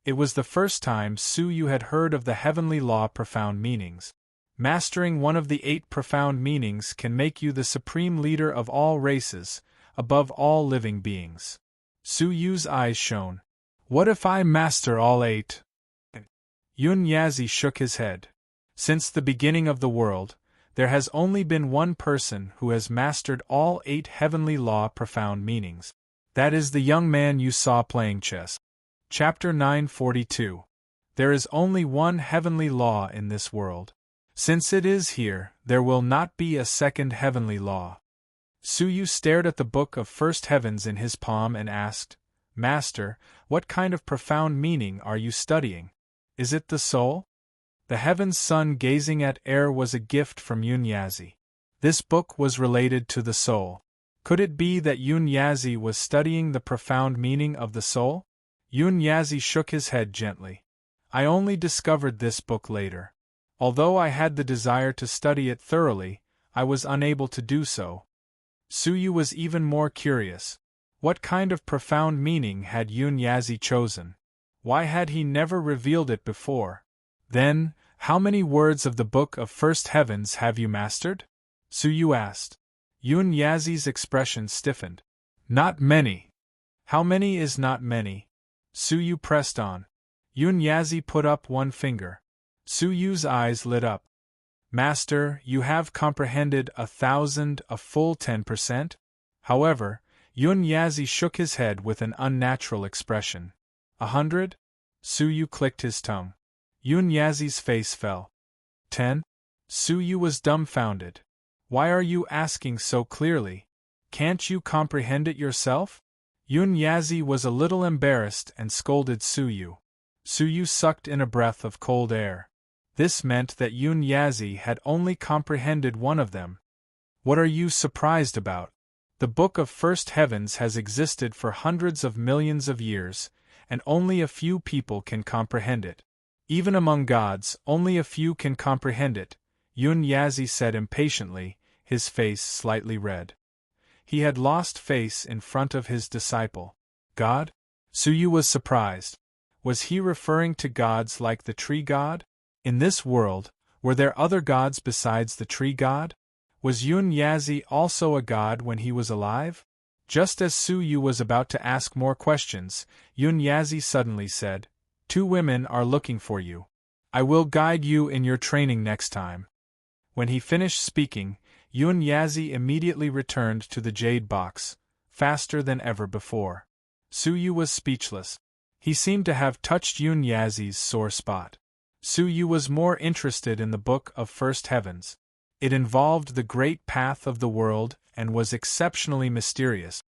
It was the first time Su Yu had heard of the heavenly law profound meanings. Mastering one of the 8 profound meanings can make you the supreme leader of all races, above all living beings. Su Yu's eyes shone. What if I master all 8? Yun Yazi shook his head. Since the beginning of the world, there has only been one person who has mastered all 8 heavenly law profound meanings. That is the young man you saw playing chess. Chapter 942. There is only one heavenly law in this world. Since it is here, there will not be a second heavenly law. Su Yu stared at the Book of First Heavens in his palm and asked, Master, what kind of profound meaning are you studying? Is it the soul? The heaven's sun gazing at air was a gift from Yun Yazi. This book was related to the soul. Could it be that Yun Yazi was studying the profound meaning of the soul? Yun Yazi shook his head gently. I only discovered this book later. Although I had the desire to study it thoroughly, I was unable to do so. Su Yu was even more curious. What kind of profound meaning had Yun Yazi chosen? Why had he never revealed it before? Then, how many words of the Book of First Heavens have you mastered? Su Yu asked. Yun Yazi's expression stiffened. Not many. How many is not many? Su Yu pressed on. Yun Yazi put up one finger. Su Yu's eyes lit up. Master, you have comprehended 1,000, a full 10%? However, Yun Yazi shook his head with an unnatural expression. 100? Su Yu clicked his tongue. Yun Yazi's face fell. 10? Su Yu was dumbfounded. Why are you asking so clearly? Can't you comprehend it yourself? Yun Yazi was a little embarrassed and scolded Su Yu. Su Yu sucked in a breath of cold air. This meant that Yun Yazi had only comprehended one of them. What are you surprised about? The Book of First Heavens has existed for hundreds of millions of years, and only a few people can comprehend it. Even among gods, only a few can comprehend it, Yun Yazi said impatiently, his face slightly red. He had lost face in front of his disciple. God? Su Yu was surprised. Was he referring to gods like the tree god? In this world, were there other gods besides the tree god? Was Yun Yazi also a god when he was alive? Just as Su Yu was about to ask more questions, Yun Yazi suddenly said, "Two women are looking for you. I will guide you in your training next time." When he finished speaking, Yun Yazi immediately returned to the jade box, faster than ever before. Su Yu was speechless. He seemed to have touched Yun Yazi's sore spot. Su Yu was more interested in the Book of First Heavens. It involved the great path of the world and was exceptionally mysterious.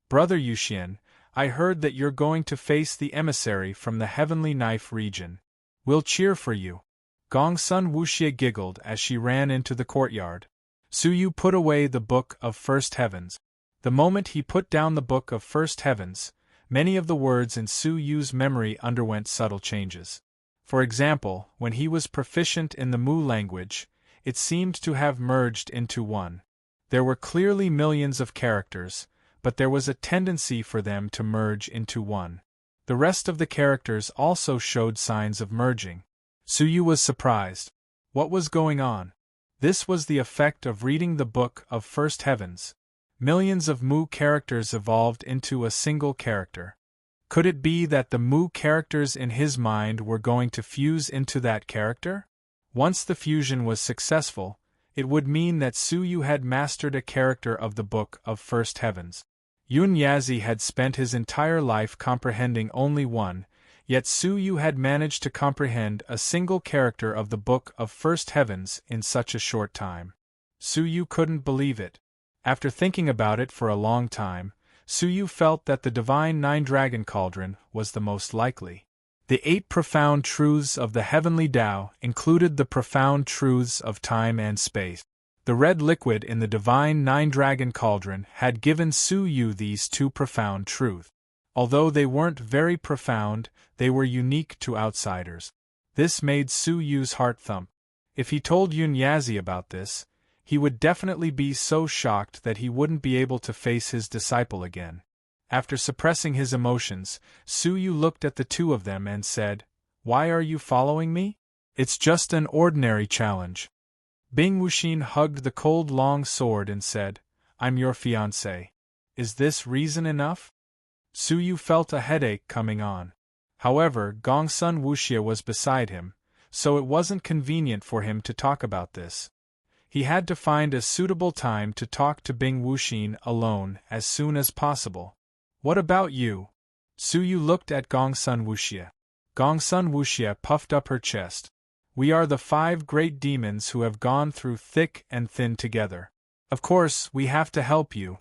"Brother Yuxian, I heard that you're going to face the emissary from the Heavenly Knife region. We'll cheer for you." Gongsun Wuxie giggled as she ran into the courtyard. Su Yu put away the Book of First Heavens. The moment he put down the Book of First Heavens, many of the words in Su Yu's memory underwent subtle changes. For example, when he was proficient in the Mu language, it seemed to have merged into one. There were clearly millions of characters, but there was a tendency for them to merge into one. The rest of the characters also showed signs of merging. Su Yu was surprised. What was going on? This was the effect of reading the Book of First Heavens. Millions of Mu characters evolved into a single character. Could it be that the Mu characters in his mind were going to fuse into that character? Once the fusion was successful, it would mean that Su Yu had mastered a character of the Book of First Heavens. Yun Yazi had spent his entire life comprehending only one, yet Su Yu had managed to comprehend a single character of the Book of First Heavens in such a short time. Su Yu couldn't believe it. After thinking about it for a long time, Su Yu felt that the divine nine-dragon cauldron was the most likely. The 8 profound truths of the heavenly Tao included the profound truths of time and space. The red liquid in the divine nine-dragon cauldron had given Su Yu these 2 profound truths. Although they weren't very profound, they were unique to outsiders. This made Su Yu's heart thump. If he told Yun Yazi about this, he would definitely be so shocked that he wouldn't be able to face his disciple again. After suppressing his emotions, Su Yu looked at the two of them and said, "Why are you following me? It's just an ordinary challenge." Bing Wuxin hugged the cold long sword and said, "I'm your fiancé. Is this reason enough?" Su Yu felt a headache coming on. However, Gongsun Wuxie was beside him, so it wasn't convenient for him to talk about this. He had to find a suitable time to talk to Bing Wuxin alone as soon as possible. "What about you?" Su Yu looked at Gongsun Wuxie. Gongsun Wuxie puffed up her chest. "We are the 5 great demons who have gone through thick and thin together. Of course, we have to help you."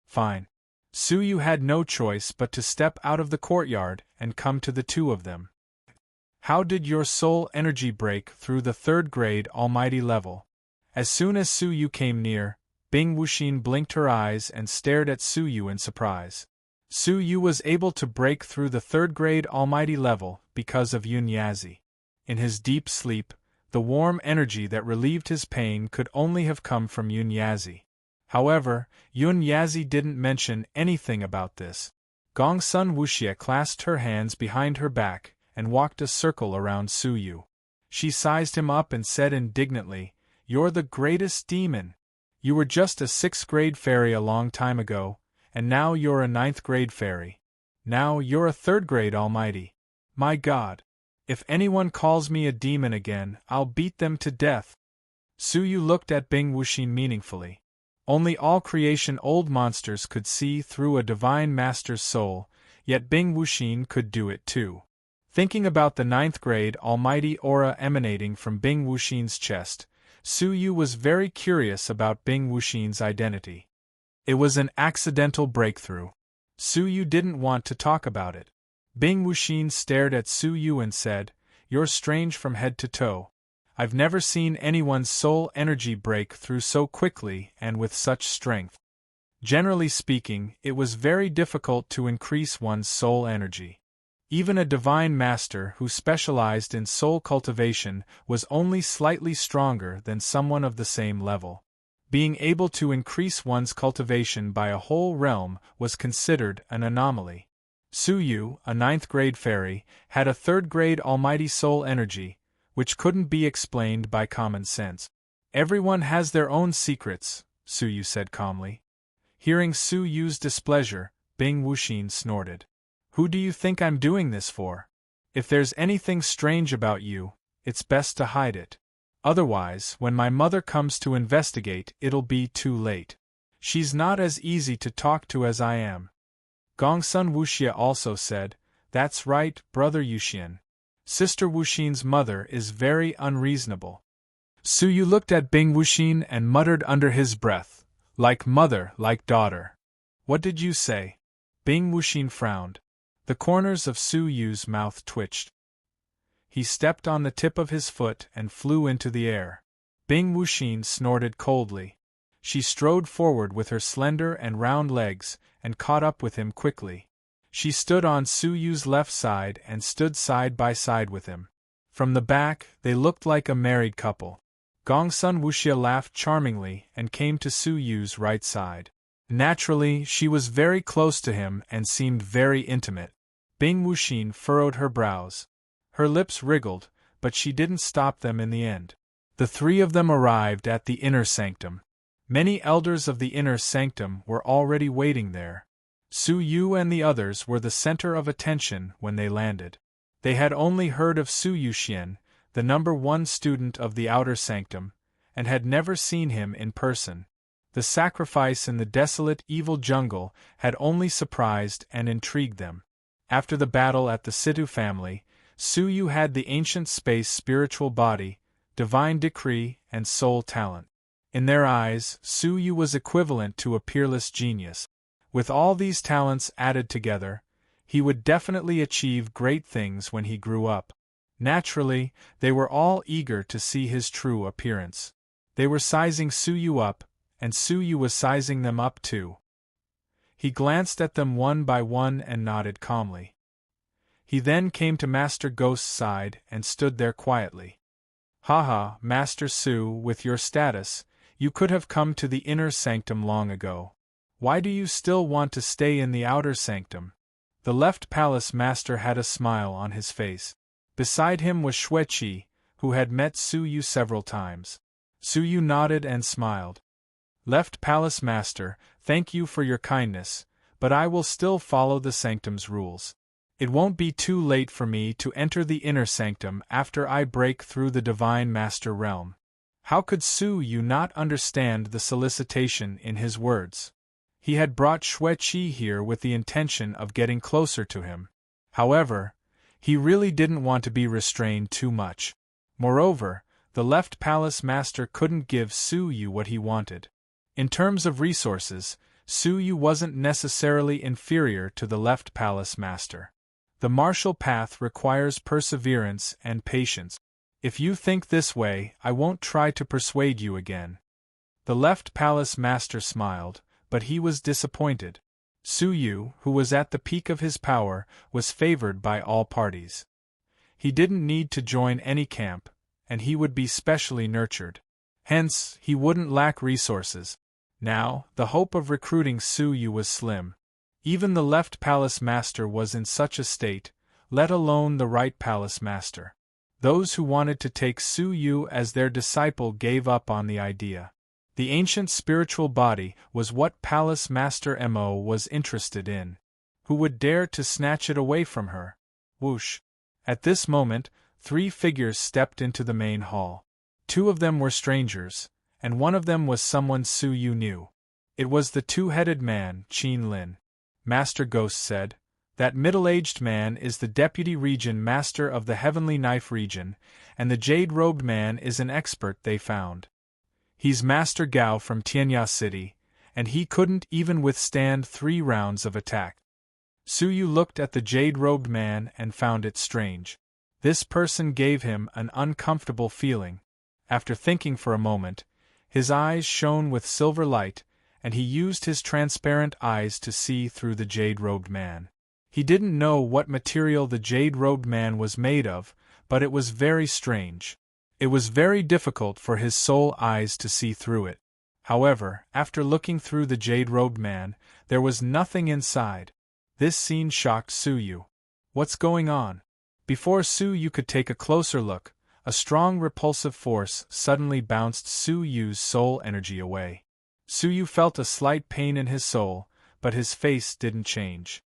"Fine." Su Yu had no choice but to step out of the courtyard and come to the two of them. "How did your soul energy break through the 3rd grade almighty level?" As soon as Su Yu came near, Bing Wuxin blinked her eyes and stared at Su Yu in surprise. Su Yu was able to break through the 3rd grade almighty level because of Yun Yazi. In his deep sleep, the warm energy that relieved his pain could only have come from Yun Yazi. However, Yun Yazi didn't mention anything about this. Gongsun Wuxie clasped her hands behind her back and walked a circle around Su Yu. She sized him up and said indignantly, "You're the greatest demon. You were just a 6th grade fairy a long time ago, and now you're a 9th grade fairy. Now you're a 3rd grade almighty. My God! If anyone calls me a demon again, I'll beat them to death." Su Yu looked at Bing Wuxin meaningfully. Only all creation old monsters could see through a divine master's soul, yet Bing Wuxin could do it too. Thinking about the 9th grade almighty aura emanating from Bing Wuxin's chest, Su Yu was very curious about Bing Wuxin's identity. It was an accidental breakthrough. Su Yu didn't want to talk about it. Bing Wuxin stared at Su Yu and said, "You're strange from head to toe. I've never seen anyone's soul energy break through so quickly and with such strength. Generally speaking, it was very difficult to increase one's soul energy. Even a divine master who specialized in soul cultivation was only slightly stronger than someone of the same level. Being able to increase one's cultivation by a whole realm was considered an anomaly. Su Yu, a 9th grade fairy, had a 3rd grade almighty soul energy, which couldn't be explained by common sense. "Everyone has their own secrets," Su Yu said calmly. Hearing Su Yu's displeasure, Bing Wuxin snorted. Who do you think I'm doing this for? If there's anything strange about you, it's best to hide it. Otherwise, when my mother comes to investigate, it'll be too late. She's not as easy to talk to as I am. Gongsun Wuxia also said, That's right, brother Yuxian. Sister Wuxin's mother is very unreasonable. Su Yu looked at Bing Wuxin and muttered under his breath, Like mother, like daughter. What did you say? Bing Wuxin frowned. The corners of Su Yu's mouth twitched. He stepped on the tip of his foot and flew into the air. Bing Wuxin snorted coldly. She strode forward with her slender and round legs and caught up with him quickly. She stood on Su Yu's left side and stood side by side with him. From the back, they looked like a married couple. Gongsun Wuxia laughed charmingly and came to Su Yu's right side. Naturally, she was very close to him and seemed very intimate. Bing Wuxin furrowed her brows. Her lips wriggled, but she didn't stop them in the end. The three of them arrived at the inner sanctum. Many elders of the inner sanctum were already waiting there. Su Yu and the others were the center of attention when they landed. They had only heard of Su Yuxian, the #1 student of the outer sanctum, and had never seen him in person. The sacrifice in the desolate, evil jungle had only surprised and intrigued them. After the battle at the Situ family, Su Yu had the ancient space spiritual body, divine decree, and soul talent. In their eyes, Su Yu was equivalent to a peerless genius. With all these talents added together, he would definitely achieve great things when he grew up. Naturally, they were all eager to see his true appearance. They were sizing Su Yu up, and Su Yu was sizing them up too. He glanced at them one by one and nodded calmly. He then came to Master Ghost's side and stood there quietly. Haha, Master Su, with your status, you could have come to the inner sanctum long ago. Why do you still want to stay in the outer sanctum? The left palace master had a smile on his face. Beside him was Xueqi, who had met Su Yu several times. Su Yu nodded and smiled. Left palace master, thank you for your kindness, but I will still follow the sanctum's rules. It won't be too late for me to enter the inner sanctum after I break through the divine master realm. How could Su Yu not understand the solicitation in his words? He had brought Xueqi here with the intention of getting closer to him. However, he really didn't want to be restrained too much. Moreover, the left palace master couldn't give Su Yu what he wanted. In terms of resources, Su Yu wasn't necessarily inferior to the left palace master. The martial path requires perseverance and patience. If you think this way, I won't try to persuade you again. The left palace master smiled, but he was disappointed. Su Yu, who was at the peak of his power, was favored by all parties. He didn't need to join any camp, and he would be specially nurtured. Hence, he wouldn't lack resources. Now, the hope of recruiting Su Yu was slim. Even the left palace master was in such a state, let alone the right palace master. Those who wanted to take Su Yu as their disciple gave up on the idea. The ancient spiritual body was what Palace Master Mo was interested in. Who would dare to snatch it away from her? Whoosh! At this moment, 3 figures stepped into the main hall. 2 of them were strangers, and one of them was someone Su Yu knew. It was the 2-headed man, Qin Lin. Master Ghost said, That middle-aged man is the Deputy Region Master of the Heavenly Knife Region, and the Jade-Robed man is an expert they found. He's Master Gao from Tianya City, and he couldn't even withstand 3 rounds of attack. Su Yu looked at the Jade-Robed man and found it strange. This person gave him an uncomfortable feeling. After thinking for a moment, his eyes shone with silver light, and he used his transparent eyes to see through the jade-robed man. He didn't know what material the jade-robed man was made of, but it was very strange. It was very difficult for his soul eyes to see through it. However, after looking through the jade-robed man, there was nothing inside. This scene shocked Su Yu. What's going on? Before Su Yu could take a closer look, a strong repulsive force suddenly bounced Su Yu's soul energy away. Suyu felt a slight pain in his soul, but his face didn't change.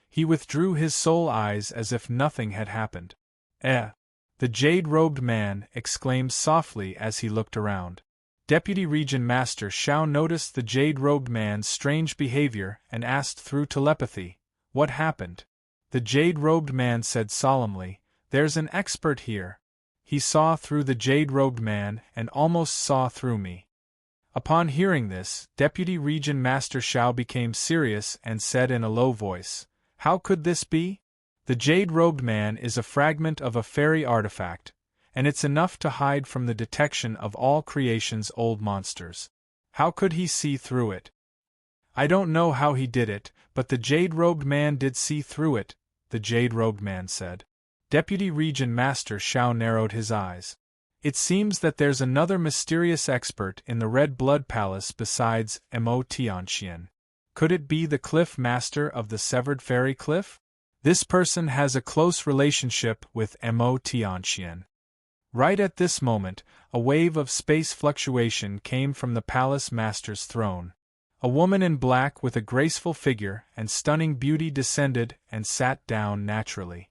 He withdrew his soul eyes as if nothing had happened. Eh! The jade-robed man exclaimed softly as he looked around. Deputy Region Master Xiao noticed the jade-robed man's strange behavior and asked through telepathy, "What happened?" The jade-robed man said solemnly, "There's an expert here." He saw through the jade-robed man and almost saw through me. Upon hearing this, Deputy Region Master Xiao became serious and said in a low voice, "How could this be? The jade-robed man is a fragment of a fairy artifact, and it's enough to hide from the detection of all creation's old monsters. How could he see through it?" "I don't know how he did it, but the jade-robed man did see through it," the jade-robed man said. Deputy Region Master Xiao narrowed his eyes. "It seems that there's another mysterious expert in the Red Blood Palace besides Mo Tianxian. Could it be the Cliff Master of the Severed Fairy Cliff? This person has a close relationship with Mo Tianxian." Right at this moment, a wave of space fluctuation came from the palace master's throne. A woman in black with a graceful figure and stunning beauty descended and sat down naturally.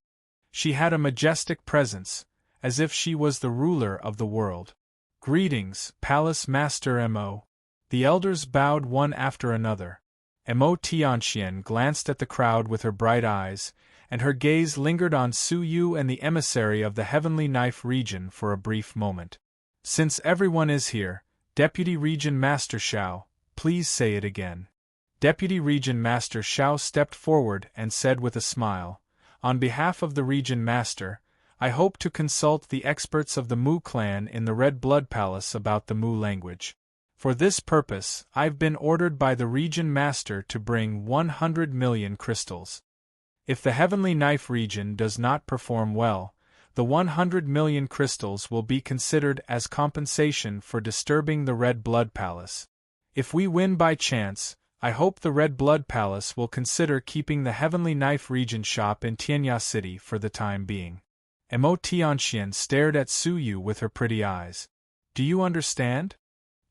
She had a majestic presence, as if she was the ruler of the world. "Greetings, Palace Master Mo." The elders bowed one after another. Mo Tianxian glanced at the crowd with her bright eyes, and her gaze lingered on Suyu and the emissary of the Heavenly Knife region for a brief moment. "Since everyone is here, Deputy Region Master Xiao, please say it again." Deputy Region Master Xiao stepped forward and said with a smile, "On behalf of the Region Master, I hope to consult the experts of the Mu clan in the Red Blood Palace about the Mu language. For this purpose, I've been ordered by the Region Master to bring 100 million crystals. If the Heavenly Knife region does not perform well, the 100 million crystals will be considered as compensation for disturbing the Red Blood Palace. If we win by chance, I hope the Red Blood Palace will consider keeping the Heavenly Knife region shop in Tianya City for the time being." Mo Tianxian stared at Suyu with her pretty eyes. "Do you understand?"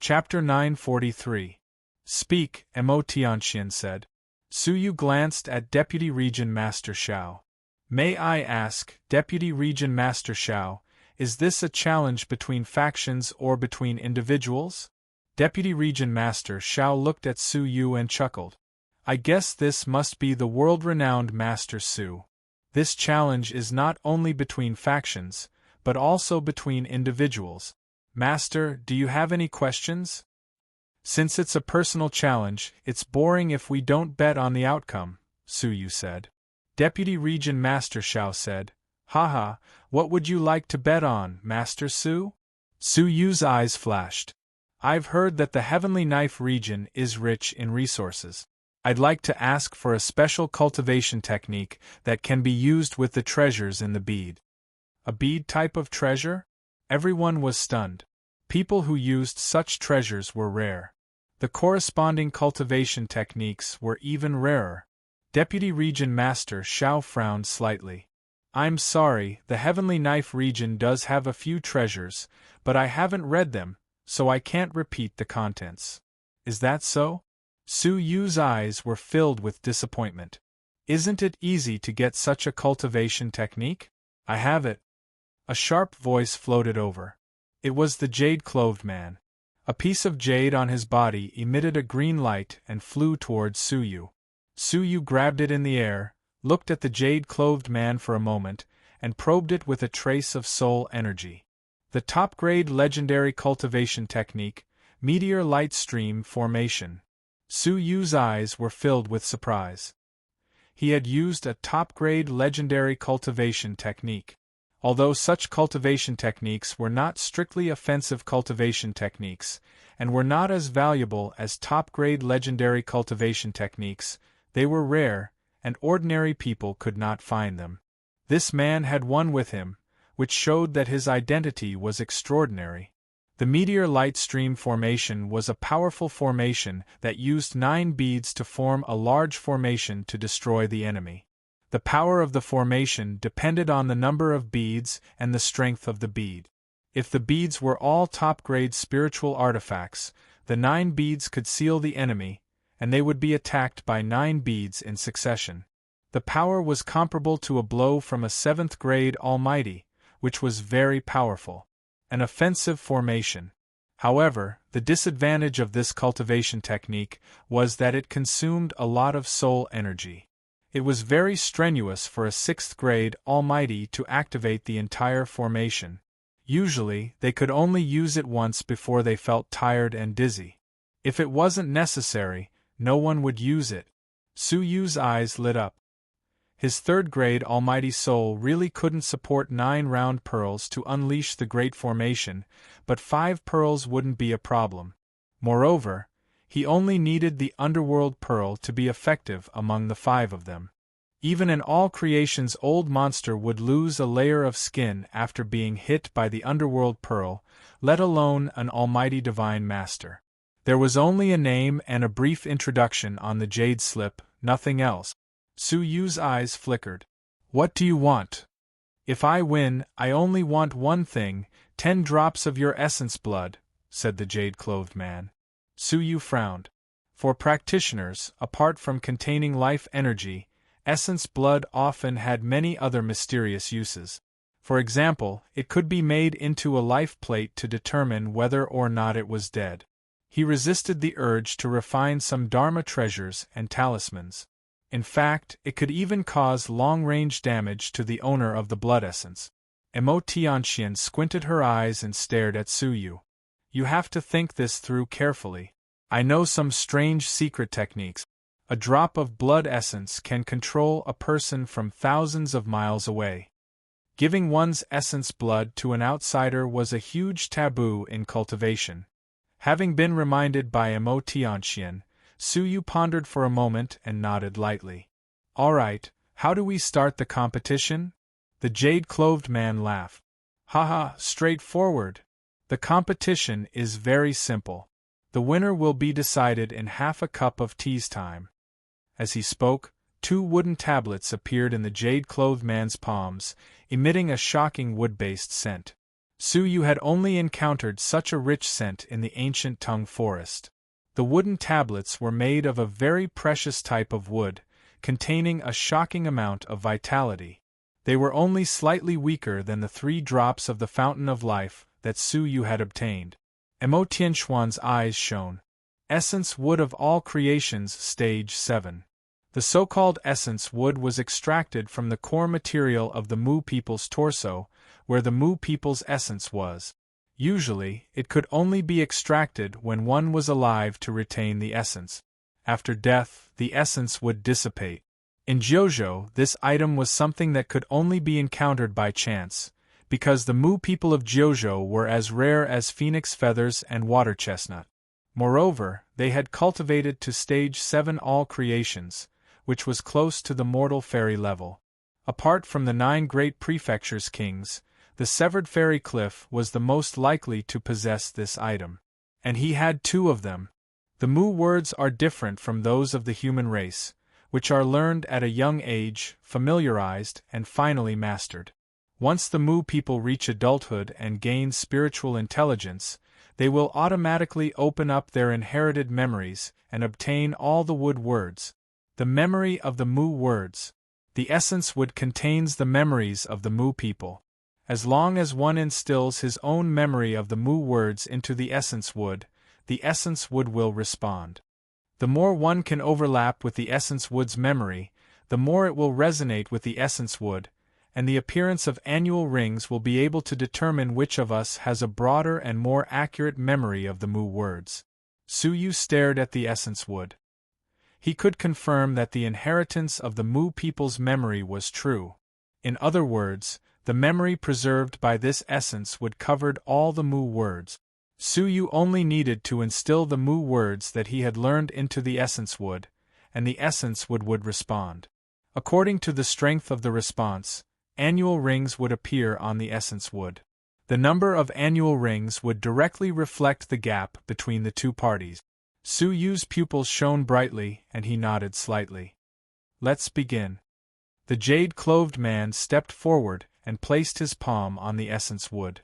Chapter 943. "Speak," Mo Tianxian said. Suyu glanced at Deputy Region Master Xiao. "May I ask, Deputy Region Master Xiao, is this a challenge between factions or between individuals?" Deputy Region Master Xiao looked at Suyu and chuckled. "I guess this must be the world-renowned Master Su. This challenge is not only between factions, but also between individuals. Master, do you have any questions?" "Since it's a personal challenge, it's boring if we don't bet on the outcome," Suyu said. Deputy Region Master Xiao said, "Haha, what would you like to bet on, Master Su?" Suyu's eyes flashed. "I've heard that the Heavenly Knife region is rich in resources. I'd like to ask for a special cultivation technique that can be used with the treasures in the bead." "A bead type of treasure?" Everyone was stunned. People who used such treasures were rare. The corresponding cultivation techniques were even rarer. Deputy Region Master Xiao frowned slightly. "I'm sorry, the Heavenly Knife region does have a few treasures, but I haven't read them, so I can't repeat the contents." "Is that so?" Suyu's eyes were filled with disappointment. "Isn't it easy to get such a cultivation technique?" "I have it." A sharp voice floated over. It was the jade-clothed man. A piece of jade on his body emitted a green light and flew towards Suyu. Suyu grabbed it in the air, looked at the jade-clothed man for a moment, and probed it with a trace of soul energy. The top-grade legendary cultivation technique, Meteor Light Stream Formation. Suyu's eyes were filled with surprise. He had used a top-grade legendary cultivation technique. Although such cultivation techniques were not strictly offensive cultivation techniques, and were not as valuable as top-grade legendary cultivation techniques, they were rare, and ordinary people could not find them. This man had one with him, which showed that his identity was extraordinary. The Meteor Light Stream Formation was a powerful formation that used 9 beads to form a large formation to destroy the enemy. The power of the formation depended on the number of beads and the strength of the bead. If the beads were all top-grade spiritual artifacts, the 9 beads could seal the enemy, and they would be attacked by 9 beads in succession. The power was comparable to a blow from a 7th grade Almighty, which was very powerful. An offensive formation. However, the disadvantage of this cultivation technique was that it consumed a lot of soul energy. It was very strenuous for a 6th grade Almighty to activate the entire formation. Usually, they could only use it once before they felt tired and dizzy. If it wasn't necessary, no one would use it. Su Yu's eyes lit up. His 3rd grade Almighty Soul really couldn't support 9 round pearls to unleash the Great Formation, but 5 pearls wouldn't be a problem. Moreover, he only needed the Underworld Pearl to be effective among the 5 of them. Even an all-creation's old monster would lose a layer of skin after being hit by the Underworld Pearl, let alone an almighty divine master. There was only a name and a brief introduction on the jade slip, nothing else. Su Yu's eyes flickered. What do you want? If I win, I only want one thing, 10 drops of your essence blood, said the jade-clothed man. Su Yu frowned. For practitioners, apart from containing life energy, essence blood often had many other mysterious uses. For example, it could be made into a life plate to determine whether or not it was dead. He resisted the urge to refine some Dharma treasures and talismans. In fact, it could even cause long-range damage to the owner of the blood essence. Emo Tianxian squinted her eyes and stared at Su Yu. You have to think this through carefully. I know some strange secret techniques. A drop of blood essence can control a person from thousands of miles away. Giving one's essence blood to an outsider was a huge taboo in cultivation. Having been reminded by Emo Tianxian, Su Yu pondered for a moment and nodded lightly. All right, how do we start the competition? The jade-clothed man laughed. Haha, straightforward. The competition is very simple. The winner will be decided in half a cup of tea's time. As he spoke, 2 wooden tablets appeared in the jade-clothed man's palms, emitting a shocking wood-based scent. Su Yu had only encountered such a rich scent in the ancient Tung forest. The wooden tablets were made of a very precious type of wood, containing a shocking amount of vitality. They were only slightly weaker than the 3 drops of the fountain of life that Su Yu had obtained. Emo Tianxuan's eyes shone. Essence Wood of All Creations Stage 7. The so-called essence wood was extracted from the core material of the Mu people's torso, where the Mu people's essence was. Usually, it could only be extracted when one was alive to retain the essence. After death, the essence would dissipate. In Jiuzhou, this item was something that could only be encountered by chance, because the Mu people of Jiuzhou were as rare as phoenix feathers and water chestnut. Moreover, they had cultivated to stage 7 all creations, which was close to the mortal fairy level. Apart from the 9 great prefectures' kings, the severed fairy cliff was the most likely to possess this item. And he had 2 of them. The Mu words are different from those of the human race, which are learned at a young age, familiarized, and finally mastered. Once the Mu people reach adulthood and gain spiritual intelligence, they will automatically open up their inherited memories and obtain all the wood words. The memory of the Mu words. The essence wood contains the memories of the Mu people. As long as one instills his own memory of the Mu words into the essence wood will respond. The more one can overlap with the essence wood's memory, the more it will resonate with the essence wood, and the appearance of annual rings will be able to determine which of us has a broader and more accurate memory of the Mu words. Su Yu stared at the essence wood. He could confirm that the inheritance of the Mu people's memory was true. In other words, the memory preserved by this essence would covered all the Mu words. Su Yu only needed to instill the Mu words that he had learned into the essence wood, and the essence would respond. According to the strength of the response, annual rings would appear on the essence wood. The number of annual rings would directly reflect the gap between the 2 parties. Su Yu's pupils shone brightly, and he nodded slightly. Let's begin. The jade-clothed man stepped forward and placed his palm on the essence wood.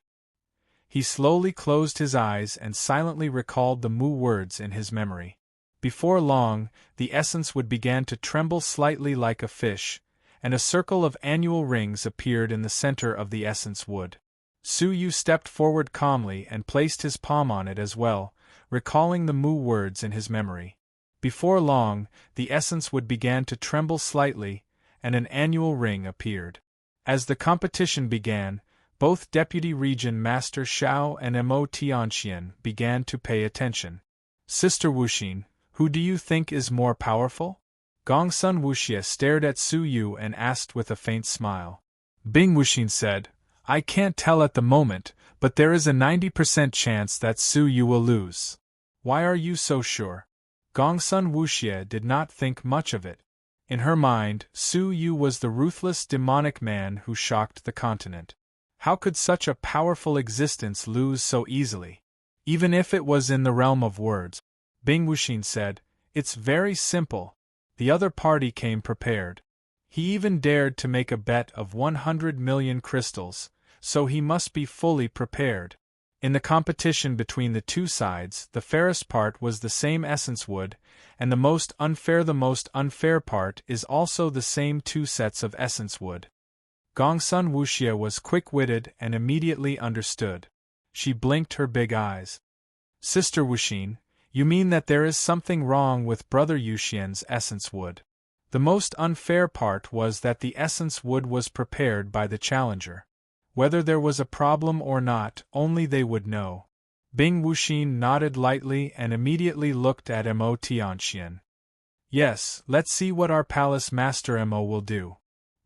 He slowly closed his eyes and silently recalled the Mu words in his memory. Before long, the essence would begin to tremble slightly like a fish, and a circle of annual rings appeared in the center of the essence wood. Su Yu stepped forward calmly and placed his palm on it as well, recalling the Mu words in his memory. Before long, the essence would begin to tremble slightly, and an annual ring appeared. As the competition began, both Deputy Region Master Xiao and Mo Tianxian began to pay attention. Sister Wuxin, who do you think is more powerful? Gongsun Wuxie stared at Su Yu and asked with a faint smile. Bing Wuxin said, I can't tell at the moment, but there is a 90% chance that Su Yu will lose. Why are you so sure? Gongsun Wuxie did not think much of it. In her mind, Su Yu was the ruthless demonic man who shocked the continent. How could such a powerful existence lose so easily? Even if it was in the realm of words. Bing Wuxin said, It's very simple. The other party came prepared. He even dared to make a bet of 100 million crystals, so he must be fully prepared. In the competition between the two sides, the fairest part was the same essence wood, and the most unfair part is also the same two sets of essence wood. Gongsun Wuxie was quick-witted and immediately understood. She blinked her big eyes. Sister Wuxin, you mean that there is something wrong with Brother Yuxian's essence wood? The most unfair part was that the essence wood was prepared by the challenger. Whether there was a problem or not, only they would know. Bing Wuxin nodded lightly and immediately looked at Mo Tianxian. Yes, let's see what our palace master Mo will do.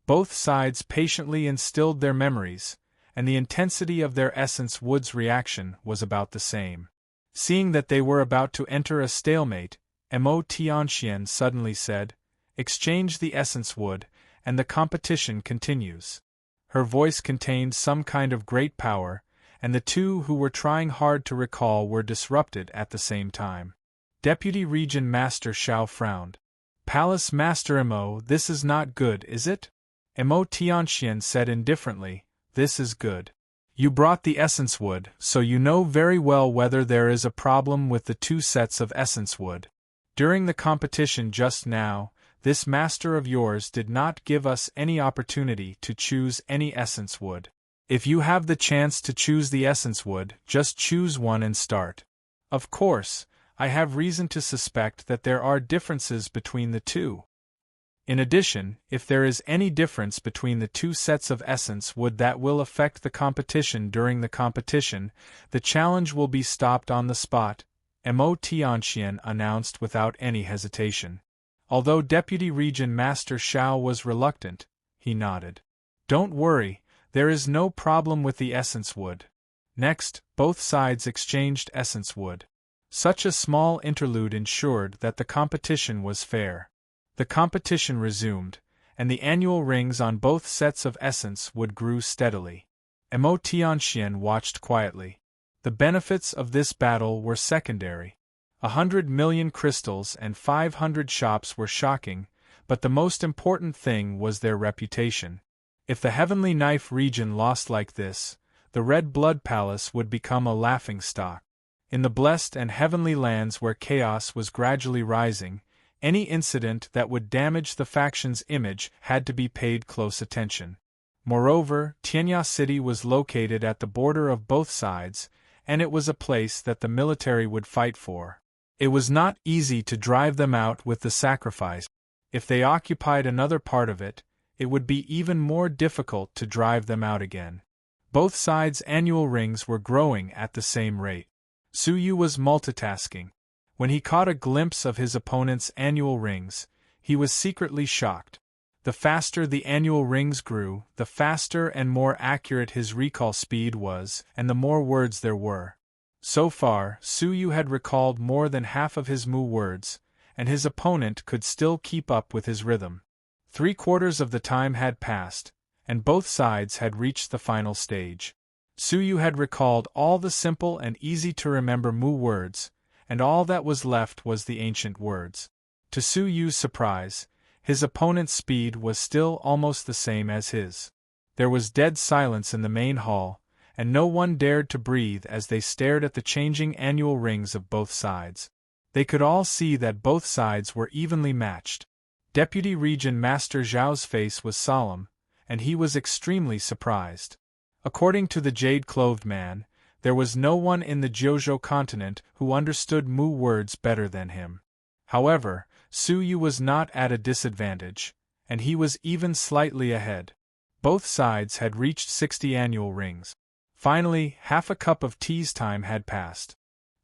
Both sides patiently instilled their memories, and the intensity of their essence wood's reaction was about the same. Seeing that they were about to enter a stalemate, Mo Tianxian suddenly said, Exchange the essence wood, and the competition continues. Her voice contained some kind of great power, and the two who were trying hard to recall were disrupted at the same time. Deputy Region Master Xiao frowned. Palace Master Mo, this is not good, is it? Mo Tianxian said indifferently, This is good. You brought the essence wood, so you know very well whether there is a problem with the two sets of essence wood. During the competition just now, this master of yours did not give us any opportunity to choose any essence wood. If you have the chance to choose the essence wood, just choose one and start. Of course, I have reason to suspect that there are differences between the two. In addition, if there is any difference between the two sets of essence wood that will affect the competition during the competition, the challenge will be stopped on the spot, Mo Tianxian announced without any hesitation. Although Deputy Region Master Xiao was reluctant, he nodded. Don't worry, there is no problem with the essence wood. Next, both sides exchanged essence wood. Such a small interlude ensured that the competition was fair. The competition resumed, and the annual rings on both sets of essence wood grew steadily. Mo Tianxian watched quietly. The benefits of this battle were secondary. 100 million crystals and 500 shops were shocking, but the most important thing was their reputation. If the Heavenly Knife region lost like this, the Red Blood Palace would become a laughingstock. In the blessed and heavenly lands where chaos was gradually rising, any incident that would damage the faction's image had to be paid close attention. Moreover, Tianya City was located at the border of both sides, and it was a place that the military would fight for. It was not easy to drive them out with the sacrifice. If they occupied another part of it, it would be even more difficult to drive them out again. Both sides' annual rings were growing at the same rate. Su Yu was multitasking. When he caught a glimpse of his opponent's annual rings, he was secretly shocked. The faster the annual rings grew, the faster and more accurate his recall speed was, and the more words there were. So far, Su Yu had recalled more than half of his Mu words, and his opponent could still keep up with his rhythm. 3/4 of the time had passed, and both sides had reached the final stage. Su Yu had recalled all the simple and easy-to-remember Mu words, and all that was left was the ancient words. To Su Yu's surprise, his opponent's speed was still almost the same as his. There was dead silence in the main hall, and no one dared to breathe as they stared at the changing annual rings of both sides. They could all see that both sides were evenly matched. Deputy Region Master Zhao's face was solemn, and he was extremely surprised. According to the jade-clothed man, there was no one in the Jiuzhou continent who understood Mu words better than him. However, Su Yu was not at a disadvantage, and he was even slightly ahead. Both sides had reached 60 annual rings. Finally, half a cup of tea's time had passed.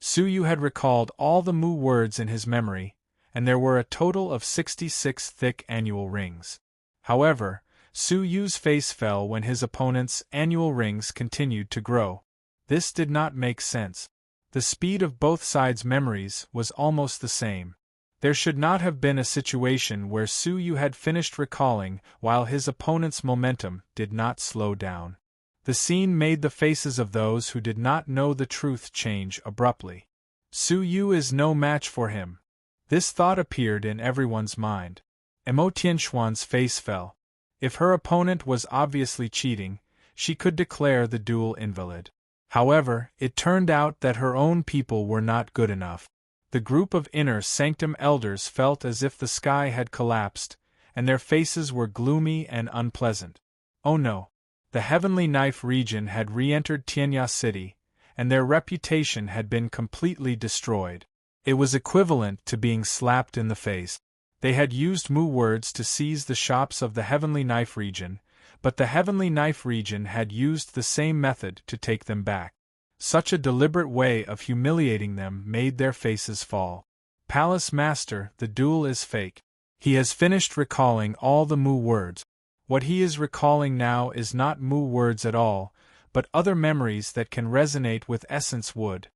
Su Yu had recalled all the Mu words in his memory, and there were a total of 66 thick annual rings. However, Su Yu's face fell when his opponent's annual rings continued to grow. This did not make sense. The speed of both sides' memories was almost the same. There should not have been a situation where Su Yu had finished recalling while his opponent's momentum did not slow down. The scene made the faces of those who did not know the truth change abruptly. Su Yu is no match for him. This thought appeared in everyone's mind. Emo Tianxuan's face fell. If her opponent was obviously cheating, she could declare the duel invalid. However, it turned out that her own people were not good enough. The group of inner sanctum elders felt as if the sky had collapsed, and their faces were gloomy and unpleasant. Oh no! The Heavenly Knife region had re-entered Tianya City, and their reputation had been completely destroyed. It was equivalent to being slapped in the face. They had used Mu words to seize the shops of the Heavenly Knife region, but the Heavenly Knife region had used the same method to take them back. Such a deliberate way of humiliating them made their faces fall. Palace Master, the duel is fake. He has finished recalling all the Mu words. What he is recalling now is not Mu words at all, but other memories that can resonate with essence wood.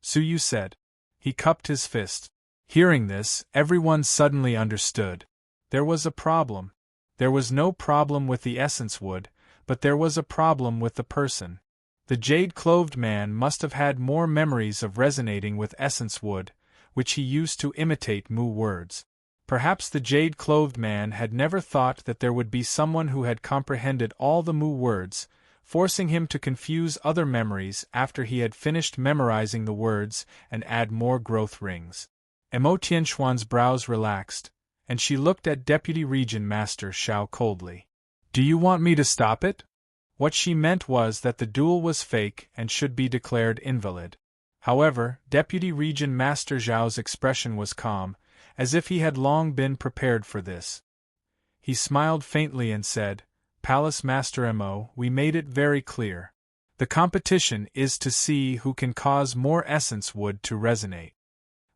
Su Yu said. He cupped his fist. Hearing this, everyone suddenly understood. There was a problem. There was no problem with the essence wood, but there was a problem with the person. The jade-clothed man must have had more memories of resonating with essence wood, which he used to imitate Mu words. Perhaps the jade-clothed man had never thought that there would be someone who had comprehended all the Mu words, forcing him to confuse other memories after he had finished memorizing the words and add more growth rings. Emo Tianxuan's brows relaxed, and she looked at Deputy Region Master Xiao coldly. Do you want me to stop it? What she meant was that the duel was fake and should be declared invalid. However, Deputy Region Master Zhao's expression was calm, as if he had long been prepared for this. He smiled faintly and said, Palace Master Mo, we made it very clear. The competition is to see who can cause more essence wood to resonate.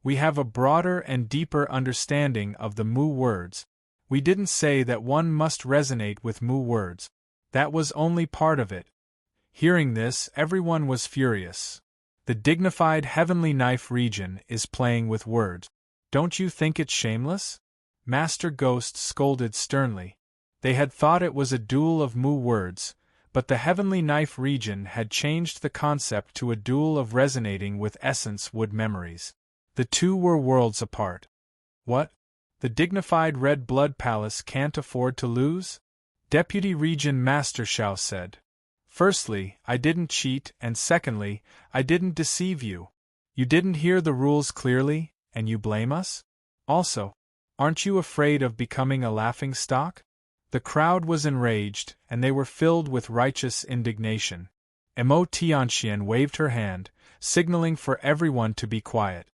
We have a broader and deeper understanding of the Mu words. We didn't say that one must resonate with Mu words. That was only part of it. Hearing this, everyone was furious. The dignified Heavenly Knife region is playing with words. Don't you think it's shameless? Master Ghost scolded sternly. They had thought it was a duel of Mu words, but the Heavenly Knife region had changed the concept to a duel of resonating with essence wood memories. The two were worlds apart. What? The dignified Red Blood Palace can't afford to lose? Deputy Region Master Xiao said. Firstly, I didn't cheat, and secondly, I didn't deceive you. You didn't hear the rules clearly, and you blame us? Also, aren't you afraid of becoming a laughingstock? The crowd was enraged, and they were filled with righteous indignation. Emo Tianxian waved her hand, signaling for everyone to be quiet.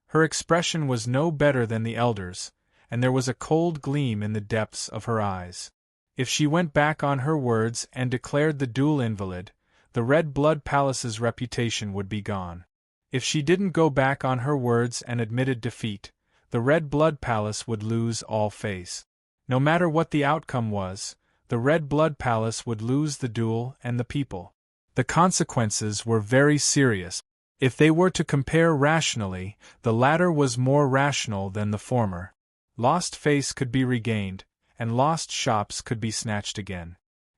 Her expression was no better than the elders, and there was a cold gleam in the depths of her eyes. If she went back on her words and declared the duel invalid, the Red Blood Palace's reputation would be gone. If she didn't go back on her words and admitted defeat, the Red Blood Palace would lose all face. No matter what the outcome was, the Red Blood Palace would lose the duel and the people. The consequences were very serious. If they were to compare rationally, the latter was more rational than the former. Lost face could be regained, and lost shops could be snatched again.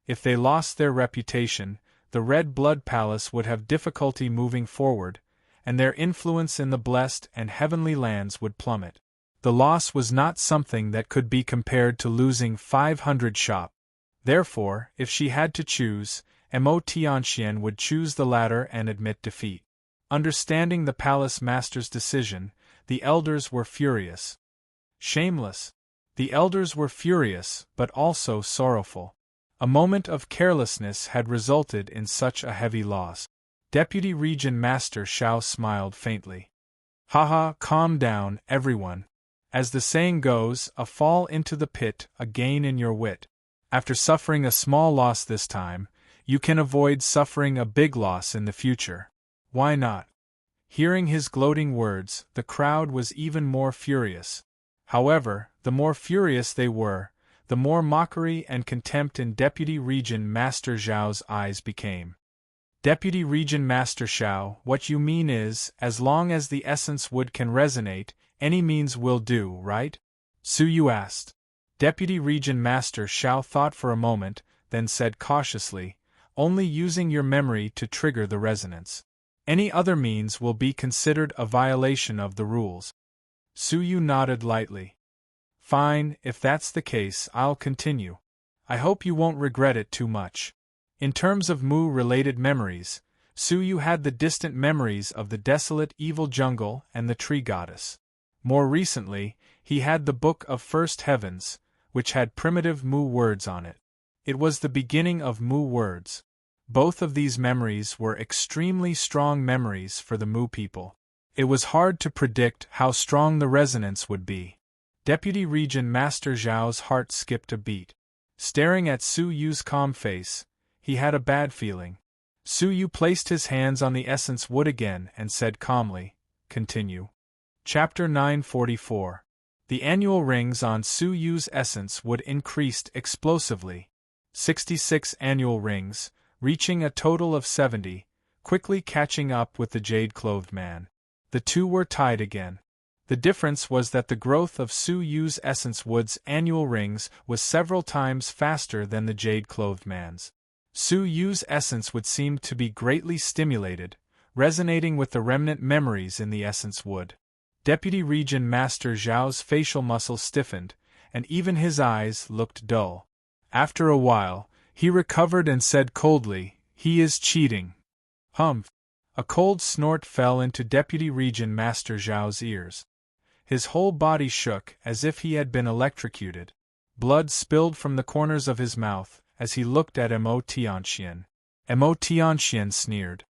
If they lost their reputation, the Red Blood Palace would have difficulty moving forward, and their influence in the blessed and heavenly lands would plummet. The loss was not something that could be compared to losing 500 shop. Therefore, if she had to choose, Mo Tianxian would choose the latter and admit defeat. Understanding the palace master's decision, the elders were furious. Shameless. The elders were furious, but also sorrowful. A moment of carelessness had resulted in such a heavy loss. Deputy Region Master Xiao smiled faintly. Haha, calm down, everyone. As the saying goes, a fall into the pit, a gain in your wit. After suffering a small loss this time, you can avoid suffering a big loss in the future. Why not? Hearing his gloating words, the crowd was even more furious. However, the more furious they were, the more mockery and contempt in Deputy Region Master Zhao's eyes became. Deputy Region Master Xiao, what you mean is, as long as the essence wood can resonate, any means will do, right? Su Yu asked. Deputy Region Master Xiao thought for a moment, then said cautiously, only using your memory to trigger the resonance. Any other means will be considered a violation of the rules. Su Yu nodded lightly. Fine, if that's the case, I'll continue. I hope you won't regret it too much. In terms of Mu-related memories, Su Yu had the distant memories of the desolate evil jungle and the tree goddess. More recently, he had the Book of First Heavens, which had primitive Mu words on it. It was the beginning of Mu words. Both of these memories were extremely strong memories for the Mu people. It was hard to predict how strong the resonance would be. Deputy Region Master Zhao's heart skipped a beat. Staring at Su Yu's calm face, he had a bad feeling. Su Yu placed his hands on the essence wood again and said calmly, continue. Chapter 944. The annual rings on Su Yu's essence wood increased explosively. 66 annual rings, reaching a total of 70, quickly catching up with the jade-clothed man. The two were tied again. The difference was that the growth of Su Yu's essence wood's annual rings was several times faster than the jade-clothed man's. Su Yu's essence wood seemed to be greatly stimulated, resonating with the remnant memories in the essence wood. Deputy Region Master Zhao's facial muscles stiffened, and even his eyes looked dull. After a while, he recovered and said coldly, he is cheating. Humph! A cold snort fell into Deputy Region Master Zhao's ears. His whole body shook as if he had been electrocuted. Blood spilled from the corners of his mouth as he looked at Mo Tianxian. Mo Tianxian sneered.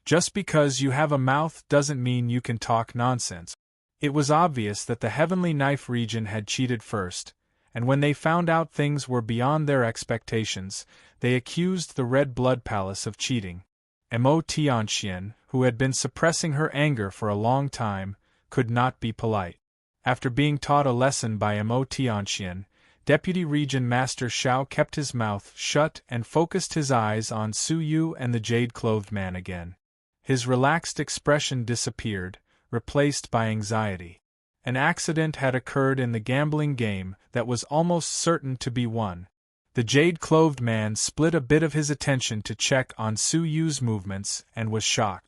Just because you have a mouth doesn't mean you can talk nonsense. It was obvious that the Heavenly Knife region had cheated first, and when they found out things were beyond their expectations, they accused the Red Blood Palace of cheating. Mo Tianxian, who had been suppressing her anger for a long time, could not be polite. After being taught a lesson by Mo Tianxian, Deputy Region Master Xiao kept his mouth shut and focused his eyes on Su Yu and the jade-clothed man again. His relaxed expression disappeared, replaced by anxiety. An accident had occurred in the gambling game that was almost certain to be won. The jade-clothed man split a bit of his attention to check on Su Yu's movements and was shocked.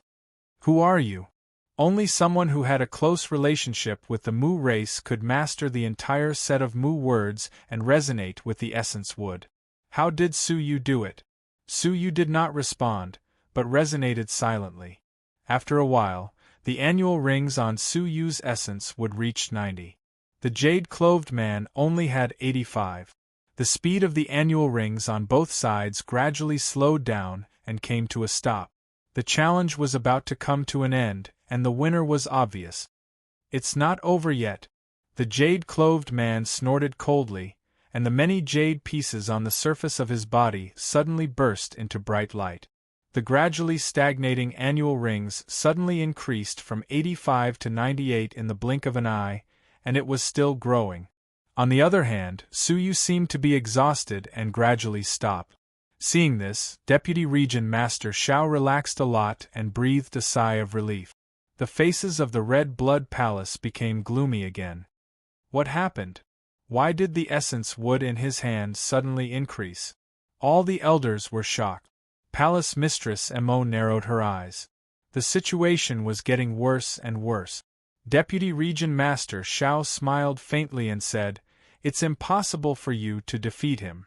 Who are you? Only someone who had a close relationship with the Mu race could master the entire set of Mu words and resonate with the essence wood. How did Su Yu do it? Su Yu did not respond, but resonated silently. After a while, the annual rings on Su Yu's essence would reach 90. The jade-clothed man only had 85. The speed of the annual rings on both sides gradually slowed down and came to a stop. The challenge was about to come to an end, and the winner was obvious. It's not over yet. The jade-clothed man snorted coldly, and the many jade pieces on the surface of his body suddenly burst into bright light. The gradually stagnating annual rings suddenly increased from 85 to 98 in the blink of an eye, and it was still growing. On the other hand, Su Yu seemed to be exhausted and gradually stopped. Seeing this, Deputy Region Master Xiao relaxed a lot and breathed a sigh of relief. The faces of the Red Blood Palace became gloomy again. What happened? Why did the essence wood in his hand suddenly increase? All the elders were shocked. Palace Mistress Mo narrowed her eyes. The situation was getting worse and worse. Deputy Region Master Xiao smiled faintly and said, "It's impossible for you to defeat him."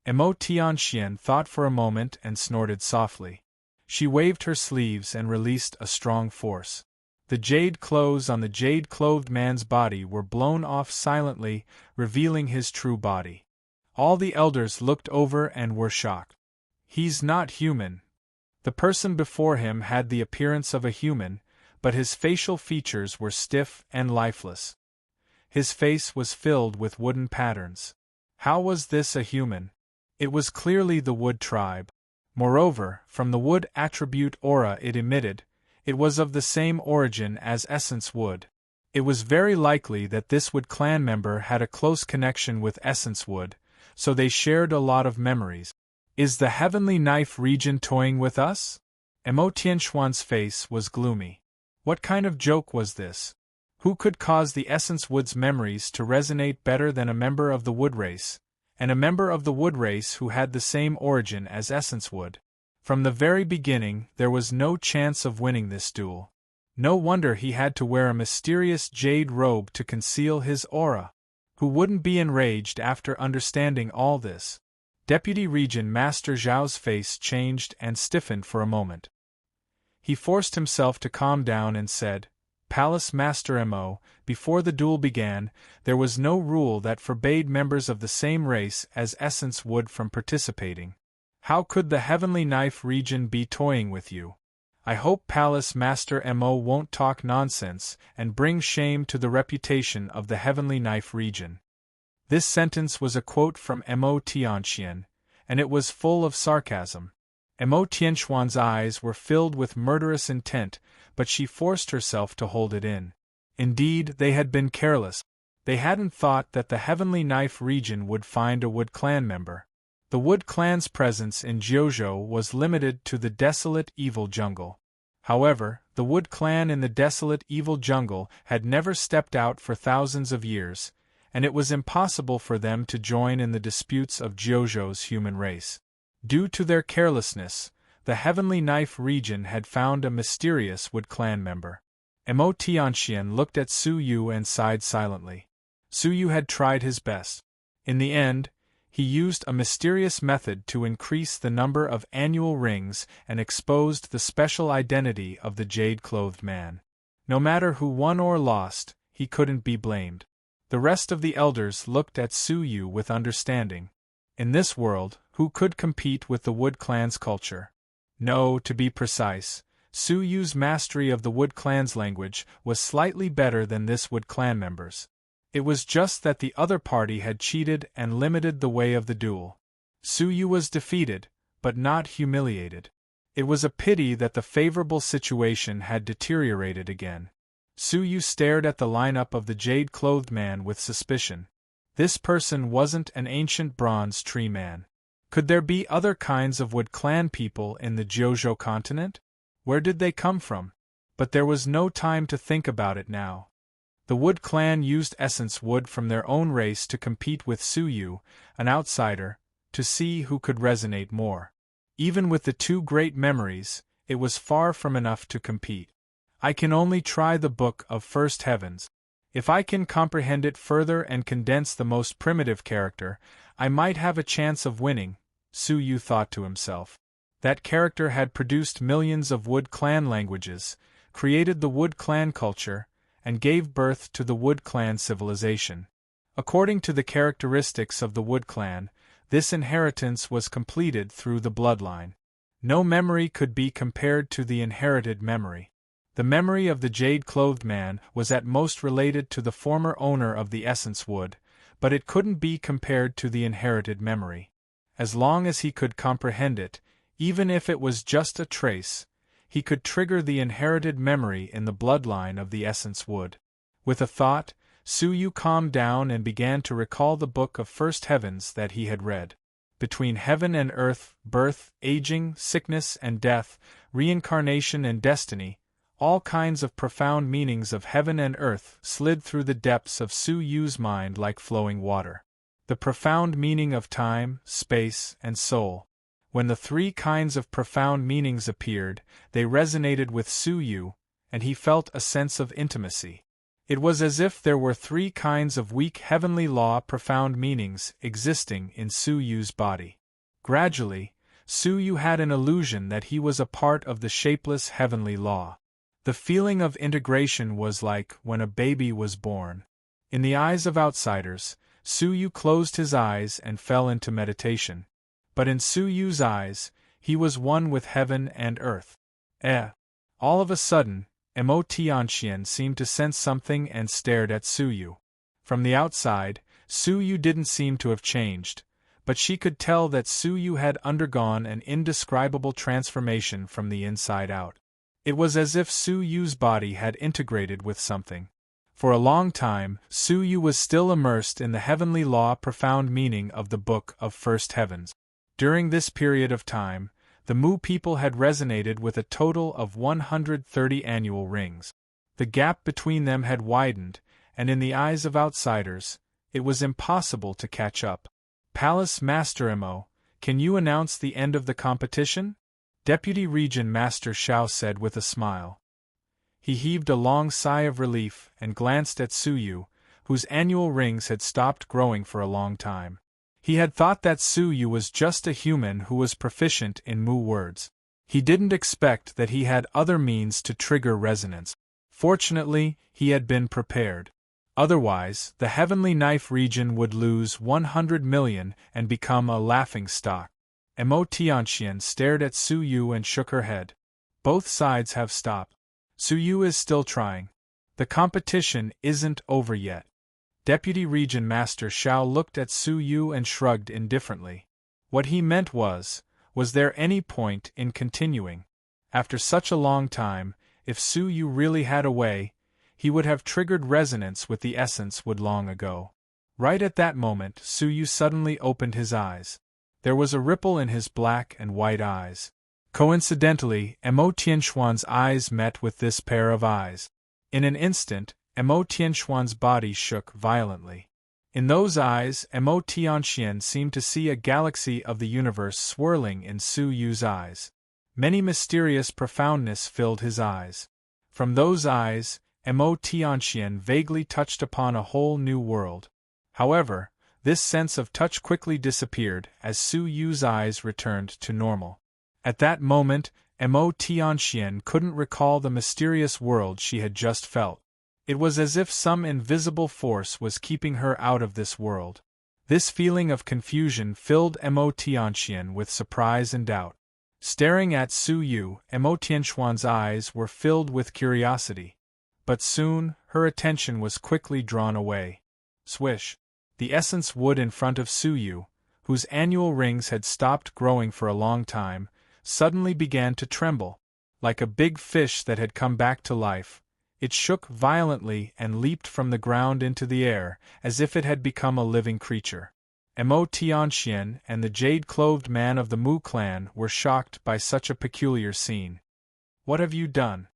Emo Tianxian thought for a moment and snorted softly. She waved her sleeves and released a strong force. The jade clothes on the jade-clothed man's body were blown off silently, revealing his true body. All the elders looked over and were shocked. He's not human. The person before him had the appearance of a human, but his facial features were stiff and lifeless. His face was filled with wooden patterns. How was this a human? It was clearly the wood tribe. Moreover, from the wood attribute aura it emitted, it was of the same origin as essence wood. It was very likely that this wood clan member had a close connection with essence wood, so they shared a lot of memories. Is the heavenly knife region toying with us? Emo Tianxuan's face was gloomy. What kind of joke was this? Who could cause the essence wood's memories to resonate better than a member of the wood race, and a member of the wood race who had the same origin as essence wood? From the very beginning, there was no chance of winning this duel. No wonder he had to wear a mysterious jade robe to conceal his aura. Who wouldn't be enraged after understanding all this? Deputy Region Master Zhao's face changed and stiffened for a moment. He forced himself to calm down and said, Palace Master Mo, before the duel began, there was no rule that forbade members of the same race as essence wood from participating. How could the Heavenly Knife region be toying with you? I hope Palace Master Mo won't talk nonsense and bring shame to the reputation of the Heavenly Knife region. This sentence was a quote from Mo Tianxian, and it was full of sarcasm. Mo Tianxuan's eyes were filled with murderous intent, but she forced herself to hold it in. Indeed, they had been careless. They hadn't thought that the Heavenly Knife region would find a Wood Clan member. The Wood Clan's presence in Jiuzhou was limited to the desolate evil jungle. However, the Wood Clan in the desolate evil jungle had never stepped out for thousands of years, and it was impossible for them to join in the disputes of Jiuzhou's human race. Due to their carelessness, the Heavenly Knife region had found a mysterious Wood Clan member. Mo Tianxian looked at Su Yu and sighed silently. Su Yu had tried his best. In the end, he used a mysterious method to increase the number of annual rings and exposed the special identity of the jade-clothed man. No matter who won or lost, he couldn't be blamed. The rest of the elders looked at Su Yu with understanding. In this world, who could compete with the Wood Clan's culture? No, to be precise, Su Yu's mastery of the Wood Clan's language was slightly better than this Wood Clan member's. It was just that the other party had cheated and limited the way of the duel. Su Yu was defeated, but not humiliated. It was a pity that the favorable situation had deteriorated again. Su Yu stared at the lineup of the jade-clothed man with suspicion. This person wasn't an ancient bronze tree man. Could there be other kinds of Wood Clan people in the Jiuzhou continent? Where did they come from? But there was no time to think about it now. The Wood Clan used essence wood from their own race to compete with Su Yu, an outsider, to see who could resonate more. Even with the two great memories, it was far from enough to compete. I can only try the Book of First Heavens. If I can comprehend it further and condense the most primitive character, I might have a chance of winning, Su Yu thought to himself. That character had produced millions of Wood Clan languages, created the Wood Clan culture, and gave birth to the Wood Clan civilization. According to the characteristics of the Wood Clan, this inheritance was completed through the bloodline. No memory could be compared to the inherited memory. The memory of the jade-clothed man was at most related to the former owner of the essence wood, but it couldn't be compared to the inherited memory. As long as he could comprehend it, even if it was just a trace, he could trigger the inherited memory in the bloodline of the essence wood. With a thought, Su Yu calmed down and began to recall the Book of First Heavens that he had read. Between heaven and earth, birth, aging, sickness and death, reincarnation and destiny, all kinds of profound meanings of heaven and earth slid through the depths of Su Yu's mind like flowing water. The profound meaning of time, space, and soul. When the three kinds of profound meanings appeared, they resonated with Su Yu, and he felt a sense of intimacy. It was as if there were three kinds of weak heavenly law profound meanings existing in Su Yu's body. Gradually, Su-yu had an illusion that he was a part of the shapeless heavenly law. The feeling of integration was like when a baby was born. In the eyes of outsiders, Su-yu closed his eyes and fell into meditation. But in Su-yu's eyes, he was one with heaven and earth. All of a sudden, Mo Tianxian seemed to sense something and stared at Su-yu. From the outside, Su-yu didn't seem to have changed, but she could tell that Su-yu had undergone an indescribable transformation from the inside out. It was as if Su-yu's body had integrated with something. For a long time, Su-yu was still immersed in the heavenly law profound meaning of the Book of First Heavens. During this period of time, the Mu people had resonated with a total of 130 annual rings. The gap between them had widened, and in the eyes of outsiders, it was impossible to catch up. Palace Master Mo, can you announce the end of the competition? Deputy Region Master Xiao said with a smile. He heaved a long sigh of relief and glanced at Su-yu, whose annual rings had stopped growing for a long time. He had thought that Su-yu was just a human who was proficient in Mu words. He didn't expect that he had other means to trigger resonance. Fortunately, he had been prepared. Otherwise, the Heavenly Knife region would lose 100 million and become a laughingstock. Mo Tianxian stared at Su-yu and shook her head. Both sides have stopped. Su-yu is still trying. The competition isn't over yet. Deputy Region Master Xiao looked at Su-yu and shrugged indifferently. What he meant was there any point in continuing? After such a long time, if Su-yu really had a way, he would have triggered resonance with the essence would long ago. Right at that moment, Su-yu suddenly opened his eyes. There was a ripple in his black and white eyes. Coincidentally, Mo Tianxuan's eyes met with this pair of eyes. In an instant, Mo Tianxuan's body shook violently. In those eyes, Mo Tianxian seemed to see a galaxy of the universe swirling in Su-yu's eyes. Many mysterious profoundness filled his eyes. From those eyes, Mo Tianxian vaguely touched upon a whole new world. However, this sense of touch quickly disappeared as Su-yu's eyes returned to normal. At that moment, Mo Tianxian couldn't recall the mysterious world she had just felt. It was as if some invisible force was keeping her out of this world. This feeling of confusion filled Mo Tianxian with surprise and doubt. Staring at Su-yu, Mo Tianxuan's eyes were filled with curiosity. But soon, her attention was quickly drawn away. Swish! The essence wood in front of Su-yu, whose annual rings had stopped growing for a long time, suddenly began to tremble. Like a big fish that had come back to life, it shook violently and leaped from the ground into the air, as if it had become a living creature. Mo Tianxian and the jade-clothed man of the Mu clan were shocked by such a peculiar scene. What have you done?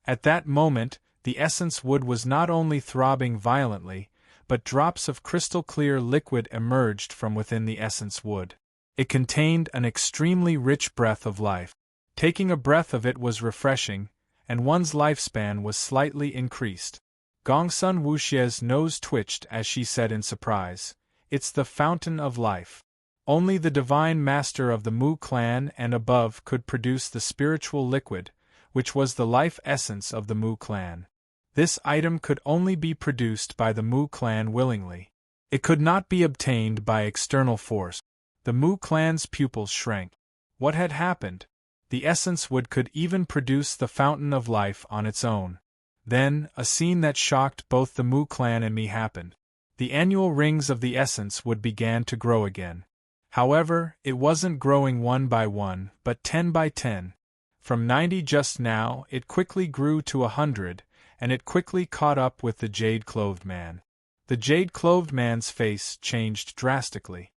At that moment, the essence wood was not only throbbing violently, but drops of crystal-clear liquid emerged from within the essence wood. It contained an extremely rich breath of life. Taking a breath of it was refreshing, and one's lifespan was slightly increased. Gongsun Wuxie's nose twitched as she said in surprise, "It's the fountain of life. Only the divine master of the Mu clan and above could produce the spiritual liquid, which was the life essence of the Mu clan. This item could only be produced by the Mu clan willingly. It could not be obtained by external force." The Mu clan's pupils shrank. What had happened? The essence wood could even produce the fountain of life on its own. Then, a scene that shocked both the Mu clan and me happened. The annual rings of the essence wood began to grow again. However, it wasn't growing 1 by 1, but 10 by 10. From 90 just now, it quickly grew to 100, and it quickly caught up with the jade-clothed man. The jade-clothed man's face changed drastically.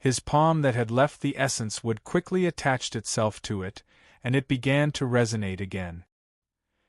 His palm that had left the essence wood quickly attached itself to it, and it began to resonate again.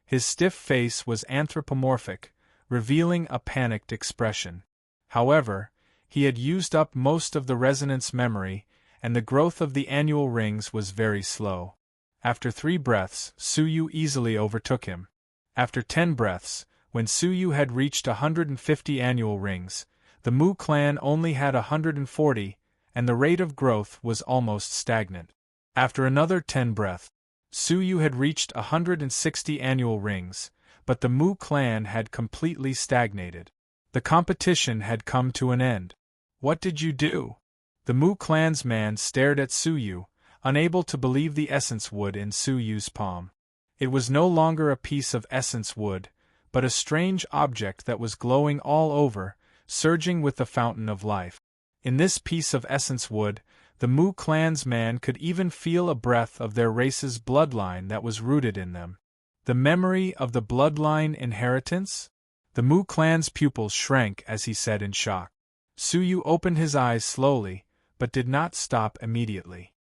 His stiff face was anthropomorphic, revealing a panicked expression. However, he had used up most of the resonance memory, and the growth of the annual rings was very slow. After 3 breaths, Su-yu easily overtook him. After 10 breaths, when Su-yu had reached 150 annual rings, the Mu clan only had 140, and the rate of growth was almost stagnant. After another 10 breaths, Suyu had reached 160 annual rings, but the Mu clan had completely stagnated. The competition had come to an end. What did you do? The Mu clansman stared at Suyu, unable to believe the essence wood in Suyu's palm. It was no longer a piece of essence wood, but a strange object that was glowing all over, surging with the fountain of life. In this piece of essence wood, the Mu clansman could even feel a breath of their race's bloodline that was rooted in them. The memory of the bloodline inheritance? The Mu clan's pupils shrank as he said in shock. Suyu opened his eyes slowly, but did not stop immediately.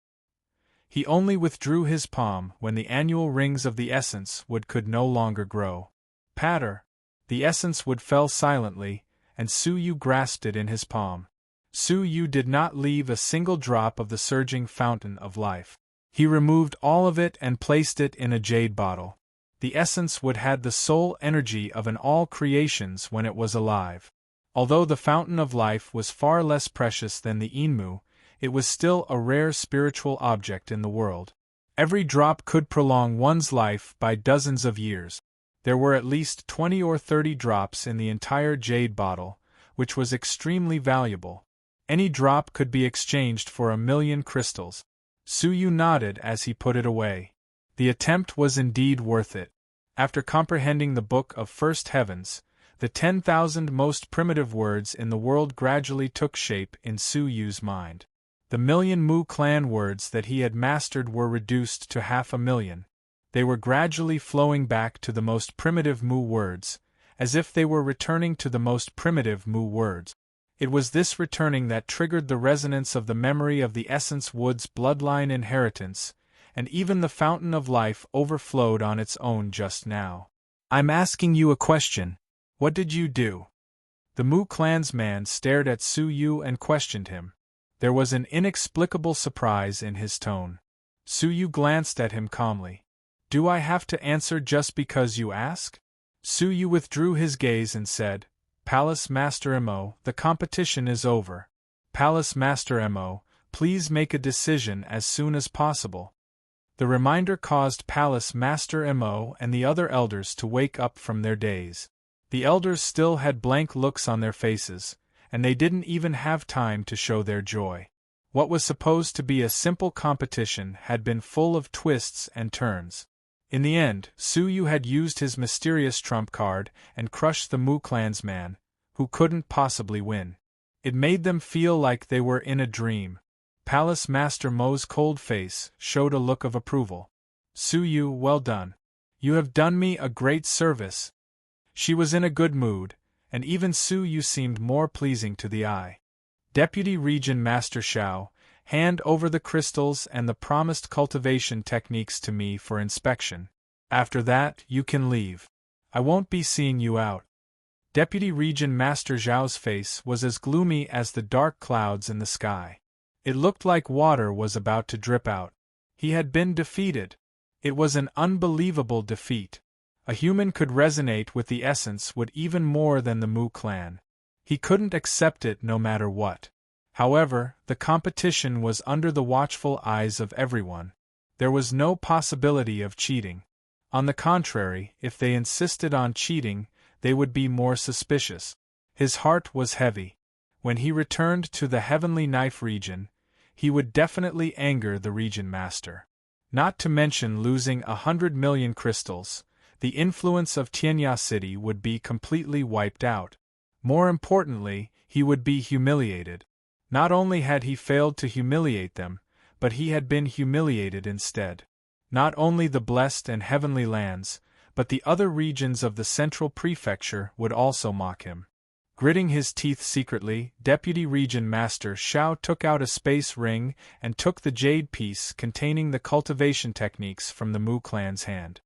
He only withdrew his palm when the annual rings of the essence wood could no longer grow. Patter! The essence wood fell silently, and Suyu grasped it in his palm. Suyu did not leave a single drop of the surging fountain of life. He removed all of it and placed it in a jade bottle. The essence wood had the soul energy of an all creations when it was alive. Although the fountain of life was far less precious than the Inmu, it was still a rare spiritual object in the world. Every drop could prolong one's life by dozens of years. There were at least 20 or 30 drops in the entire jade bottle, which was extremely valuable. Any drop could be exchanged for 1,000,000 crystals. Suyu nodded as he put it away. The attempt was indeed worth it. After comprehending the Book of First Heavens, the 10,000 most primitive words in the world gradually took shape in Suyu's mind. The 1,000,000 Mu clan words that he had mastered were reduced to 500,000. They were gradually flowing back to the most primitive Mu words, as if they were returning to the most primitive Mu words. It was this returning that triggered the resonance of the memory of the essence wood's bloodline inheritance, and even the fountain of life overflowed on its own just now. I'm asking you a question. What did you do? The Mu clansman stared at Suyu and questioned him. There was an inexplicable surprise in his tone. Suyu glanced at him calmly. Do I have to answer just because you ask? Suyu withdrew his gaze and said, Palace Master Mo, the competition is over. Palace Master Mo, please make a decision as soon as possible. The reminder caused Palace Master Mo and the other elders to wake up from their daze. The elders still had blank looks on their faces, and they didn't even have time to show their joy. What was supposed to be a simple competition had been full of twists and turns. In the end, Suyu had used his mysterious trump card and crushed the Mu clansman, who couldn't possibly win. It made them feel like they were in a dream. Palace Master Mo's cold face showed a look of approval. Suyu, well done. You have done me a great service. She was in a good mood, and even Suyu seemed more pleasing to the eye. Deputy Region Master Xiao, hand over the crystals and the promised cultivation techniques to me for inspection. After that, you can leave. I won't be seeing you out. Deputy Region Master Zhao's face was as gloomy as the dark clouds in the sky. It looked like water was about to drip out. He had been defeated. It was an unbelievable defeat. A human could resonate with the essence would even more than the Mu clan. He couldn't accept it no matter what. However, the competition was under the watchful eyes of everyone. There was no possibility of cheating. On the contrary, if they insisted on cheating, they would be more suspicious. His heart was heavy. When he returned to the Heavenly Knife region, he would definitely anger the region master. Not to mention losing 100,000,000 crystals, the influence of Tianya City would be completely wiped out. More importantly, he would be humiliated. Not only had he failed to humiliate them, but he had been humiliated instead. Not only the blessed and heavenly lands, but the other regions of the central prefecture would also mock him. Gritting his teeth secretly, Deputy Region Master Xiao took out a space ring and took the jade piece containing the cultivation techniques from the Mu clan's hand.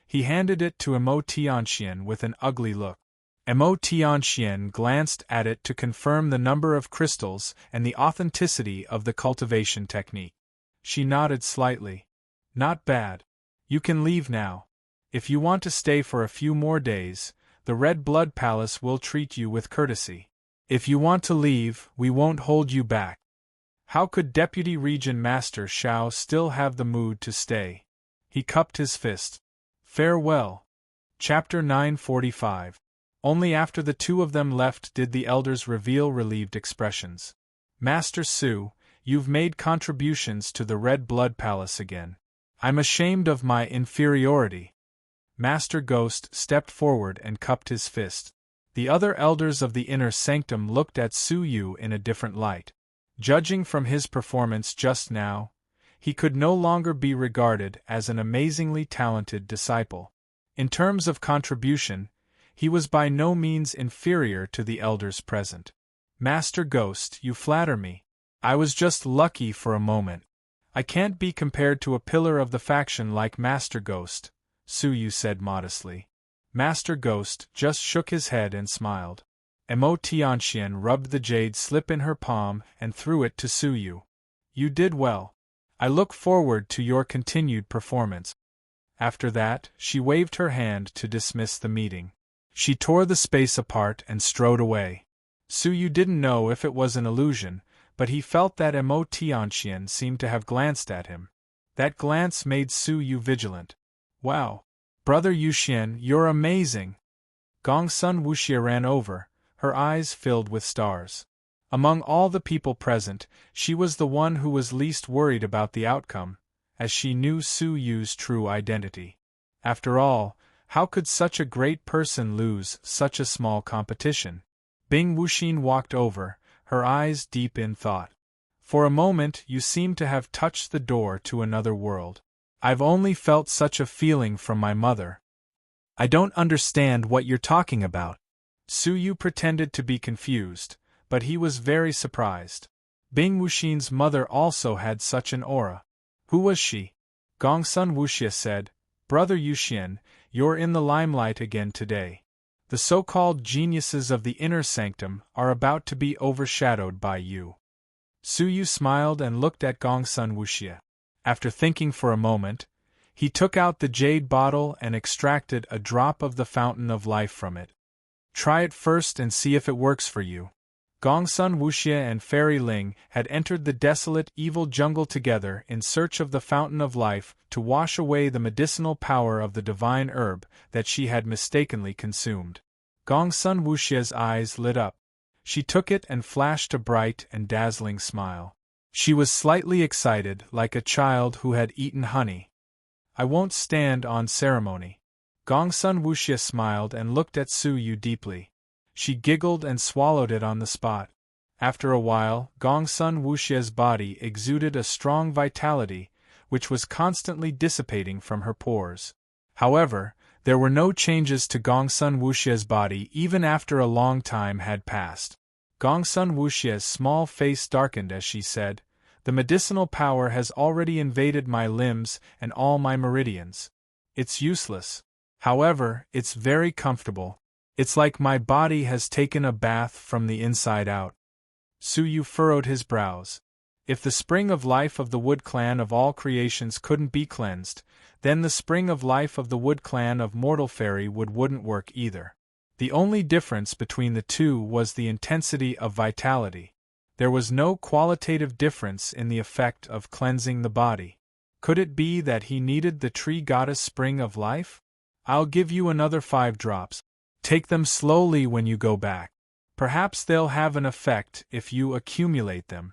He handed it to Mo Tianxian with an ugly look. Mo Tianxian glanced at it to confirm the number of crystals and the authenticity of the cultivation technique. She nodded slightly. Not bad. You can leave now. If you want to stay for a few more days, the Red Blood Palace will treat you with courtesy. If you want to leave, we won't hold you back. How could Deputy Region Master Xiao still have the mood to stay? He cupped his fist. Farewell. Chapter 945. Only after the two of them left did the elders reveal relieved expressions. Master Su, you've made contributions to the Red Blood Palace again. I'm ashamed of my inferiority. Master Ghost stepped forward and cupped his fist. The other elders of the inner sanctum looked at Su Yu in a different light. Judging from his performance just now, he could no longer be regarded as an amazingly talented disciple. In terms of contribution, he was by no means inferior to the elders present. Master Ghost, you flatter me. I was just lucky for a moment. I can't be compared to a pillar of the faction like Master Ghost, Su Yu said modestly. Master Ghost just shook his head and smiled. Emo Tianxian rubbed the jade slip in her palm and threw it to Su Yu. You did well. I look forward to your continued performance. After that, she waved her hand to dismiss the meeting. She tore the space apart and strode away. Su Yu didn't know if it was an illusion, but he felt that Emo Tianxian seemed to have glanced at him. That glance made Su Yu vigilant. Wow! Brother Yuxian, you're amazing! Gongsun Wuxia ran over, her eyes filled with stars. Among all the people present, she was the one who was least worried about the outcome, as she knew Su Yu's true identity. After all, how could such a great person lose such a small competition? Bing Wuxin walked over, her eyes deep in thought. For a moment you seem to have touched the door to another world. I've only felt such a feeling from my mother. I don't understand what you're talking about. Su Yu pretended to be confused, but he was very surprised. Bing Wuxin's mother also had such an aura. Who was she? Gongsun Wuxia said, Brother Yuxian, you're in the limelight again today. The so-called geniuses of the inner sanctum are about to be overshadowed by you. Su Yu smiled and looked at Gongsun Wuxia. After thinking for a moment, he took out the jade bottle and extracted a drop of the fountain of life from it. Try it first and see if it works for you. Gongsun Wuxia and Fairy Ling had entered the desolate, evil jungle together in search of the fountain of life to wash away the medicinal power of the divine herb that she had mistakenly consumed. Gongsun Wuxia's eyes lit up. She took it and flashed a bright and dazzling smile. She was slightly excited, like a child who had eaten honey. I won't stand on ceremony. Gongsun Wuxia smiled and looked at Su Yu deeply. She giggled and swallowed it on the spot. After a while, Gongsun Wuxia's body exuded a strong vitality, which was constantly dissipating from her pores. However, there were no changes to Gongsun Wuxia's body even after a long time had passed. Gongsun Wuxia's small face darkened as she said, The medicinal power has already invaded my limbs and all my meridians. It's useless. However, it's very comfortable. It's like my body has taken a bath from the inside out. Su Yu furrowed his brows. If the spring of life of the Wood Clan of all creations couldn't be cleansed, then the spring of life of the Wood Clan of Mortal Fairy wouldn't work either. The only difference between the two was the intensity of vitality. There was no qualitative difference in the effect of cleansing the body. Could it be that he needed the tree goddess spring of life? I'll give you another 5 drops. Take them slowly when you go back. Perhaps they'll have an effect if you accumulate them.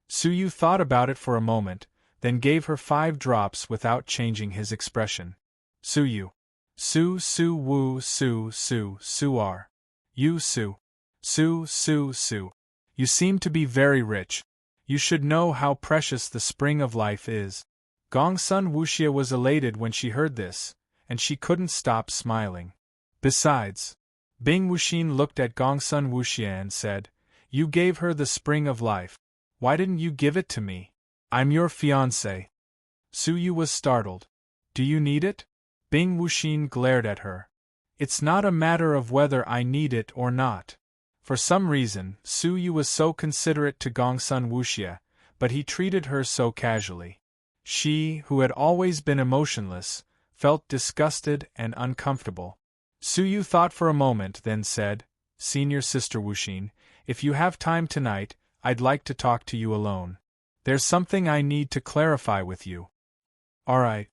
Su Yu thought about it for a moment, then gave her 5 drops without changing his expression. Su Yu. Su Su Wu Su Su Su R. You Su. Su Su Su. You seem to be very rich. You should know how precious the spring of life is. Gongsun Wuxia was elated when she heard this, and she couldn't stop smiling. Besides, Bing Wuxin looked at Gongsun Wuxia and said, You gave her the spring of life. Why didn't you give it to me? I'm your fiancé. Su Yu was startled. Do you need it? Bing Wuxin glared at her. It's not a matter of whether I need it or not. For some reason, Su Yu was so considerate to Gongsun Wuxia, but he treated her so casually. She, who had always been emotionless, felt disgusted and uncomfortable. Su Yu thought for a moment, then said, Senior Sister Wuxin, if you have time tonight, I'd like to talk to you alone. There's something I need to clarify with you. Alright.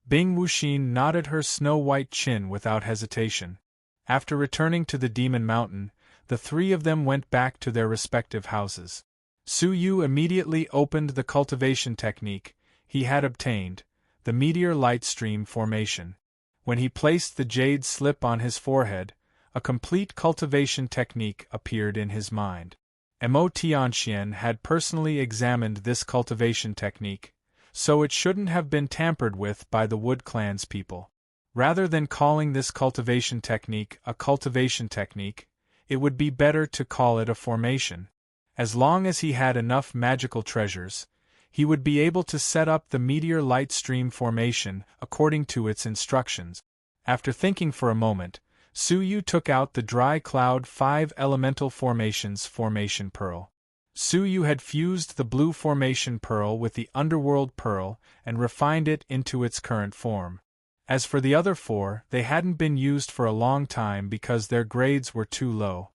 Bing Wuxin nodded her snow-white chin without hesitation. After returning to the Demon Mountain, the three of them went back to their respective houses. Su Yu immediately opened the cultivation technique he had obtained, the meteor light stream formation. When he placed the jade slip on his forehead, a complete cultivation technique appeared in his mind. Mo Tianxian had personally examined this cultivation technique, so it shouldn't have been tampered with by the Wood Clan's people. Rather than calling this cultivation technique a cultivation technique, it would be better to call it a formation. As long as he had enough magical treasures, he would be able to set up the meteor light stream formation according to its instructions. After thinking for a moment, Su Yu took out the Dry Cloud 5 Elemental Formations Formation Pearl. Su Yu had fused the Blue Formation Pearl with the Underworld Pearl and refined it into its current form. As for the other 4, they hadn't been used for a long time because their grades were too low.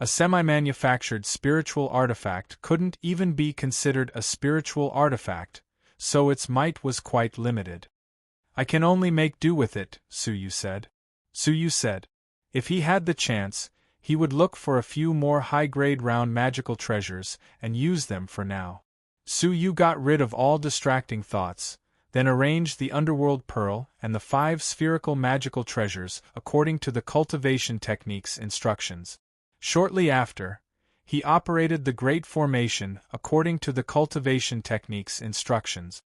A semi-manufactured spiritual artifact couldn't even be considered a spiritual artifact, so its might was quite limited. I can only make do with it, Su Yu said. Su Yu said. If he had the chance, he would look for a few more high-grade round magical treasures and use them for now. Su Yu got rid of all distracting thoughts, then arranged the Underworld Pearl and the 5 spherical magical treasures according to the cultivation technique's instructions. Shortly after, he operated the Great Formation according to the cultivation technique's instructions.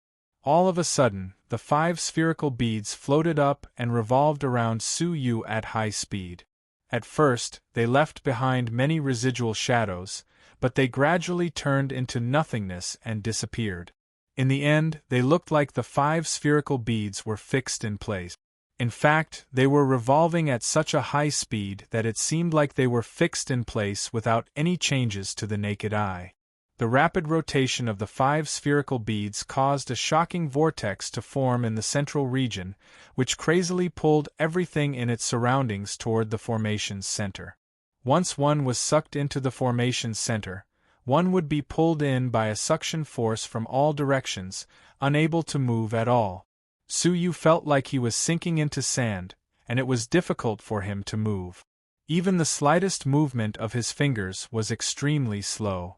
All of a sudden, the 5 spherical beads floated up and revolved around Su Yu at high speed. At first, they left behind many residual shadows, but they gradually turned into nothingness and disappeared. In the end, they looked like the 5 spherical beads were fixed in place. In fact, they were revolving at such a high speed that it seemed like they were fixed in place without any changes to the naked eye. The rapid rotation of the 5 spherical beads caused a shocking vortex to form in the central region, which crazily pulled everything in its surroundings toward the formation's center. Once one was sucked into the formation's center, one would be pulled in by a suction force from all directions, unable to move at all. Su Yu felt like he was sinking into sand, and it was difficult for him to move. Even the slightest movement of his fingers was extremely slow.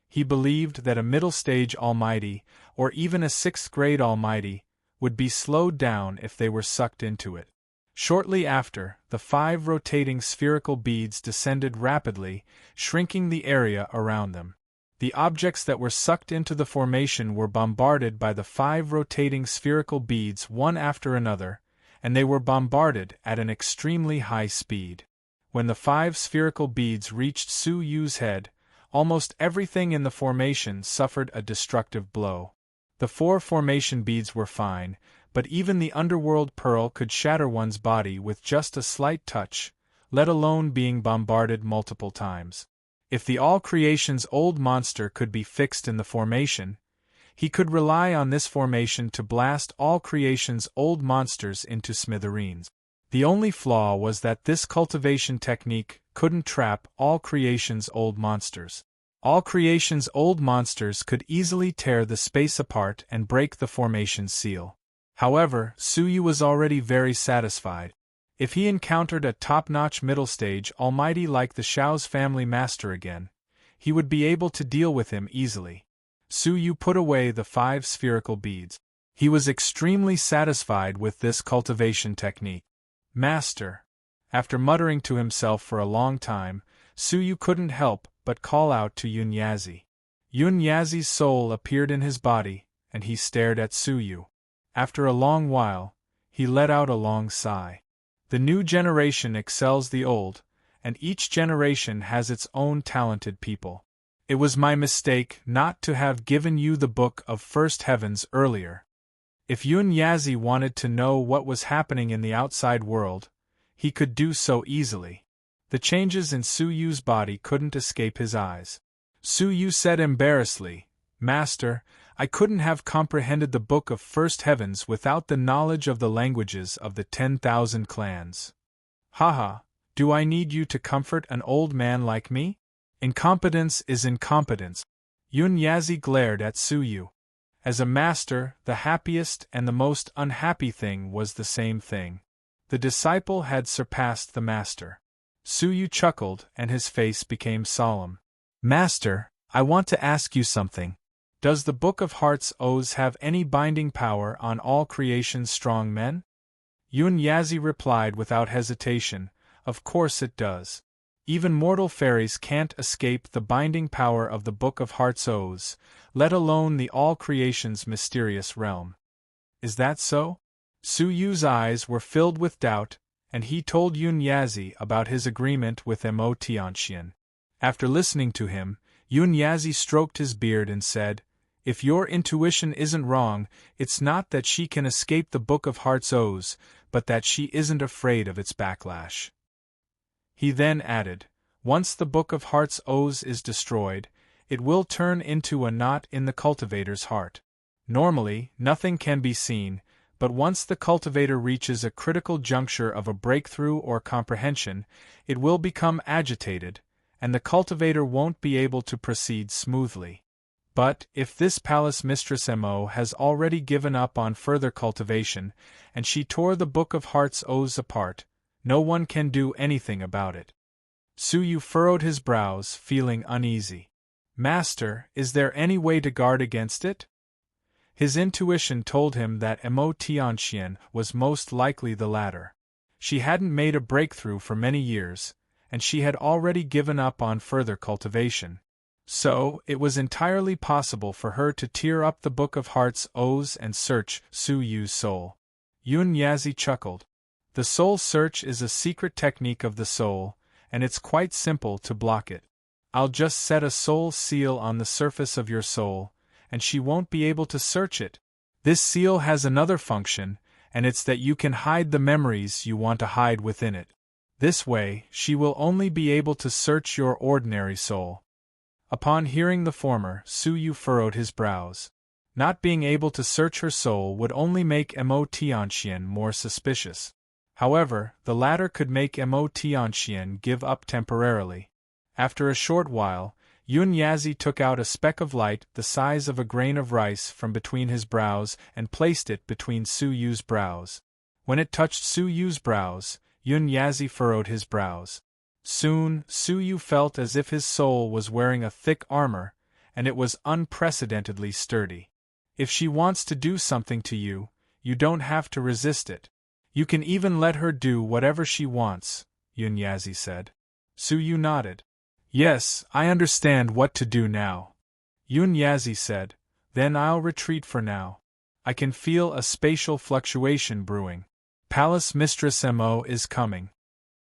He believed that a middle-stage Almighty, or even a 6th-grade Almighty, would be slowed down if they were sucked into it. Shortly after, the 5 rotating spherical beads descended rapidly, shrinking the area around them. The objects that were sucked into the formation were bombarded by the 5 rotating spherical beads one after another, and they were bombarded at an extremely high speed. When the 5 spherical beads reached Su Yu's head, almost everything in the formation suffered a destructive blow. The 4 formation beads were fine, but even the Underworld Pearl could shatter one's body with just a slight touch, let alone being bombarded multiple times. If the All Creation's Old Monster could be fixed in the formation, he could rely on this formation to blast All Creation's Old Monsters into smithereens. The only flaw was that this cultivation technique couldn't trap All Creation's Old Monsters. All Creation's Old Monsters could easily tear the space apart and break the formation's seal. However, Su Yu was already very satisfied. If he encountered a top-notch middle-stage Almighty like the Shao's family master again, he would be able to deal with him easily. Su Yu put away the 5 spherical beads. He was extremely satisfied with this cultivation technique. Master. After muttering to himself for a long time, Su Yu couldn't help but call out to Yun Yazi. Yun Yazi's soul appeared in his body, and he stared at Su Yu. After a long while, he let out a long sigh. The new generation excels the old, and each generation has its own talented people. It was my mistake not to have given you the Book of First Heavens earlier. If Yun Yazi wanted to know what was happening in the outside world, he could do so easily. The changes in Su Yu's body couldn't escape his eyes. Su Yu said embarrassedly, Master, I couldn't have comprehended the Book of First Heavens without the knowledge of the languages of the 10,000 clans. Haha, do I need you to comfort an old man like me? Incompetence is incompetence. Yun Yazi glared at Su Yu. As a master, the happiest and the most unhappy thing was the same thing. The disciple had surpassed the master. Su Yu chuckled and his face became solemn. Master, I want to ask you something. Does the Book of Heart's Oaths have any binding power on all creation's strong men? Yun Yazi replied without hesitation, of course it does. Even mortal fairies can't escape the binding power of the Book of Heart's Oaths, let alone the all creation's mysterious realm. Is that so? Su Yu's eyes were filled with doubt, and he told Yun Yazi about his agreement with Mo Tianxian. After listening to him, Yun Yazi stroked his beard and said, If your intuition isn't wrong, it's not that she can escape the Book of Heart's Oaths, but that she isn't afraid of its backlash. He then added, Once the Book of Heart's Oaths is destroyed, it will turn into a knot in the cultivator's heart. Normally, nothing can be seen, but once the cultivator reaches a critical juncture of a breakthrough or comprehension, it will become agitated, and the cultivator won't be able to proceed smoothly. But, if this palace mistress Mo has already given up on further cultivation, and she tore the Book of Heart's Oaths apart, no one can do anything about it. Su Yu furrowed his brows, feeling uneasy. Master, is there any way to guard against it? His intuition told him that Mo Tianxian was most likely the latter. She hadn't made a breakthrough for many years, and she had already given up on further cultivation. So, it was entirely possible for her to tear up the Book of Heart's Oaths and search Su Yu's soul. Yun Yazi chuckled. The soul search is a secret technique of the soul, and it's quite simple to block it. I'll just set a soul seal on the surface of your soul, and she won't be able to search it. This seal has another function, and it's that you can hide the memories you want to hide within it. This way, she will only be able to search your ordinary soul. Upon hearing the former, Su Yu furrowed his brows. Not being able to search her soul would only make Mo Tianxian more suspicious. However, the latter could make Mo Tianxian give up temporarily. After a short while, Yun Yazi took out a speck of light the size of a grain of rice from between his brows and placed it between Su Yu's brows. When it touched Su Yu's brows, Yun Yazi furrowed his brows. Soon, Su Yu felt as if his soul was wearing a thick armor, and it was unprecedentedly sturdy. If she wants to do something to you, you don't have to resist it. You can even let her do whatever she wants, Yun Yazi said. Su Yu nodded. Yes, I understand what to do now. Yun Yazi said, Then I'll retreat for now. I can feel a spatial fluctuation brewing. Palace Mistress Mo is coming.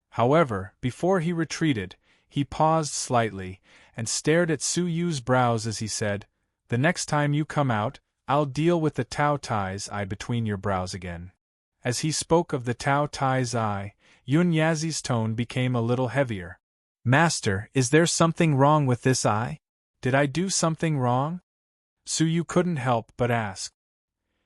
However, before he retreated, he paused slightly, and stared at Su Yu's brows as he said, The next time you come out, I'll deal with the Tao Tai's eye between your brows again. As he spoke of the Tao Tai's eye, Yun Yazi's tone became a little heavier. Master, is there something wrong with this eye? Did I do something wrong? Su Yu couldn't help but ask.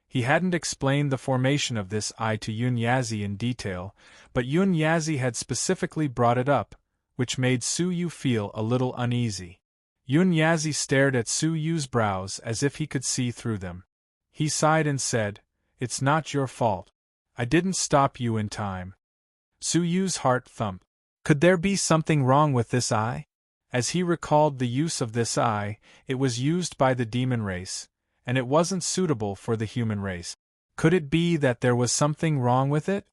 He hadn't explained the formation of this eye to Yun Yazi in detail, but Yun Yazi had specifically brought it up, which made Su Yu feel a little uneasy. Yun Yazi stared at Su Yu's brows as if he could see through them. He sighed and said, It's not your fault. I didn't stop you in time. Su Yu's heart thumped. Could there be something wrong with this eye? As he recalled the use of this eye, it was used by the demon race, and it wasn't suitable for the human race. Could it be that there was something wrong with it?